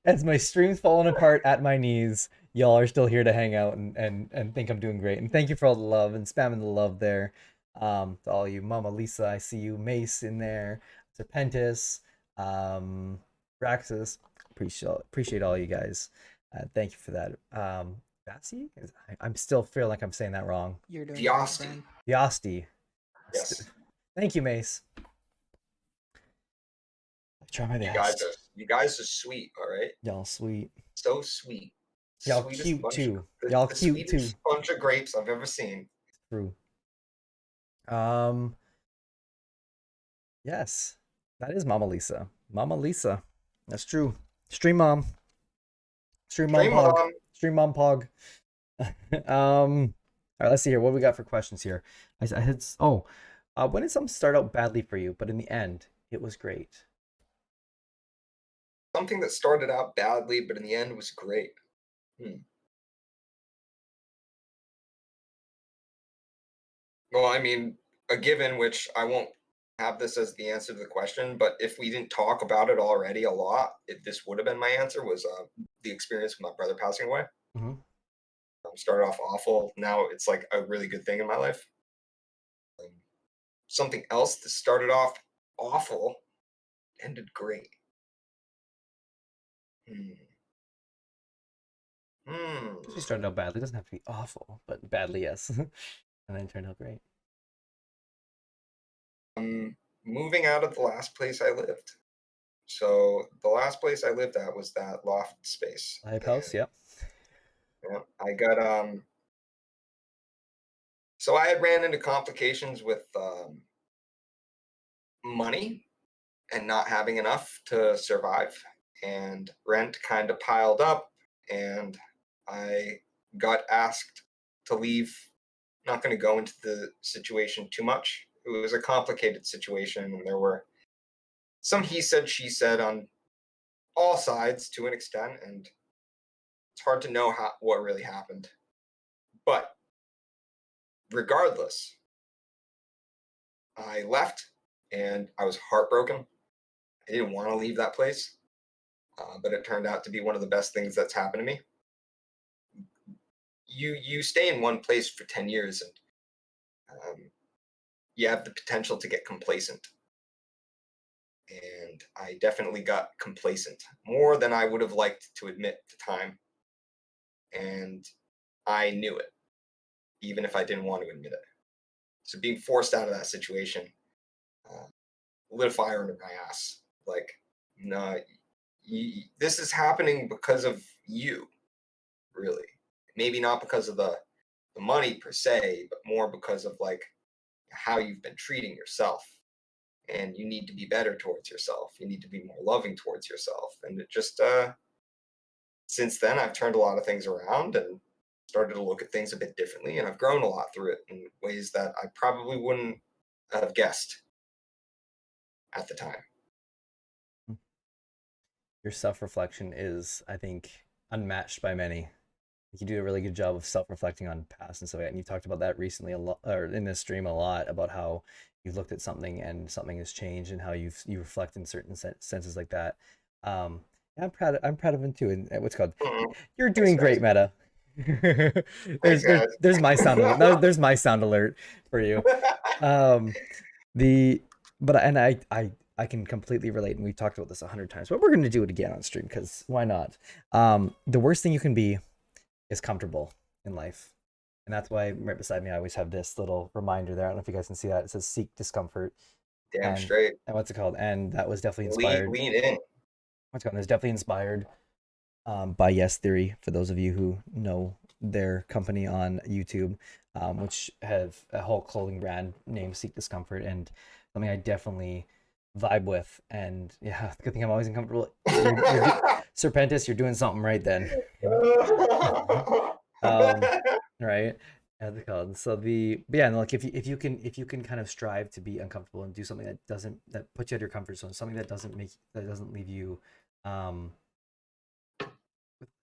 Speaker 1: as my stream's falling apart at my knees, y'all are still here to hang out and think I'm doing great. And thank you for all the love and spamming the love there. To all you, Mama Lisa, I see you, Mace in there, Serpentis, Raxus. Appreciate all you guys. Thank you for that. Vassi? I'm still feeling like I'm saying that wrong.
Speaker 12: You're doing
Speaker 2: Diasti.
Speaker 12: great,
Speaker 1: Diasti.
Speaker 2: Yes.
Speaker 1: Thank you, Mace. I'll try my best.
Speaker 2: You guys are sweet, all right?
Speaker 1: Y'all sweet.
Speaker 2: So sweet.
Speaker 1: Y'all
Speaker 2: Sweetest
Speaker 1: cute
Speaker 2: bunch
Speaker 1: too.
Speaker 2: of-
Speaker 1: Y'all
Speaker 2: the
Speaker 1: cute too.
Speaker 2: sweetest bunch of grapes I've ever seen.
Speaker 1: True. Yes, that is Mama Lisa. Mama Lisa. That's true. Stream mom. Stream mom
Speaker 2: Stream
Speaker 1: pog.
Speaker 2: Mom.
Speaker 1: Stream mom pog. All right, let's see here. What do we got for questions here? I had when did something start out badly for you, but in the end, it was great?
Speaker 2: Something that started out badly, but in the end was great. Well, I mean, a given, which I won't have this as the answer to the question, but if we didn't talk about it already a lot, this would have been my answer, was the experience with my brother passing away.
Speaker 1: Mhm.
Speaker 2: Started off awful. Now it's like a really good thing in my life. Something else that started off awful ended great.
Speaker 1: It started out badly. It doesn't have to be awful, but badly, yes. And then turned out great.
Speaker 2: Moving out of the last place I lived. So the last place I lived at was that loft space.
Speaker 1: Live house, yep.
Speaker 2: Yeah, I got so I had ran into complications with money and not having enough to survive, and rent kind of piled up, and I got asked to leave. Not going to go into the situation too much. It was a complicated situation, and there were some he said, she said on all sides to an extent, and it's hard to know what really happened. But regardless, I left, and I was heartbroken. I didn't want to leave that place, but it turned out to be one of the best things that's happened to me. You stay in one place for 10 years, and you have the potential to get complacent. And I definitely got complacent, more than I would have liked to admit at the time. And I knew it, even if I didn't want to admit it. So being forced out of that situation lit a fire under my ass. Like, no, this is happening because of you, really. Maybe not because of the money per se, but more because of like how you've been treating yourself. And you need to be better towards yourself. You need to be more loving towards yourself. And it just since then I've turned a lot of things around and started to look at things a bit differently, and I've grown a lot through it in ways that I probably wouldn't have guessed at the time.
Speaker 1: Your self-reflection is, I think, unmatched by many. You do a really good job of self-reflecting on past and stuff like that. And you talked about that recently a lot, or in this stream a lot, about how you've looked at something and something has changed, and how you reflect in certain senses like that. I'm proud of him too. And what's called, you're doing great, Meta. there's my sound alert. No, there's my sound alert for you. I can completely relate, and we've talked about this 100 times, but we're going to do it again on stream because why not? The worst thing you can be is comfortable in life, and that's why right beside me I always have this little reminder there. I don't know if you guys can see that. It says "Seek discomfort."
Speaker 2: Damn straight.
Speaker 1: And what's it called? And that was definitely inspired.
Speaker 2: Lean in.
Speaker 1: What's it called? It was definitely inspired by Yes Theory, for those of you who know their company on YouTube, which have a whole clothing brand named Seek Discomfort, and something I definitely vibe with. And yeah, good thing I'm always uncomfortable. Serpentis, you're doing something right then. Right? How's it called? So but yeah, like if you can kind of strive to be uncomfortable and do something that puts you out of your comfort zone, something that doesn't leave you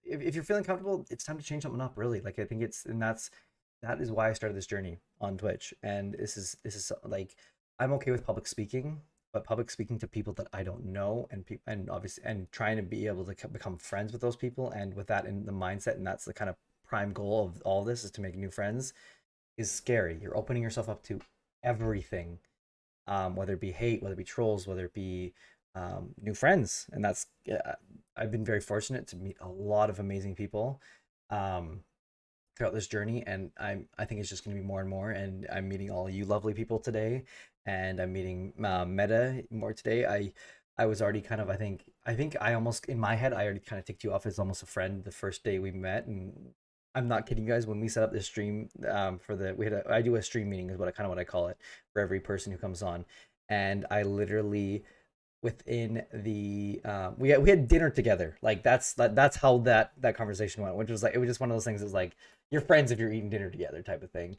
Speaker 1: if you're feeling comfortable, it's time to change something up, really. Like I think that is why I started this journey on Twitch. And this is like, I'm okay with public speaking. but public speaking to people that I don't know, and obviously, and trying to be able to become friends with those people, and with that in the mindset, and that's the kind of prime goal of all this, is to make new friends, is scary. You're opening yourself up to everything, whether it be hate, whether it be trolls, whether it be new friends. And that's, I've been very fortunate to meet a lot of amazing people throughout this journey, and I think it's just going to be more and more. And I'm meeting all you lovely people today, and I'm meeting Meta more today. I was already kind of, I think I almost, in my head, I already kind of ticked you off as almost a friend the first day we met. And I'm not kidding you guys, when we set up this stream, for the, I do a stream meeting is what I call it, for every person who comes on. And I literally, within the we had dinner together. Like that's how that conversation went, which was like, it was just one of those things. It's like, you're friends if you're eating dinner together, type of thing.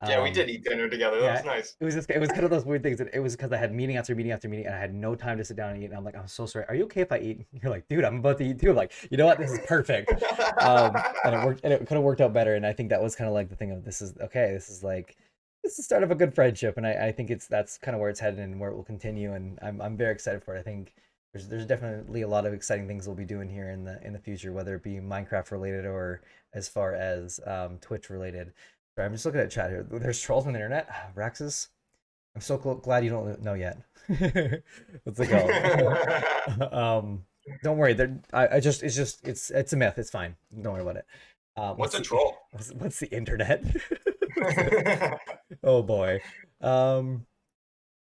Speaker 2: Yeah, we did eat dinner together. That was nice.
Speaker 1: It was kind of those weird things. That it was because I had meeting after meeting after meeting, and I had no time to sit down and eat. And I'm like, I'm so sorry. Are you okay if I eat? And you're like, dude, I'm about to eat too. I'm like, you know what? This is perfect. And it worked. And it could have worked out better. And I think that was kind of like the thing of, this is okay. This is like, this is the start of a good friendship. And I think that's kind of where it's headed and where it will continue. And I'm very excited for it. I think there's definitely a lot of exciting things we'll be doing here in the future, whether it be Minecraft related or as far as Twitch related. Sorry, I'm just looking at chat here. There's trolls on the internet. Raxus, I'm so glad you don't know yet. What's it called? Don't worry. It's a myth. It's fine. Don't worry about it.
Speaker 2: What's a troll?
Speaker 1: What's the internet? Oh boy.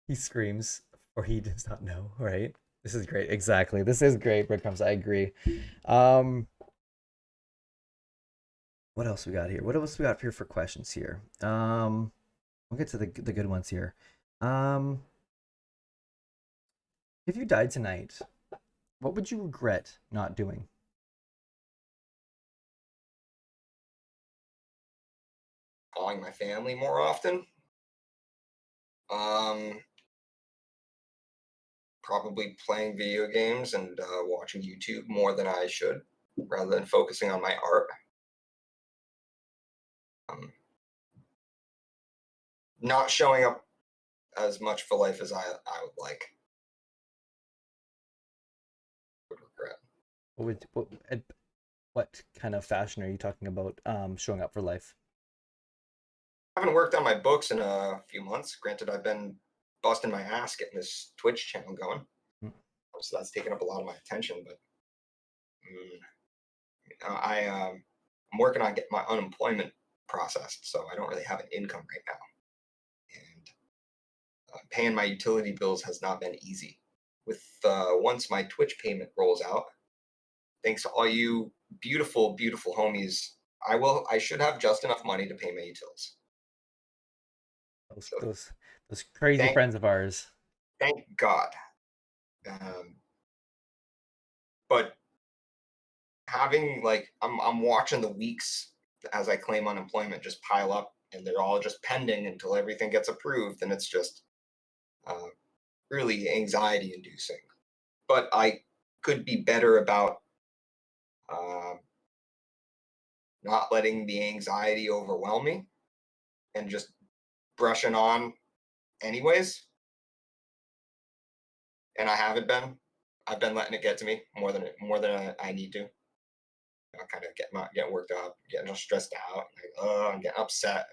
Speaker 1: He screams, or he does not know. Right. This is great. Exactly. This is great. Breadcrumbs. I agree. What else we got here? What else we got here for questions here? We'll get to the good ones here. If you died tonight, what would you regret not doing?
Speaker 2: Calling my family more often. Probably playing video games and watching YouTube more than I should, rather than focusing on my art. Not showing up as much for life as I would like. Would regret.
Speaker 1: What kind of fashion are you talking about, showing up for life?
Speaker 2: I haven't worked on my books in a few months. Granted, I've been busting my ass getting this Twitch channel going, so that's taken up a lot of my attention. But I'm working on getting my unemployment processed, so I don't really have an income right now, and paying my utility bills has not been easy. With once my Twitch payment rolls out, thanks to all you beautiful, beautiful homies, I should have just enough money to pay my utilities.
Speaker 1: Those crazy friends of ours.
Speaker 2: Thank God. But having, like, I'm watching the weeks as I claim unemployment just pile up, and they're all just pending until everything gets approved, and it's just really anxiety inducing. But I could be better about not letting the anxiety overwhelm me and just brushing on anyways. And I haven't been. I've been letting it get to me more than I need to. I kind of get worked up, getting stressed out. Like, I'm getting upset,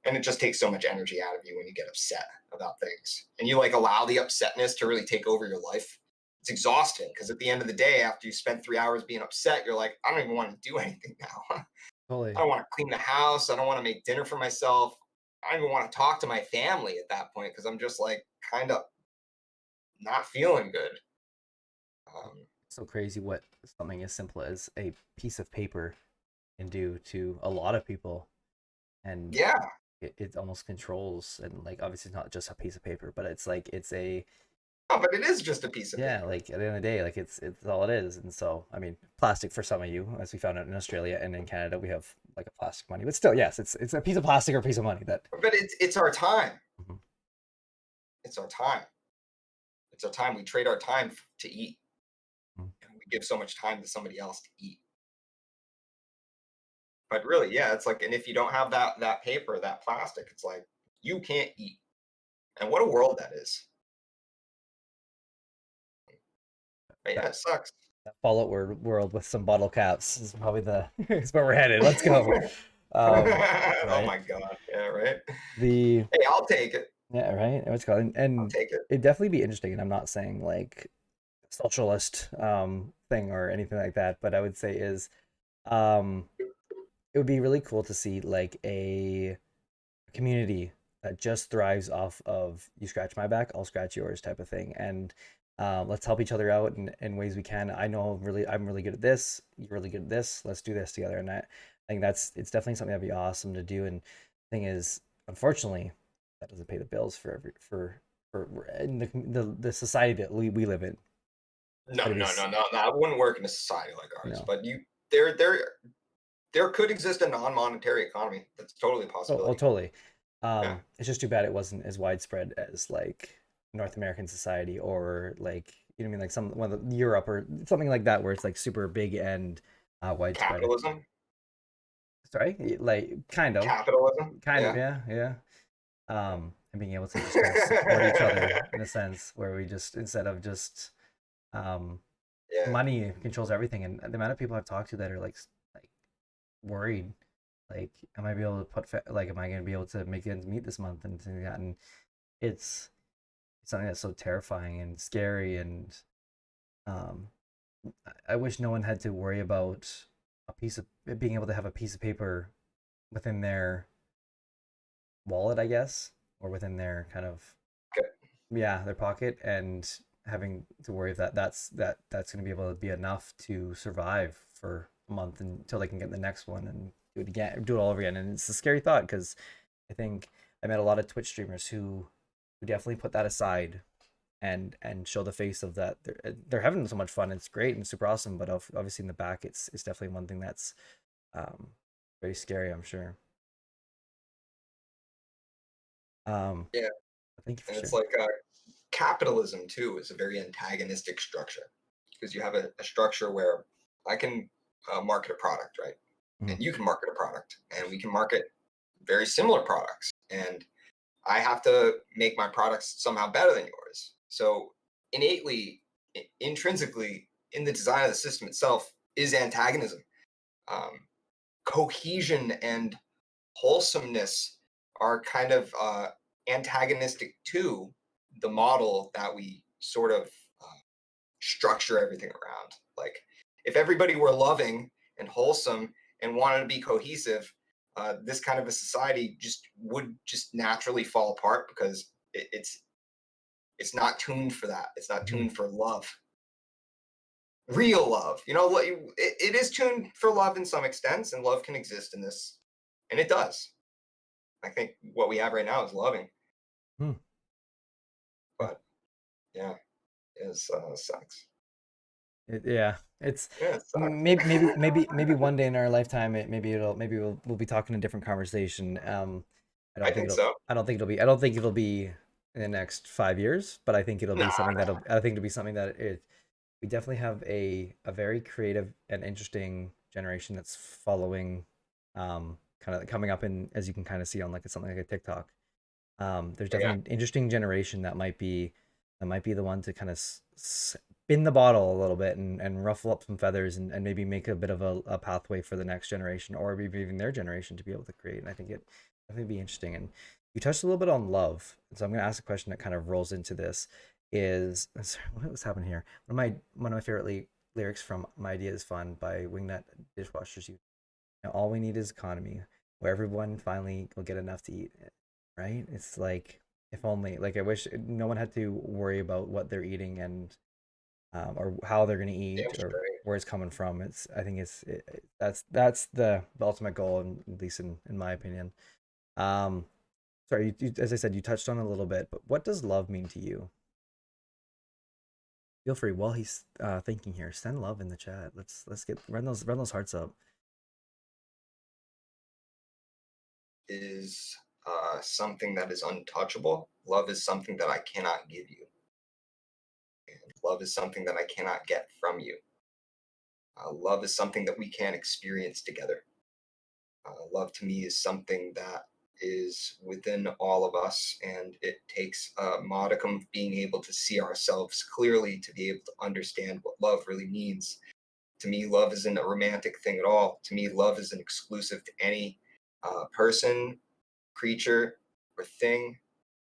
Speaker 2: and it just takes so much energy out of you when you get upset about things, and you like allow the upsetness to really take over your life. It's exhausting, because at the end of the day, after you spend 3 hours being upset, you're like, I don't even want to do anything now.
Speaker 1: Totally.
Speaker 2: I don't want to clean the house. I don't want to make dinner for myself. I don't even want to talk to my family at that point, because I'm just like kind of not feeling good.
Speaker 1: So crazy what something as simple as a piece of paper can do to a lot of people. And
Speaker 2: yeah,
Speaker 1: it almost controls, and like, obviously it's not just a piece of paper, but it's like, it's a,
Speaker 2: oh, but it is just a piece of paper.
Speaker 1: Like, at the end of the day, like, it's all it is. And so, I mean, plastic for some of you, as we found out in Australia and in Canada, we have like a plastic money, but still, yes, it's a piece of plastic or a piece of money that.
Speaker 2: But it's our time. It's our time. It's our time. We trade our time to eat. And we give so much time to somebody else to eat. But really, yeah, it's like, and if you don't have that paper, that plastic, it's like, you can't eat. And what a world that is. But yeah, it sucks.
Speaker 1: Fallout world with some bottle caps is probably is where we're headed. Let's go.
Speaker 2: Oh
Speaker 1: Right?
Speaker 2: my god. Yeah, right.
Speaker 1: The
Speaker 2: Hey, I'll take it.
Speaker 1: Yeah, right. What's called
Speaker 2: I'll
Speaker 1: and
Speaker 2: take it.
Speaker 1: it'd definitely be interesting. And I'm not saying like socialist thing or anything like that, but I would say is um it would be really cool to see like a community that just thrives off of you scratch my back, I'll scratch yours type of thing. And let's help each other out in ways we can. I'm really good at this, you're really good at this, let's do this together. And I think it's definitely something that'd be awesome to do. And the thing is, unfortunately, that doesn't pay the bills for in the society that we live in.
Speaker 2: No,
Speaker 1: But it
Speaker 2: no,
Speaker 1: is,
Speaker 2: no, no, no. It wouldn't work in a society like ours.
Speaker 1: no.
Speaker 2: But there could exist a non-monetary economy. That's totally a
Speaker 1: Oh,
Speaker 2: possibility.
Speaker 1: totally.
Speaker 2: Yeah.
Speaker 1: It's just too bad it wasn't as widespread as like North American society or like you know what I mean, like some one of Europe or something like that, where it's like super big and widespread.
Speaker 2: Capitalism.
Speaker 1: Sorry, like
Speaker 2: Capitalism.
Speaker 1: kind of,
Speaker 2: Yeah.
Speaker 1: yeah, yeah. And being able to just kind of support each other in a sense where we just instead of just um,
Speaker 2: Yeah.
Speaker 1: money controls everything, and the amount of people I've talked to that are like worried like am I be able to am I going to be able to make ends meet this month and things like that. And it's something that's so terrifying and scary. And um I wish no one had to worry about being able to have a piece of paper within their wallet, I guess, or within their kind of
Speaker 2: Okay.
Speaker 1: their pocket, and having to worry if that's going to be able to be enough to survive for a month until they can get the next one and do it all over again. And it's a scary thought because I think I met a lot of Twitch streamers who definitely put that aside and show the face of that they're having so much fun. It's great and super awesome, but obviously in the back it's definitely one thing that's very scary, I'm sure.
Speaker 2: Yeah.
Speaker 1: Thank you for
Speaker 2: And it's
Speaker 1: sharing.
Speaker 2: like capitalism too is a very antagonistic structure because you have a structure where I can market a product, right? And you can market a product, and we can market very similar products. And I have to make my products somehow better than yours. So innately, intrinsically, in the design of the system itself is antagonism. Cohesion and wholesomeness are kind of antagonistic to the model that we sort of structure everything around. Like, if everybody were loving and wholesome and wanted to be cohesive, this kind of a society would just naturally fall apart because it's not tuned for that. It's not tuned for love, real love. You know, it is tuned for love in some extents, and love can exist in this, and it does. I think what we have right now is loving. But yeah, it sucks.
Speaker 1: It's
Speaker 2: Yeah, it sucks.
Speaker 1: maybe one day in our lifetime maybe we'll be talking a different conversation.
Speaker 2: I think so.
Speaker 1: I don't think it'll be in the next 5 years, but I think it'll be something that we definitely have a very creative and interesting generation that's following kind of coming up in, as you can kind of see on like something like a TikTok. There's definitely an interesting generation that might be the one to kind of spin the bottle a little bit and ruffle up some feathers and maybe make a bit of a pathway for the next generation or maybe even their generation to be able to create. And I think it definitely be interesting. And you touched a little bit on love, so I'm going to ask a question that kind of rolls into this. Sorry, what was happening here? One of my favorite lyrics from "My Idea Is Fun" by Wingnut Dishwashers. All we need is economy, where everyone finally will get enough to eat. Right? It's like if only like I wish no one had to worry about what they're eating and or how they're gonna eat or where it's coming from. I think that's the ultimate goal, at least in my opinion. Sorry, as I said, you touched on it a little bit, but what does love mean to you? Feel free while he's thinking here. Send love in the chat. Let's run those hearts up.
Speaker 2: Is something that is untouchable. Love is something that I cannot give you. And love is something that I cannot get from you. Love is something that we can experience together. Love to me is something that is within all of us, and it takes a modicum of being able to see ourselves clearly to be able to understand what love really means. To me, love isn't a romantic thing at all. To me, love isn't exclusive to any person, creature, or thing.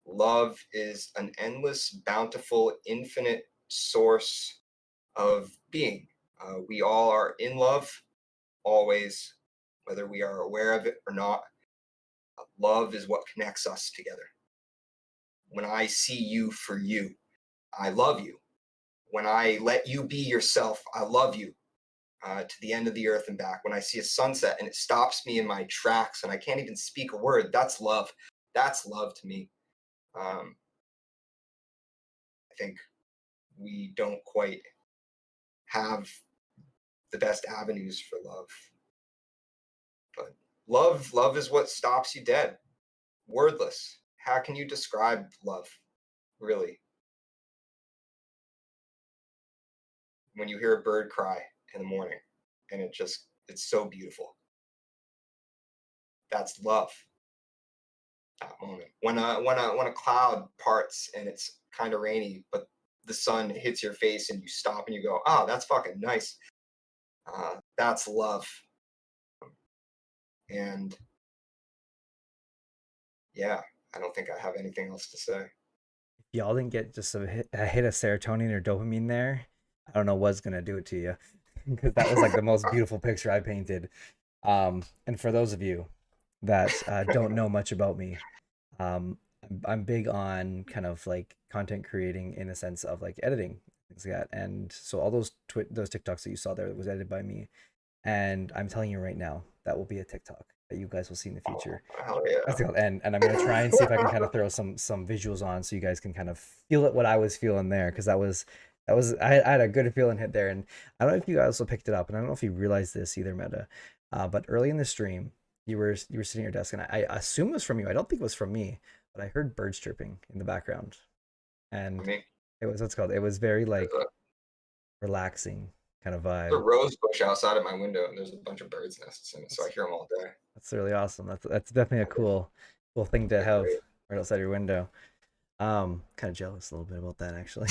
Speaker 2: Love is an endless, bountiful, infinite source of being. We all are in love, always, whether we are aware of it or not. Love is what connects us together. When I see you for you, I love you. When I let you be yourself, I love you. To the end of the earth and back. When I see a sunset and it stops me in my tracks and I can't even speak a word, that's love. That's love to me. I think we don't quite have the best avenues for love. But love is what stops you dead. Wordless. How can you describe love, really? When you hear a bird cry in the morning and it's so beautiful. That's love. That moment. When a cloud parts and it's kind of rainy, but the sun hits your face and you stop and you go, "Oh, that's fucking nice." That's love. And yeah, I don't think I have anything else to say.
Speaker 1: If y'all didn't get just a hit of serotonin or dopamine there, I don't know what's gonna do it to you, because that was like the most beautiful picture I painted. And for those of you that don't know much about me, I'm big on kind of like content creating in a sense of like editing things like that. And so all those those TikToks that you saw there was edited by me. And I'm telling you right now, that will be a TikTok that you guys will see in the future.
Speaker 2: Hell yeah.
Speaker 1: And I'm gonna try and see if I can kind of throw some visuals on so you guys can kind of feel it what I was feeling there, because that was I had a good feeling hit there. And I don't know if you guys also picked it up, and I don't know if you realized this either, Meta, but early in the stream you were sitting at your desk, and I assume it was from you. I don't think it was from me, but I heard birds chirping in the background, and it was what's called. It was very like relaxing kind of vibe.
Speaker 2: There's a rose bush outside of my window, and there's a bunch of birds' nests in it, so I hear them all day.
Speaker 1: That's really awesome. That's definitely a cool thing to have right outside your window. Kind of jealous a little bit about that actually.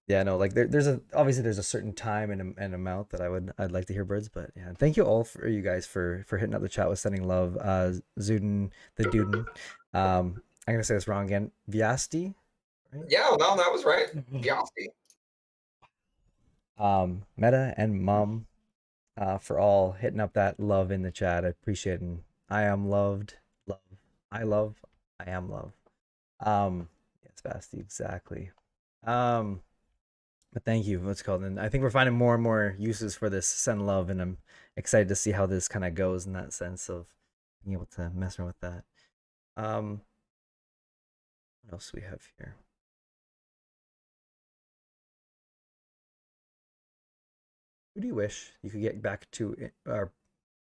Speaker 1: Yeah, no, like there's obviously there's a certain time and amount that I'd like to hear birds, but yeah, thank you all for you guys for hitting up the chat with sending love. Zuden the Duden. I'm gonna say this wrong again. Vyasti.
Speaker 2: Right? Yeah, no, that was right. Vyasti.
Speaker 1: Meta and Mom, for all hitting up that love in the chat. I appreciate it. And I am loved. Love. I love. I am love. Yes, Basti, exactly. But thank you. What's called? And I think we're finding more and more uses for this send love, and I'm excited to see how this kind of goes in that sense of being able to mess around with that. What else do we have here? Who do you wish you could get back to? Or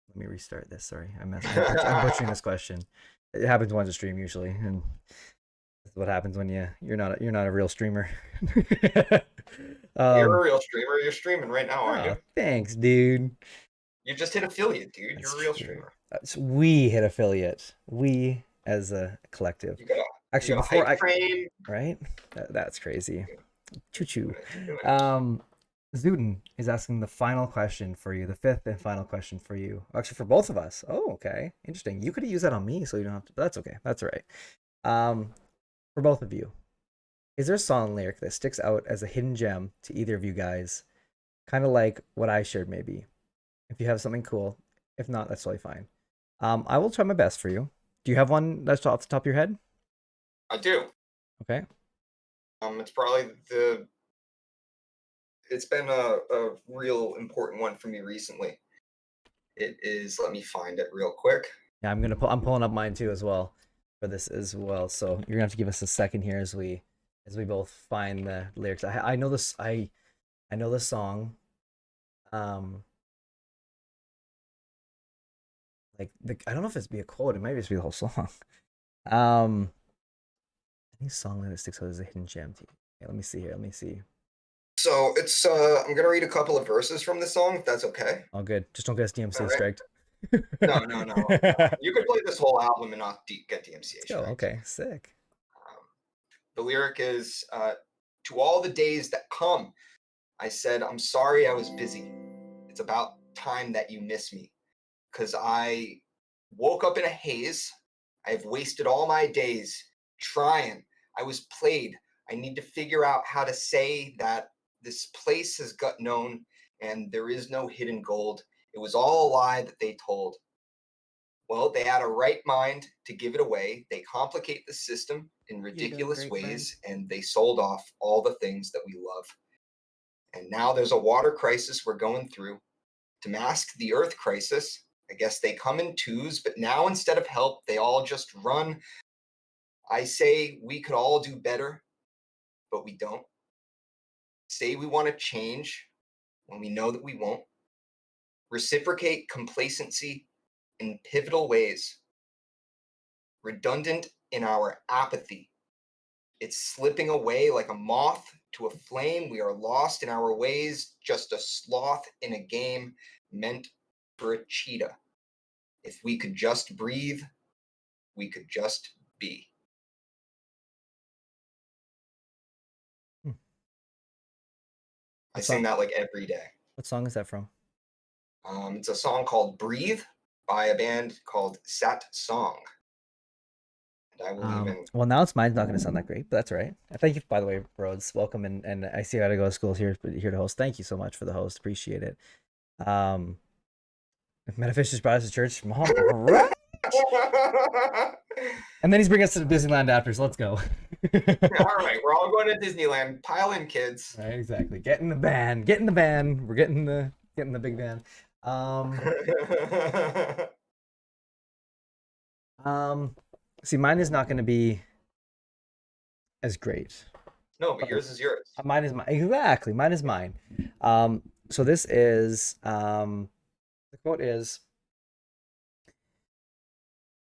Speaker 1: let me restart this. Sorry, I'm butchering this question. It happens once a stream usually, and that's what happens when you're not a real streamer.
Speaker 2: You're a real streamer. You're streaming right now, aren't you?
Speaker 1: Thanks, dude.
Speaker 2: You just hit affiliate, dude.
Speaker 1: That's
Speaker 2: you're a real
Speaker 1: true.
Speaker 2: streamer.
Speaker 1: We hit affiliate. We as a collective. Actually, before right? That's crazy. Choo choo. Zuden is asking the final question for you, the fifth and final question for you. Actually, for both of us. Oh, okay. Interesting. You could have used that on me, so you don't have to. But that's okay. That's all right. For both of you, is there a song lyric that sticks out as a hidden gem to either of you guys? Kind of like what I shared, maybe. If you have something cool. If not, that's totally fine. I will try my best for you. Do you have one that's off the top of your head?
Speaker 2: I do.
Speaker 1: Okay.
Speaker 2: It's probably it's been a real important one for me recently. It is, let me find it real quick.
Speaker 1: Yeah, I'm pulling up mine too as well for this as well. So you're gonna have to give us a second here as we both find the lyrics. I know this I know the song. Like I don't know if it's be a quote, it might just be the whole song. Any song that sticks out as a hidden gem to you. Okay, let me see here. Let me see.
Speaker 2: So it's I'm gonna read a couple of verses from the song, if that's okay.
Speaker 1: All good. Just don't get us DMC
Speaker 2: All right.
Speaker 1: striked.
Speaker 2: No. You could play this whole album and not get DMCA
Speaker 1: Let's go.
Speaker 2: strikes.
Speaker 1: Okay, sick.
Speaker 2: The lyric is, to all the days that come, I said, I'm sorry I was busy. It's about time that you miss me. Because I woke up in a haze. I've wasted all my days trying. I was played. I need to figure out how to say that this place has got known and there is no hidden gold. It was all a lie that they told. Well, they had a right mind to give it away. They complicate the system in ridiculous
Speaker 1: great,
Speaker 2: ways, and they sold off all the things that we love. And now there's a water crisis we're going through. To mask the earth crisis, I guess they come in twos, but now instead of help, they all just run. I say we could all do better, but we don't. Say we want to change when we know that we won't. Reciprocate complacency in pivotal ways. Redundant in our apathy. It's slipping away like a moth to a flame. We are lost in our ways, just a sloth in a game meant for a cheetah. If we could just breathe, we could just be. I sing that like every day.
Speaker 1: What song is that from?
Speaker 2: It's a song called Breathe by a band called Sat Song. And I will even.
Speaker 1: Well, now mine's not going to sound that great, but that's all right. Thank you, by the way, Rhodes. Welcome, and I see I got to go to school here to host. Thank you so much for the host. Appreciate it. Metafish just brought us to church. Mom, right? And then he's bringing us to Disneyland after, so let's go.
Speaker 2: All right, we're all going to Disneyland. Pile in, kids.
Speaker 1: Right, exactly. Get in the van. Get in the van. We're getting the big van. See, mine is not going to be as great.
Speaker 2: No, but yours is yours.
Speaker 1: Mine is mine. Exactly. Mine is mine. So this is the quote is,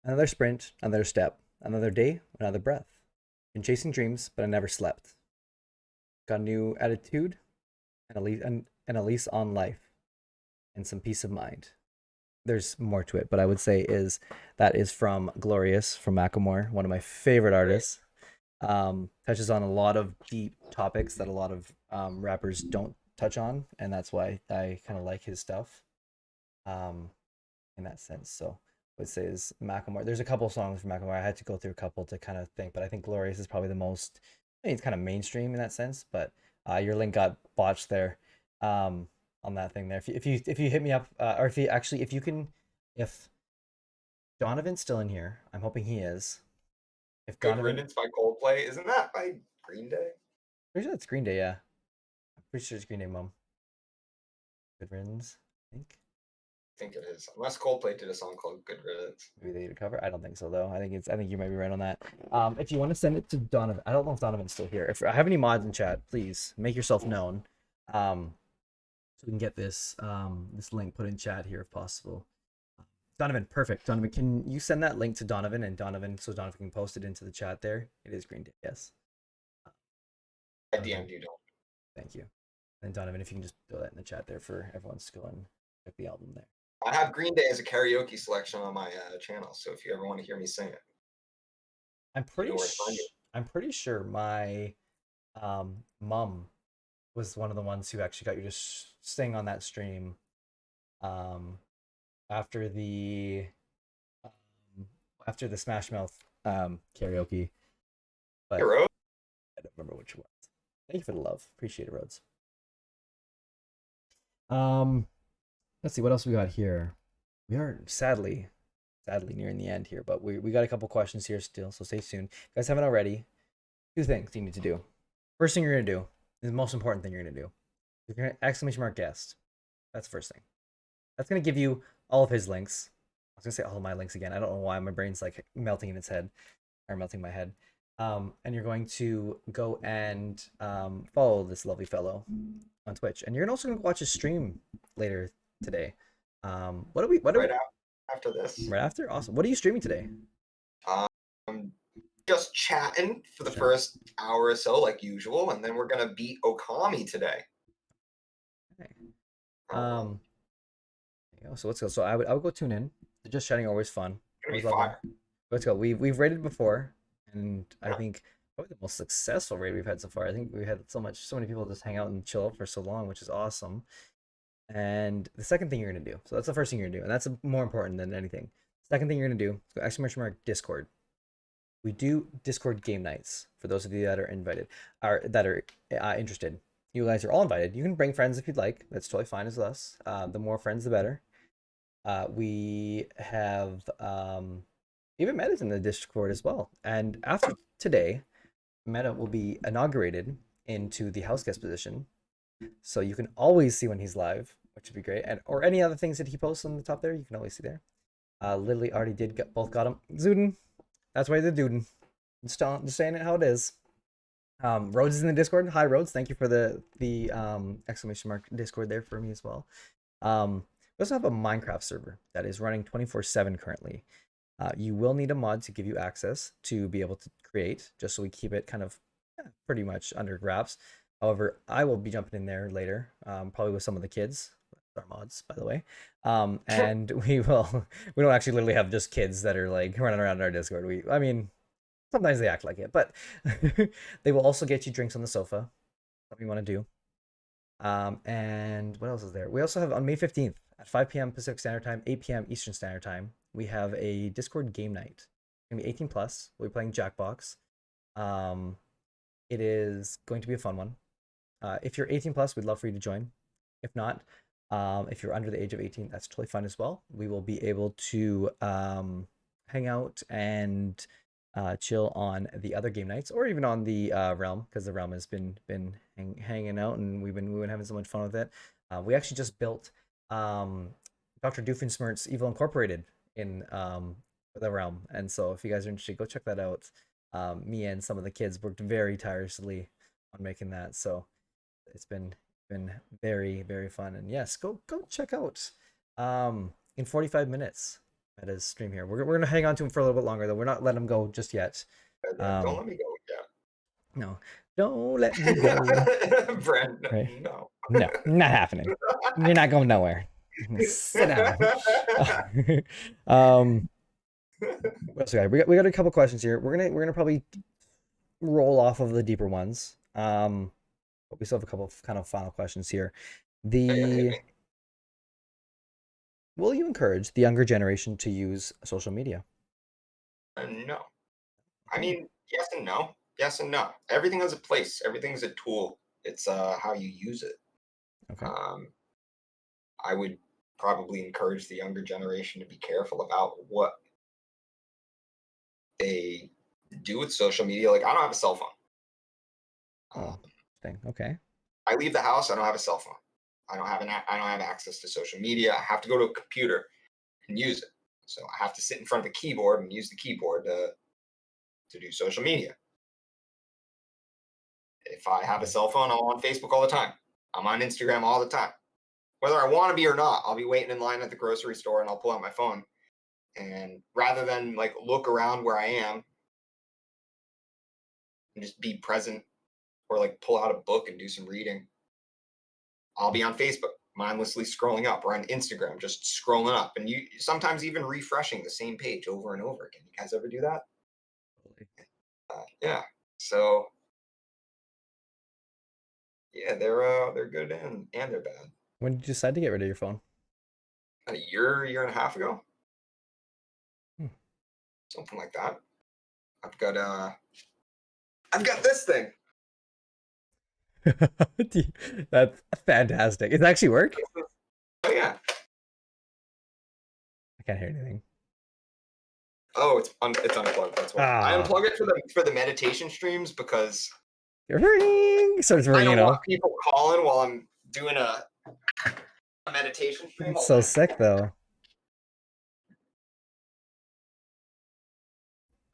Speaker 1: another sprint, another step, another day, another breath. Been chasing dreams, but I never slept. Got a new attitude and a lease on life and some peace of mind. There's more to it, but I would say that is from Glorious from Macklemore, one of my favorite artists. Touches on a lot of deep topics that a lot of rappers don't touch on, and that's why I kind of like his stuff in that sense. So I would say is Macklemore. There's a couple songs from Macklemore. I had to go through a couple to kind of think, but I think Glorious is probably the most, I mean, it's kind of mainstream in that sense, but your link got botched there on that thing there. If you hit me up, or if Donovan's still in here, I'm hoping he is. If
Speaker 2: Good Riddance by Coldplay, isn't that by Green Day?
Speaker 1: Pretty sure that's Green Day, yeah. I'm pretty sure it's Green Day, Mom. Good Riddance, I
Speaker 2: think it is. Unless Coldplay did a song called Good Riddance.
Speaker 1: Maybe they did a cover. I don't think so though. I think you might be right on that. If you want to send it to Donovan, I don't know if Donovan's still here. If I have any mods in chat, please make yourself known. So we can get this this link put in chat here if possible. Donovan, perfect. Donovan, can you send that link to Donovan so Donovan can post it into the chat there? It is Green Day, yes.
Speaker 2: I DM'd you, don't.
Speaker 1: Thank you. And Donovan, if you can just throw that in the chat there for everyone to go and check the album there.
Speaker 2: I have Green Day as a karaoke selection on my channel, so if you ever want to hear me sing it,
Speaker 1: I'm pretty sure my mom was one of the ones who actually got you to sing on that stream after the Smash Mouth karaoke. But
Speaker 2: hey, Rhodes.
Speaker 1: I don't remember which one. Thank you for the love. Appreciate it, Rhodes. Let's see what else we got here. We are sadly nearing the end here, but we got a couple questions here still, so stay tuned. If you guys haven't already, 2 things you need to do. First thing you're gonna do is the most important thing you're gonna do. You're gonna exclamation mark guest. That's the first thing. That's gonna give you all of his links. I was gonna say all of my links again. I don't know why my brain's like melting in its head, or melting my head. And you're going to go and follow this lovely fellow on Twitch, and you're also gonna watch his stream later today.
Speaker 2: After this?
Speaker 1: Right after? Awesome. What are you streaming today?
Speaker 2: Just chatting for the first hour or so, like usual, and then we're gonna beat Okami today.
Speaker 1: Okay. There you go. So let's go. So I would go tune in. Just chatting always fun.
Speaker 2: Gonna be
Speaker 1: Always love
Speaker 2: fire.
Speaker 1: them. Let's go. We've raided before, and I
Speaker 2: Yeah.
Speaker 1: think probably the most successful raid we've had so far. I think we had so many people just hang out and chill out for so long, which is awesome. And the second thing you're gonna do. So that's the first thing you're gonna do, and that's more important than anything. Second thing you're gonna do. So exclamation mark Discord. We do Discord game nights for those of you that are interested. You guys are all invited. You can bring friends if you'd like. That's totally fine as us. The more friends, the better. We have even Meta's in the Discord as well. And after today, Meta will be inaugurated into the house guest position, so you can always see when he's live, which would be great. And or any other things that he posts on the top there, you can always see there. Literally already both got him. Zuden. That's why they're Duden. Just saying it how it is. Rhodes is in the Discord. Hi Rhodes, thank you for the exclamation mark Discord there for me as well. We also have a Minecraft server that is running 24/7 currently. You will need a mod to give you access to be able to create, just so we keep it kind of pretty much under wraps. However, I will be jumping in there later, probably with some of the kids. Our mods, by the way. And we don't actually literally have just kids that are like running around in our Discord. I mean, sometimes they act like it, but they will also get you drinks on the sofa. Something you want to do. And what else is there? We also have on May 15th at 5 p.m. Pacific Standard Time, 8 p.m. Eastern Standard Time, we have a Discord game night. It's gonna be 18 plus. We'll be playing Jackbox. It is going to be a fun one. If you're 18 plus, we'd love for you to join. If not, if you're under the age of 18, that's totally fine as well. We will be able to hang out and chill on the other game nights, or even on the realm, because the realm has been hanging out, and we've been having so much fun with it. We actually just built Dr. Doofenshmirtz's Evil Incorporated in the realm, and so if you guys are interested, go check that out. Me and some of the kids worked very tirelessly on making that, so it's been very, very fun. And yes, go check out in 45 minutes at his stream here. We're gonna hang on to him for a little bit longer though. We're not letting him go just yet.
Speaker 2: Don't let me go yet.
Speaker 1: No, don't let me go.
Speaker 2: Brent,
Speaker 1: Right?
Speaker 2: no.
Speaker 1: No, not happening. You're not going nowhere. Sit down. What else we got? We got a couple questions here. We're gonna probably roll off of the deeper ones. But we still have a couple of kind of final questions here. Will you encourage the younger generation to use social media?
Speaker 2: No. I mean, yes and no. Yes and no. Everything has a place. Everything's a tool. It's how you use it.
Speaker 1: Okay.
Speaker 2: I would probably encourage the younger generation to be careful about what they do with social media. Like, I don't have a cell phone.
Speaker 1: Okay.
Speaker 2: I leave the house. I don't have a cell phone. I don't have access to social media. I have to go to a computer and use it. So I have to sit in front of a keyboard and use the keyboard to do social media. If I have a cell phone, I'm on Facebook all the time. I'm on Instagram all the time. Whether I want to be or not, I'll be waiting in line at the grocery store and I'll pull out my phone. And rather than like look around where I am and just be present, or like pull out a book and do some reading, I'll be on Facebook mindlessly scrolling up, or on Instagram just scrolling up, and you sometimes even refreshing the same page over and over again. You guys ever do that? Yeah. So yeah, they're good and they're bad.
Speaker 1: When did you decide to get rid of your phone?
Speaker 2: A year and a half ago. Something like that. I've got this thing.
Speaker 1: That's fantastic. It actually work?
Speaker 2: Oh yeah.
Speaker 1: I can't hear anything.
Speaker 2: Oh, it's unplugged. That's why I unplug it for the meditation streams, because
Speaker 1: Ring! So it's ringing,
Speaker 2: I don't want people calling while I'm doing a meditation stream.
Speaker 1: It's so sick though.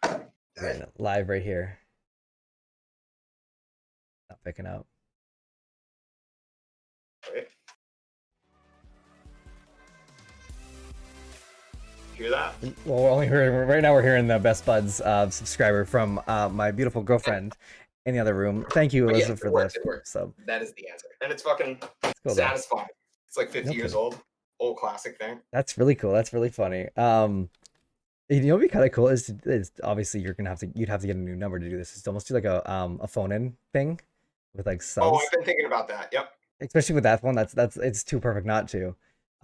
Speaker 1: Right, live right here. Not picking up.
Speaker 2: Right. Hear that?
Speaker 1: Well, we're only hearing right now. We're hearing the Best Buds subscriber from my beautiful girlfriend in the other room. Thank you, Elizabeth, for the sub.
Speaker 2: That is the answer, and it's fucking
Speaker 1: cool,
Speaker 2: satisfying. It's like 50 years old. Old classic thing.
Speaker 1: That's really cool. That's really funny. You know, what'd be kind of cool is obviously you'd have to get a new number to do this. It's almost do like a phone in thing with like
Speaker 2: Oh, I've
Speaker 1: subs,
Speaker 2: been thinking about that. Yep.
Speaker 1: especially with that phone. That's it's too perfect not to.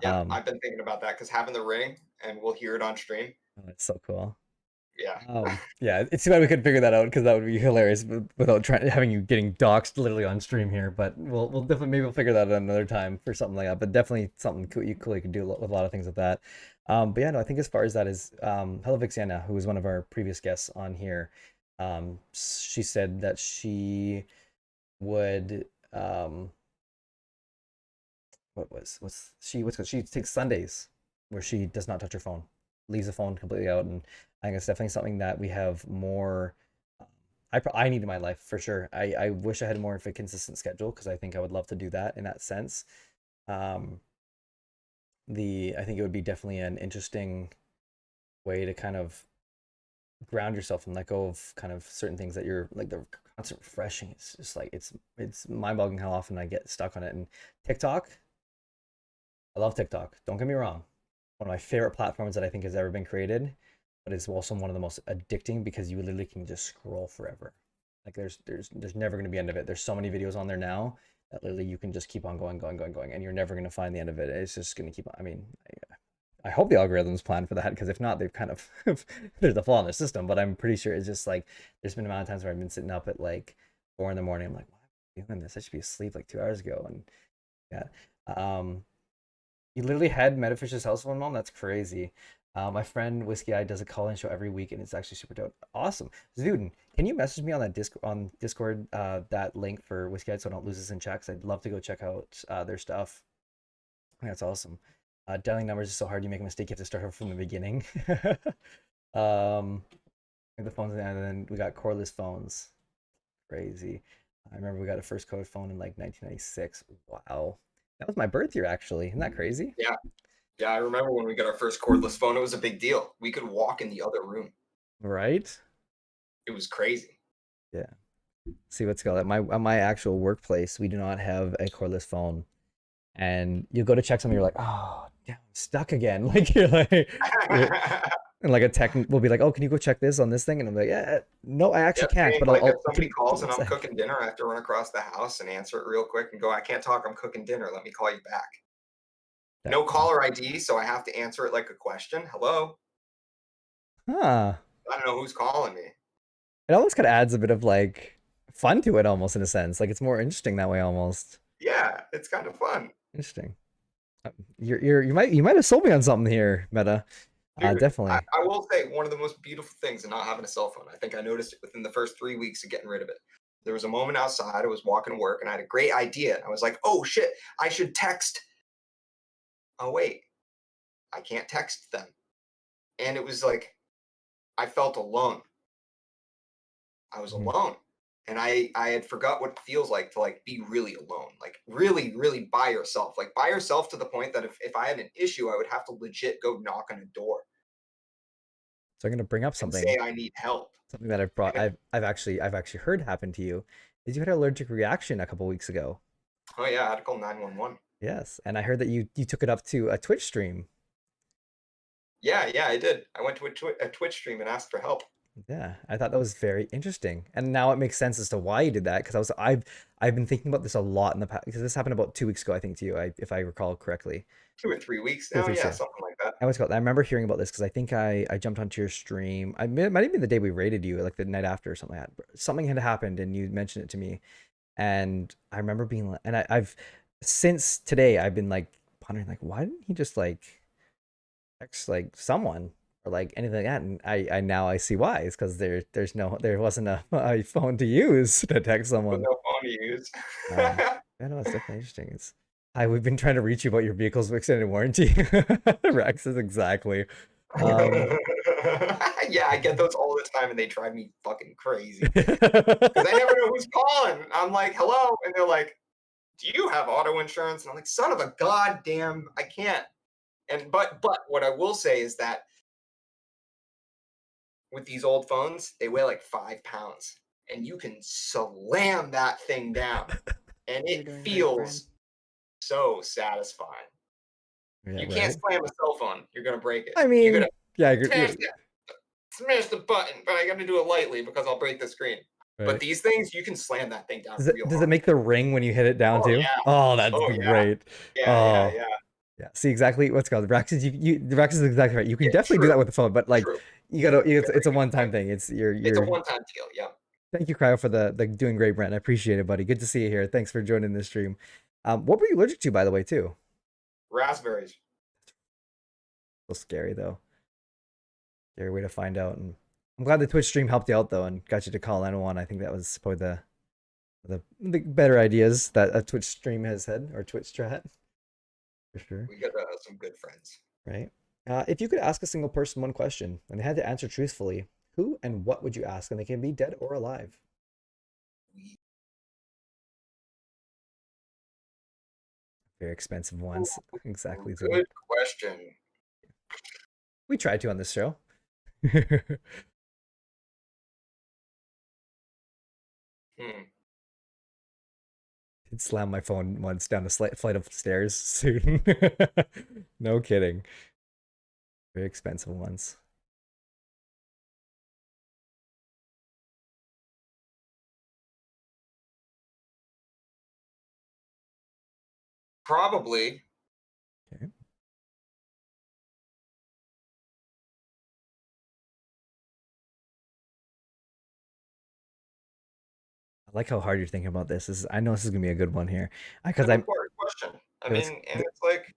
Speaker 2: Yeah, I've been thinking about that because having the ring and we'll hear it on stream.
Speaker 1: Oh, it's so cool.
Speaker 2: Yeah.
Speaker 1: Yeah, it's too bad we couldn't figure that out because that would be hilarious without having you getting doxxed literally on stream here. But we'll definitely maybe we'll figure that out another time for something like that. But definitely something cool you could do with a lot of things with that. But yeah, no, I think as far as that is, hello Vixiana, who was one of our previous guests on here, she said that she would she takes Sundays where she does not touch her phone, leaves the phone completely out, and I think it's definitely something that we have more. I need in my life for sure. I wish I had more of a consistent schedule because I think I would love to do that in that sense. Um, I think it would be definitely an interesting way to kind of ground yourself and let go of kind of certain things that you're like the constant refreshing. It's just like it's mind-boggling how often I get stuck on it. And TikTok, I love TikTok. Don't get me wrong. One of my favorite platforms that I think has ever been created, but it's also one of the most addicting because you literally can just scroll forever. Like there's never going to be end of it. There's so many videos on there now that literally you can just keep on going, and you're never going to find the end of it. It's just going to keep on. I mean, I hope the algorithms plan for that because if not, they've kind of there's a flaw in the system. But I'm pretty sure it's just like there's been a amount of times where I've been sitting up at like 4 in the morning. I'm like, why am I doing this? I should be asleep like 2 hours ago. And yeah, you literally had Metafish's house phone, mom. That's crazy. My friend Whiskey Eye does a call-in show every week, and it's actually super dope. Awesome, Zuden. Can you message me on that Discord that link for Whiskey Eye so I don't lose this in chat? 'Cause I'd love to go check out their stuff. That's awesome. Dialing numbers is so hard. You make a mistake, you have to start over from the beginning. The phones, and then we got cordless phones. Crazy. I remember we got a first code phone in like 1996. Wow, that was my birth year actually. Isn't that crazy?
Speaker 2: Yeah. Yeah, I remember when we got our first cordless phone. It was a big deal. We could walk in the other room.
Speaker 1: Right?
Speaker 2: It was crazy.
Speaker 1: Yeah. See what's called at my actual workplace. We do not have a cordless phone, and you go to check something. You're like, oh, damn, I'm stuck again. Like and like a tech will be like, oh, can you go check this on this thing? And I'm like, yeah, no, I actually can't. But
Speaker 2: like
Speaker 1: I'll
Speaker 2: if somebody calls and I'm
Speaker 1: sec.
Speaker 2: cooking dinner, I have to run across the house and answer it real quick and go, I can't talk. I'm cooking dinner. Let me call you back. No caller ID, so I have to answer it like a question. Hello.
Speaker 1: Huh.
Speaker 2: I don't know who's calling me.
Speaker 1: It almost kind of adds a bit of like fun to it, almost in a sense. Like it's more interesting that way, almost.
Speaker 2: Yeah, it's kind of fun.
Speaker 1: Interesting. You might have sold me on something here, Meta.
Speaker 2: Dude,
Speaker 1: Definitely.
Speaker 2: I will say one of the most beautiful things in not having a cell phone. I think I noticed it within the first 3 weeks of getting rid of it. There was a moment outside. I was walking to work and I had a great idea. I was like, oh shit, I should text. Oh wait, I can't text them. And it was like, I felt alone. I was alone. And I had forgot what it feels like to like be really alone, like really, really by yourself, like by yourself to the point that if I had an issue, I would have to legit go knock on a door.
Speaker 1: So I'm gonna bring up something.
Speaker 2: Say I need help.
Speaker 1: Something that I've actually heard happen to you is you had an allergic reaction a couple weeks ago.
Speaker 2: Oh yeah, I had to call 911.
Speaker 1: Yes, and I heard that you took it up to a Twitch stream.
Speaker 2: Yeah, I did. I went to a Twitch stream and asked for help.
Speaker 1: Yeah, I thought that was very interesting, and now it makes sense as to why you did that. Because I've been thinking about this a lot in the past. Because this happened about 2 weeks ago, I think, to you, if I recall correctly.
Speaker 2: 2 or 3 weeks now, yeah, something like that.
Speaker 1: I remember hearing about this because I think I jumped onto your stream. It might have been the day we raided you, like the night after or something like that. Something had happened, and you mentioned it to me, and I remember being like, and I've since today I've been like pondering, like, why didn't he just like text like someone? Or like anything like that, and I now see why. It's because there wasn't a phone to use to text someone.
Speaker 2: No phone to use.
Speaker 1: Yeah, no, it's definitely interesting. We've been trying to reach you about your vehicle's extended warranty. Rex is exactly.
Speaker 2: Yeah, I get those all the time, and they drive me fucking crazy because I never know who's calling. I'm like, hello, and they're like, do you have auto insurance? And I'm like, son of a goddamn, I can't. And but what I will say is that with these old phones, they weigh like 5 pounds, and you can slam that thing down, and it feels so satisfying.
Speaker 1: Yeah,
Speaker 2: You can't
Speaker 1: right.
Speaker 2: slam a cell phone. You're gonna break it.
Speaker 1: I
Speaker 2: you
Speaker 1: mean,
Speaker 2: gotta
Speaker 1: yeah,
Speaker 2: smash the button, but I gotta do it lightly because I'll break the screen. But
Speaker 1: right.
Speaker 2: these things, you can slam that thing down real
Speaker 1: Does it
Speaker 2: hard.
Speaker 1: make the ring when you hit it down
Speaker 2: Oh
Speaker 1: too?
Speaker 2: yeah.
Speaker 1: Oh, that's
Speaker 2: Oh yeah.
Speaker 1: great.
Speaker 2: Yeah.
Speaker 1: Yeah. See exactly what's called Rex is the Rex is exactly right. You can
Speaker 2: Yeah,
Speaker 1: definitely do
Speaker 2: true.
Speaker 1: that with the phone, but like
Speaker 2: True.
Speaker 1: you gotta it's
Speaker 2: Very
Speaker 1: a
Speaker 2: good
Speaker 1: one-time
Speaker 2: point.
Speaker 1: thing. It's
Speaker 2: It's a
Speaker 1: you're
Speaker 2: one-time deal. Yeah.
Speaker 1: thank you, Cryo, for the doing great, Brent. I appreciate it, buddy. Good to see you here. Thanks for joining this stream. What were you allergic to, by the way, too?
Speaker 2: Raspberries.
Speaker 1: So scary though. Scary way to find out. And I'm glad the Twitch stream helped you out though and got you to call 901. I think that was probably the better ideas that a Twitch stream has had, or Twitch chat. For sure.
Speaker 2: We got some good friends.
Speaker 1: Right. If you could ask a single person one question and they had to answer truthfully, who and what would you ask? And they can be dead or alive. Very expensive ones. Exactly.
Speaker 2: Good question.
Speaker 1: We tried to on this show. Did slam my phone once down a flight of stairs soon. No kidding. Very expensive ones.
Speaker 2: Probably.
Speaker 1: Okay. I like how hard you're thinking about this. I know this is gonna be a good one here because
Speaker 2: It's an
Speaker 1: I'm.
Speaker 2: important question. I mean, and it's like,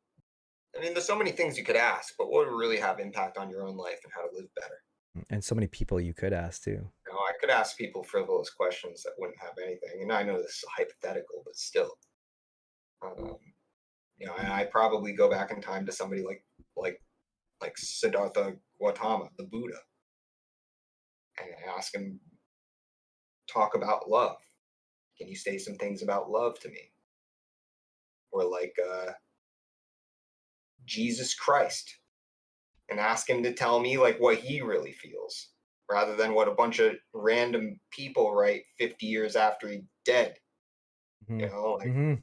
Speaker 2: there's so many things you could ask, but what would really have impact on your own life and how to live better?
Speaker 1: And so many people you could ask too.
Speaker 2: You know, I could ask people frivolous questions that wouldn't have anything, and I know this is hypothetical, but still, you know, and I probably go back in time to somebody like Siddhartha Gautama, the Buddha, and ask him, talk about love. Can you say some things about love to me? Or like Jesus Christ, and ask him to tell me like what he really feels, rather than what a bunch of random people write 50 years after he's dead. You know, like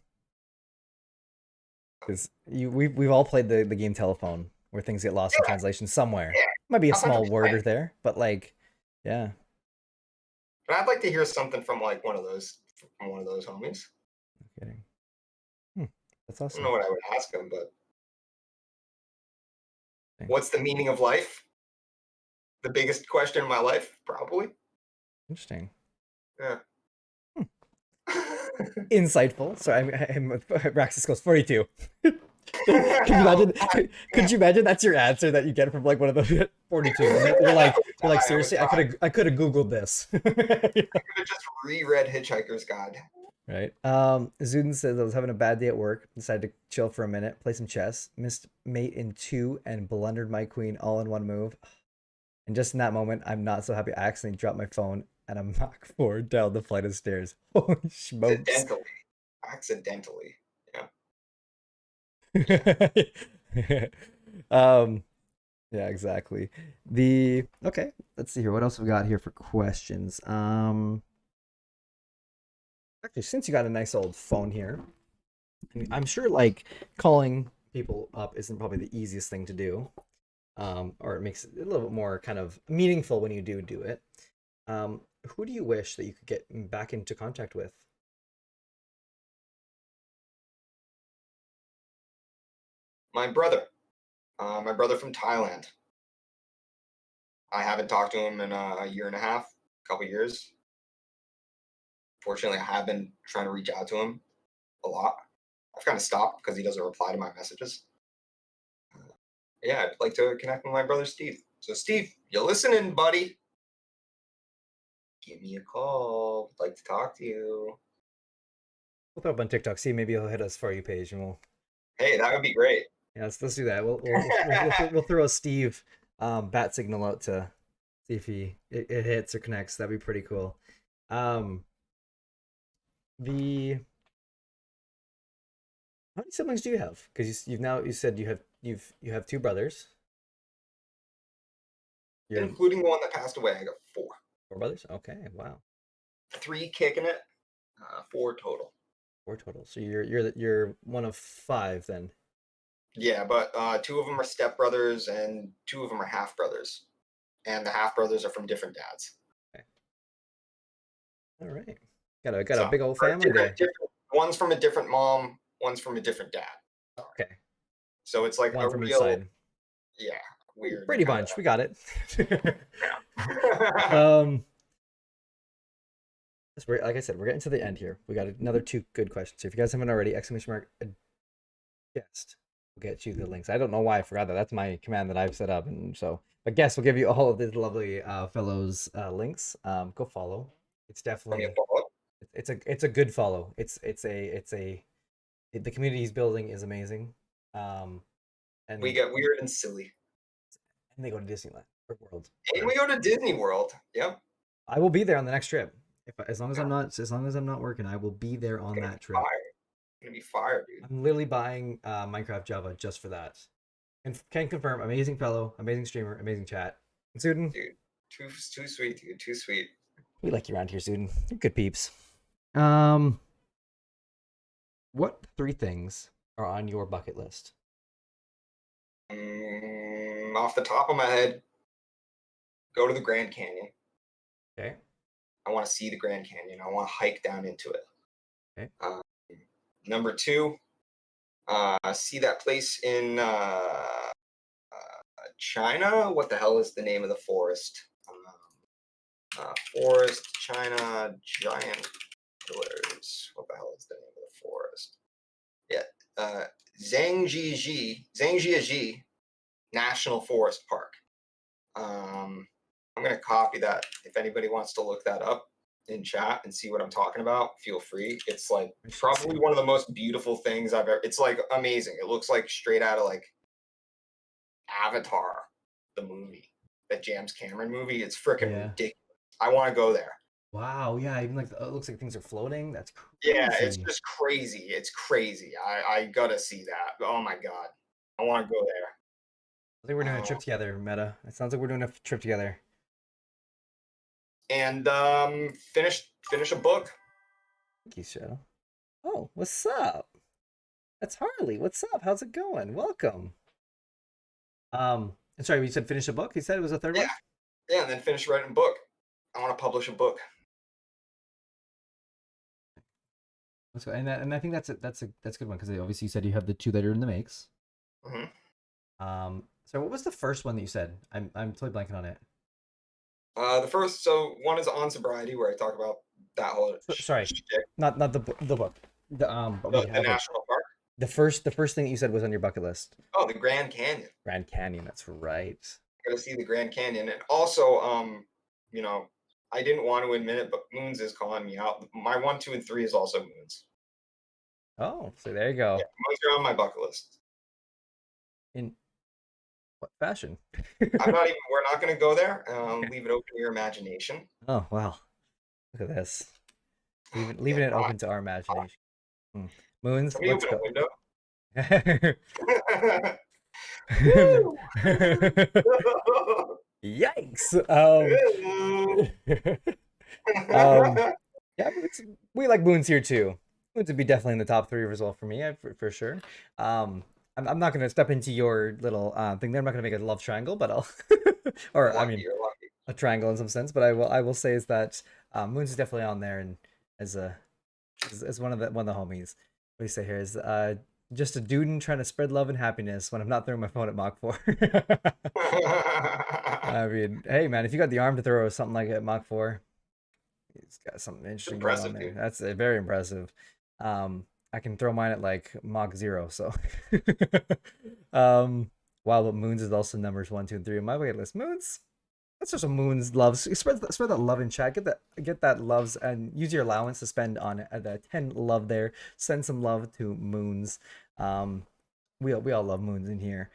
Speaker 1: because we've all played the game Telephone where things get lost in translation somewhere. Might be a small
Speaker 2: 100%.
Speaker 1: word or there, but like, yeah.
Speaker 2: But I'd like to hear something from like one of those homies.
Speaker 1: No kidding. That's
Speaker 2: I
Speaker 1: awesome.
Speaker 2: don't know what I would ask him, but what's the meaning of life? The biggest question in my life, probably.
Speaker 1: Interesting.
Speaker 2: Yeah.
Speaker 1: Insightful. Sorry, Raxus goes 42. Could you imagine that's your answer that you get from like one of those 42? You're like seriously, I could have Googled this.
Speaker 2: I could have just reread Hitchhiker's Guide.
Speaker 1: Right. Zuden says I was having a bad day at work, decided to chill for a minute, play some chess, missed mate in 2, and blundered my queen all in one move. And just in that moment, I'm not so happy I accidentally dropped my phone and I'm knocked forward down the flight of stairs. Holy smokes.
Speaker 2: Accidentally.
Speaker 1: Yeah. Yeah, exactly. Okay, let's see here. What else we got here for questions? Actually, since you got a nice old phone here, I'm sure like calling people up isn't probably the easiest thing to do. Or it makes it a little bit more kind of meaningful when you do it. Who do you wish that you could get back into contact with?
Speaker 2: My brother from Thailand. I haven't talked to him in a year and a half, a couple years. Fortunately, I have been trying to reach out to him a lot. I've kind of stopped because he doesn't reply to my messages. Yeah, I'd like to connect with my brother Steve. So Steve, you listening, buddy? Give me a call. I'd like to talk to you.
Speaker 1: We'll throw up on TikTok. See, maybe he'll hit us For You page, and we'll.
Speaker 2: Hey, that would be great.
Speaker 1: Yeah, let's do that. We'll throw a Steve bat signal out to see if it hits or connects. That'd be pretty cool. How many siblings do you have? Because you said you have 2 brothers.
Speaker 2: Including the one that passed away, I got 4.
Speaker 1: 4 brothers? Okay, wow.
Speaker 2: 3 kicking it, 4 total.
Speaker 1: 4 total. So you're one of 5 then.
Speaker 2: Yeah, but 2 of them are stepbrothers and 2 of them are half brothers, and the half brothers are from different dads.
Speaker 1: All right. Got a
Speaker 2: So,
Speaker 1: big old
Speaker 2: or
Speaker 1: family there.
Speaker 2: one's from a different mom, one's from a different dad.
Speaker 1: Okay.
Speaker 2: So it's like
Speaker 1: One
Speaker 2: a
Speaker 1: from each
Speaker 2: real,
Speaker 1: side.
Speaker 2: yeah, weird.
Speaker 1: Brady
Speaker 2: kinda-
Speaker 1: Bunch. We got it.
Speaker 2: Yeah.
Speaker 1: Like I said, we're getting to the end here. We got another 2 good questions. If you guys haven't already, exclamation mark guest will get you the links. I don't know why I forgot that. That's my command that I've set up, and so but guest will give you all of these lovely fellows links. Go follow. It's definitely it's a good follow. It's a the community he's building is amazing. And
Speaker 2: We get weird and silly.
Speaker 1: And they go to Disneyland World.
Speaker 2: And we go to Disney World. Yep.
Speaker 1: I will be there on the next trip. As long as I'm not working, I will be there on that trip.
Speaker 2: Gonna be fire, dude.
Speaker 1: I'm literally buying Minecraft Java just for that. And can confirm, amazing fellow, amazing streamer, amazing chat. And Suden,
Speaker 2: dude, too sweet, dude, too sweet.
Speaker 1: We like you around here, Suden. You're good peeps. What 3 things are on your bucket list?
Speaker 2: Off the top of my head, go to the Grand Canyon.
Speaker 1: Okay.
Speaker 2: I want to see the Grand Canyon. I want to hike down into it.
Speaker 1: Okay.
Speaker 2: Number 2, see that place in China. What the hell is the name of the forest? Forest China giant pillars. What the hell is the name of the forest? Yeah, Zhangjiajie National Forest Park. I'm gonna copy that. If anybody wants to look that up in chat and see what I'm talking about, feel free. It's like probably one of the most beautiful things I've ever. It's like amazing. It looks like straight out of like Avatar, the movie, that James Cameron movie. It's freaking ridiculous. I want to go there.
Speaker 1: Wow, yeah, even like it looks like things are floating. That's crazy.
Speaker 2: Yeah, it's just crazy. It's crazy. I gotta see that. Oh my god, I want to go there.
Speaker 1: I think we're doing a trip together, Meta. It sounds like we're doing a trip together.
Speaker 2: And finish a book.
Speaker 1: Thank you, Shadow. Oh, what's up? That's Harley. What's up? How's it going? Welcome. Sorry, you said finish a book? He said it was a 3rd one?
Speaker 2: Yeah, and then finish writing a book. I want to publish a book.
Speaker 1: And I think that's a good one because obviously you said you have the 2 that are in the makes.
Speaker 2: Mm-hmm.
Speaker 1: So what was the first one that you said? I'm totally blanking on it.
Speaker 2: The first, so one is on sobriety where I talk about that whole.
Speaker 1: Sorry, not the book.
Speaker 2: The national park.
Speaker 1: The first thing that you said was on your bucket list.
Speaker 2: Oh, the Grand Canyon.
Speaker 1: Grand Canyon, that's right.
Speaker 2: Gotta see the Grand Canyon, and also, you know, I didn't want to admit it, but Moons is calling me out. My 1, 2, and 3 is also Moons.
Speaker 1: Oh, so there you go.
Speaker 2: Yeah, Moons are on my bucket list.
Speaker 1: In what fashion?
Speaker 2: We're not going to go there. Leave it open to your imagination.
Speaker 1: Oh, wow. Look at this. Leaving it open to our imagination. Moons,
Speaker 2: Can we
Speaker 1: let's
Speaker 2: open
Speaker 1: go.
Speaker 2: A window?
Speaker 1: Yikes. Yeah, we like Moons here too. Moons would be definitely in the top 3 as well for me, for sure. I'm not going to step into your little thing there. I'm not going to make a love triangle, but I'll or I mean a triangle in some sense, but I will say is that Moons is definitely on there, and as one of the homies. What do you say here is just a dude trying to spread love and happiness when I'm not throwing my phone at Mach 4. I mean, hey man, if you got the arm to throw something like at Mach 4, he's got something interesting going on there. That's very impressive. I can throw mine at like Mach 0, so wow, but Moons is also numbers 1, 2, and 3 on my bucket list. Moons, that's just a Moons loves. Spread that love in chat. Get that loves, and use your allowance to spend on the 10 love there. Send some love to Moons. We all love Moons in here.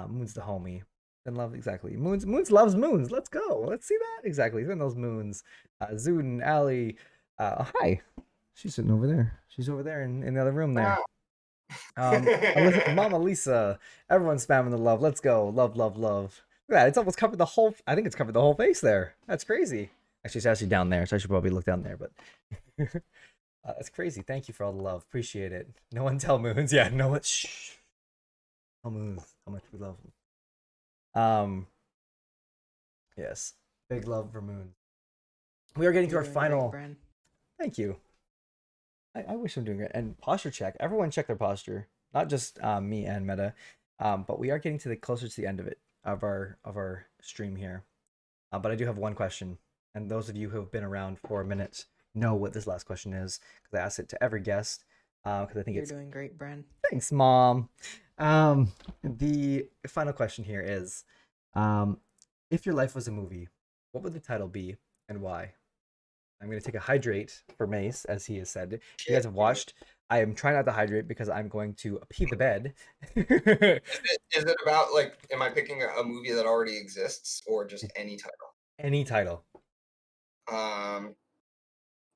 Speaker 1: Moons the homie. And love, exactly. Moons loves Moons. Let's go. Let's see that exactly. Send those Moons. Zuden, Ali. Hi. She's sitting over there. She's over there in the other room there. Mama Lisa. Everyone's spamming the love. Let's go. Love, love, love. Look at that. It's almost covered the whole. I think it's covered the whole face there. That's crazy. Actually, it's actually down there, so I should probably look down there. But that's crazy. Thank you for all the love. Appreciate it. No one tell Moons. Yeah. No one. Shh. tell Moons how much we love him. Yes, big love for Moons. We are getting to our final. Thank you. I wish I'm doing it. And posture check. Everyone check their posture, not just me and Meta. But we are getting to the closer to the end of it of our stream here. But I do have one question, and those of you who have been around for a minute know what this last question is because I asked it to every guest. Because I think
Speaker 12: You're doing great, Bren.
Speaker 1: Thanks, Mom. The final question here is, if your life was a movie, what would the title be and why? I'm going to take a hydrate for Mace, as he has said. If you guys have watched, I am trying not to hydrate because I'm going to pee the bed.
Speaker 2: Is it about, like, am I picking a movie that already exists or just any title?
Speaker 1: Any title.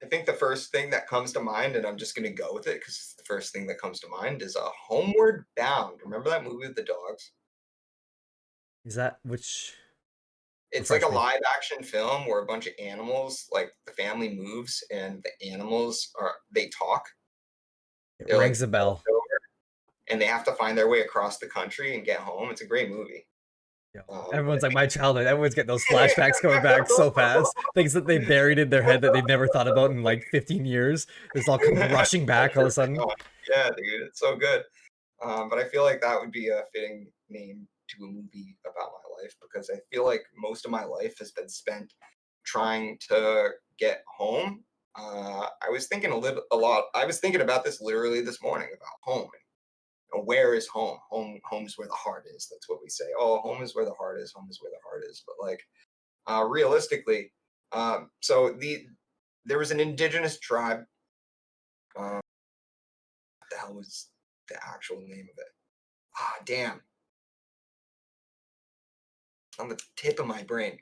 Speaker 2: I think the first thing that comes to mind, and I'm just going to go with it because it's the first thing that comes to mind, is Homeward Bound. Remember that movie with the dogs?
Speaker 1: Is that which?
Speaker 2: It's like a live action film where a bunch of animals, like the family moves and the animals they talk.
Speaker 1: It rings a bell.
Speaker 2: And they have to find their way across the country and get home. It's a great movie.
Speaker 1: Everyone's like my childhood. Everyone's getting those flashbacks going back so fast. Things that they buried in their head that they've never thought about in like 15 years. It's all come rushing back all of a sudden.
Speaker 2: Yeah, dude, it's so good. But I feel like that would be a fitting name to a movie about my life because I feel like most of my life has been spent trying to get home. I was thinking a lot. I was thinking about this literally this morning about home. Where is home? Home is where the heart is. That's what we say. Oh, home is where the heart is. Home is where the heart is. But like, realistically, there was an indigenous tribe. What the hell was the actual name of it? Ah, damn. On the tip of my brain.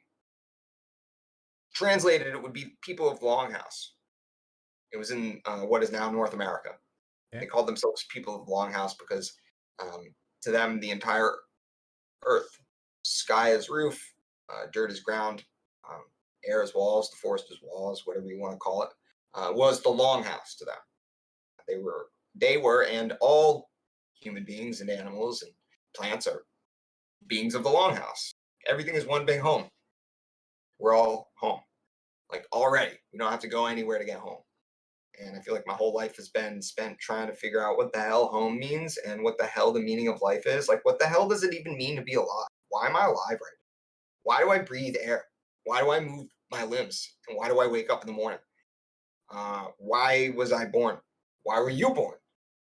Speaker 2: Translated, it would be people of Longhouse. It was in what is now North America. They called themselves people of Longhouse because to them, the entire earth, sky is roof, dirt is ground, air is walls, the forest is walls, whatever you want to call it, was the Longhouse to them. They were, and all human beings and animals and plants are beings of the Longhouse. Everything is one big home. We're all home. Like already, we don't have to go anywhere to get home. And I feel like my whole life has been spent trying to figure out what the hell home means and what the hell the meaning of life is. Like, what the hell does it even mean to be alive? Why am I alive right now? Why do I breathe air? Why do I move my limbs? And why do I wake up in the morning? Why was I born? Why were you born?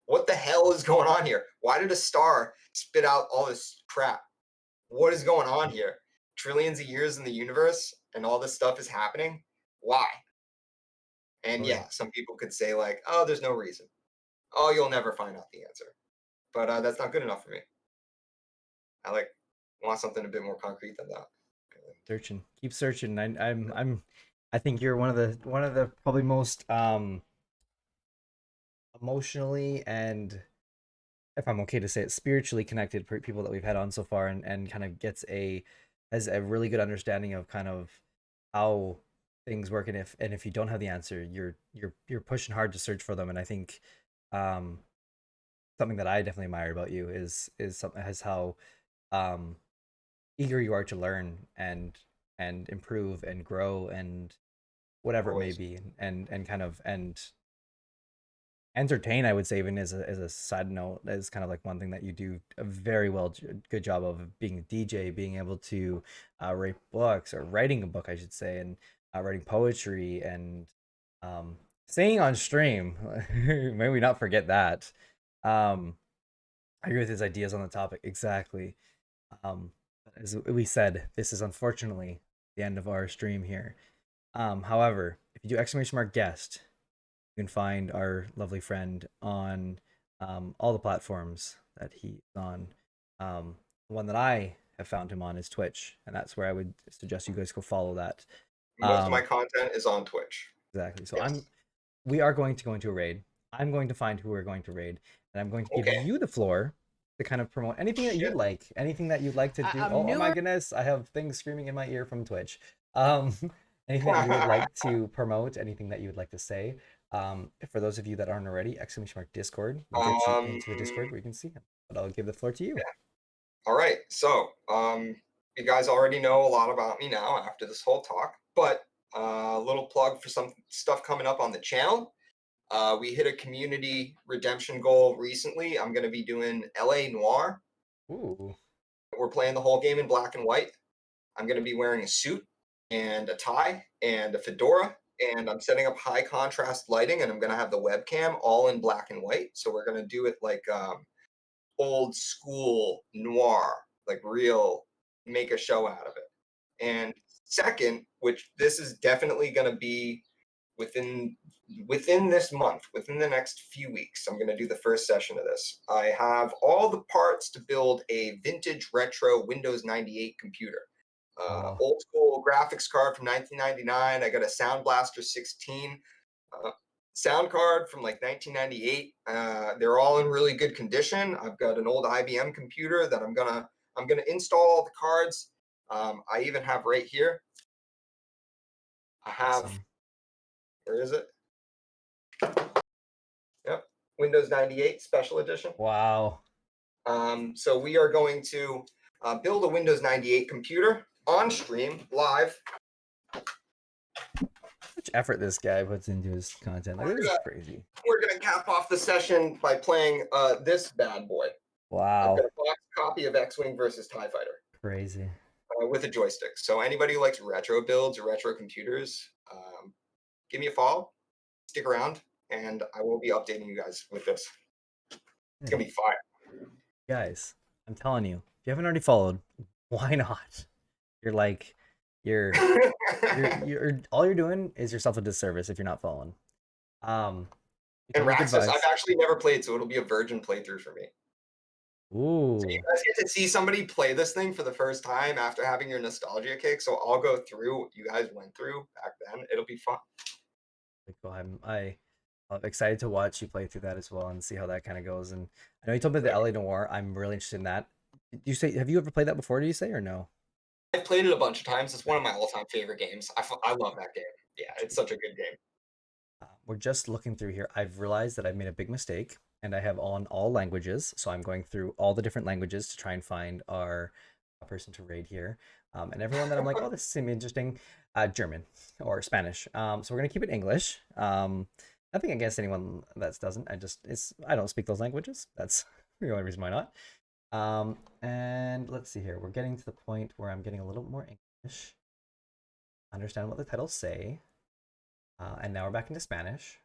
Speaker 2: What the hell is going on here? Why did a star spit out all this crap? What is going on here? Trillions of years in the universe and all this stuff is happening? Why? And yeah, some people could say like, oh, there's no reason. Oh, you'll never find out the answer. But that's not good enough for me. I want something a bit more concrete than that.
Speaker 1: Searching, keep searching. I think you're one of the probably most emotionally and, if I'm okay to say it, spiritually connected people that we've had on so far, and kind of has a really good understanding of kind of how things work, and if you don't have the answer, you're pushing hard to search for them. And I think something that I definitely admire about you is how eager you are to learn and improve and grow and whatever it may be, and kind of entertain, I would say, even as a side note, is kind of like one thing that you do a very good job of, being a DJ, being able to write books, or writing a book, I should say, and writing poetry and singing on stream. May we not forget that. I agree with his ideas on the topic. Exactly. As we said, this is unfortunately the end of our stream here. However, if you do !guest, you can find our lovely friend on all the platforms that he's on. One that I have found him on is Twitch, and that's where I would suggest you guys go follow that.
Speaker 2: Most of my content is on Twitch.
Speaker 1: Exactly. So yes. We are going to go into a raid. I'm going to find who we're going to raid, and I'm going to give you the floor to kind of promote anything that you'd like, anything that you'd like to do. Oh my goodness, I have things screaming in my ear from Twitch. Anything that you would like to promote, anything that you would like to say. For those of you that aren't already, !Discord will get you into the Discord where you can see him. But I'll give the floor to you.
Speaker 2: Yeah. All right, so you guys already know a lot about me now after this whole talk, but a little plug for some stuff coming up on the channel. We hit a community redemption goal recently. I'm going to be doing LA Noir.
Speaker 1: Ooh.
Speaker 2: We're playing the whole game in black and white. I'm going to be wearing a suit and a tie and a fedora, and I'm setting up high contrast lighting, and I'm going to have the webcam all in black and white. So we're going to do it like old school noir, like real, make a show out of it. And second, which this is definitely going to be within this month, within the next few weeks, I'm going to do the first session of this. I have all the parts to build a vintage retro Windows 98 computer. Old school graphics card from 1999. I got a Sound Blaster 16 sound card from like 1998. They're all in really good condition. I've got an old IBM computer that I'm gonna install the cards. I even have right here. I have.
Speaker 1: Awesome.
Speaker 2: Where is it? Yep, Windows 98 Special Edition.
Speaker 1: Wow.
Speaker 2: So we are going to build a Windows 98 computer on stream live.
Speaker 1: Much effort this guy puts into his content. Like, this is crazy.
Speaker 2: We're gonna cap off the session by playing this bad boy.
Speaker 1: Wow.
Speaker 2: I've got a box copy of X-Wing versus TIE Fighter.
Speaker 1: Crazy.
Speaker 2: With a joystick. So anybody who likes retro builds or retro computers, give me a follow, stick around, and I will be updating you guys with this. It's gonna be fire.
Speaker 1: Guys, I'm telling you, if you haven't already followed, why not? You're like, you're all you're doing is yourself a disservice if you're not following.
Speaker 2: And Raxus, I've actually never played, so it'll be a virgin playthrough for me.
Speaker 1: Ooh.
Speaker 2: So you guys get to see somebody play this thing for the first time after having your nostalgia kick. So I'll go through what you guys went through back then. It'll be fun.
Speaker 1: I'm excited to watch you play through that as well and see how that kind of goes. And I know you told me the LA Noir. I'm really interested in that. Have you ever played that before? Do you say or no?
Speaker 2: I've played it a bunch of times. It's one of my all-time favorite games. I love that game. Yeah, it's such a good game.
Speaker 1: We're just looking through here. I've realized that I've made a big mistake, and I have on all languages. So I'm going through all the different languages to try and find our person to raid here. And everyone that I'm like, oh, this seems interesting, German or Spanish. So we're gonna keep it English. Nothing against anyone that doesn't. I don't speak those languages. That's the only reason why not. And let's see here. We're getting to the point where I'm getting a little more English. Understand what the titles say. And now we're back into Spanish.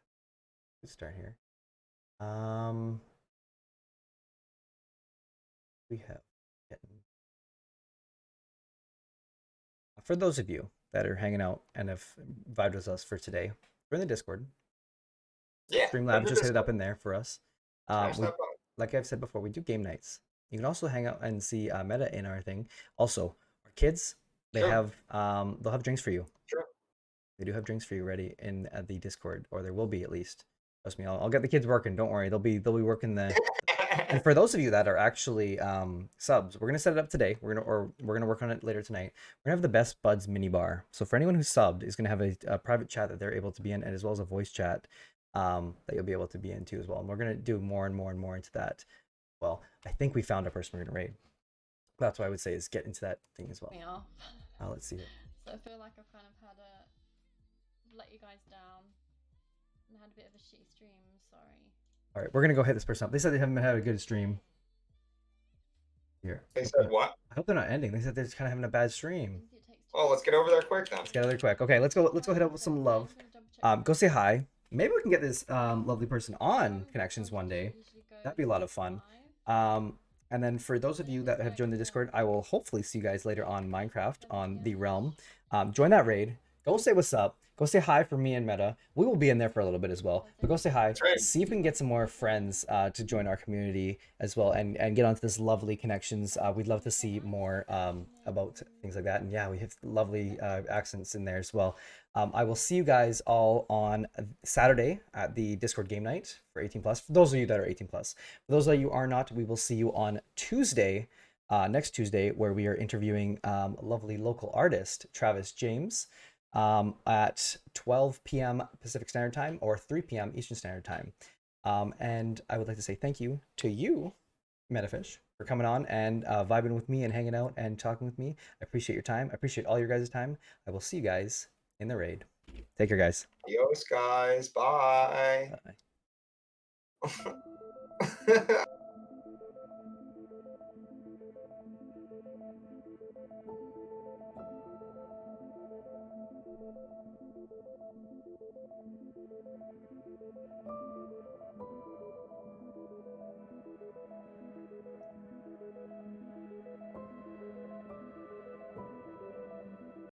Speaker 1: Let's start here. We have for those of you that are hanging out and have vibed with us for today, we're in the Discord.
Speaker 2: Yeah,
Speaker 1: Streamlabs just hit it up in there for us. Like I've said before, we do game nights. You can also hang out and see Meta in our thing. Also, our kids, they'll have drinks for you.
Speaker 2: Sure.
Speaker 1: They do have drinks for you ready in the Discord, or there will be at least. Trust me, I'll get the kids working. Don't worry, they'll be working the. And for those of you that are actually subs, we're gonna set it up today. We're gonna work on it later tonight. We're gonna have the Best Buds mini bar. So for anyone who's subbed, is gonna have a private chat that they're able to be in, and as well as a voice chat that you'll be able to be into as well. And we're gonna do more and more and more into that. Well, I think we found a person we're gonna raid. That's what I would say is get into that thing as well. Let's see it.
Speaker 12: So I feel like I've kind of had to let you guys down and had a bit of a shitty stream. Sorry.
Speaker 1: All right, we're gonna go hit this person up. They said they haven't had a good stream. Here.
Speaker 2: They said what?
Speaker 1: I hope they're not ending. They said they're just kind of having a bad stream.
Speaker 2: Oh, let's get over there quick then.
Speaker 1: Let's get over there quick. Okay, let's go hit up with some love. Go say hi. Maybe we can get this lovely person on Connections one day. That'd be a lot of fun. And then for those of you that have joined the Discord, I will hopefully see you guys later on Minecraft on the Realm. Join that raid. Go say what's up. Go say hi for me and Meta. We will be in there for a little bit as well. But go say hi. See if we can get some more friends to join our community as well and get onto this lovely Connections. We'd love to see more about things like that. And yeah, we have lovely accents in there as well. I will see you guys all on Saturday at the Discord game night for 18 plus. For those of you that are 18 plus. For those of you who are not, we will see you on Tuesday, next Tuesday, where we are interviewing a lovely local artist, Travis James, at 12 p.m. Pacific Standard Time or 3 p.m. Eastern Standard Time. And I would like to say thank you to you, Metafish, for coming on and vibing with me and hanging out and talking with me. I appreciate your time. I appreciate all your guys' time. I will see you guys in the raid. Take care, guys.
Speaker 2: Adios, guys. Bye.
Speaker 1: Bye.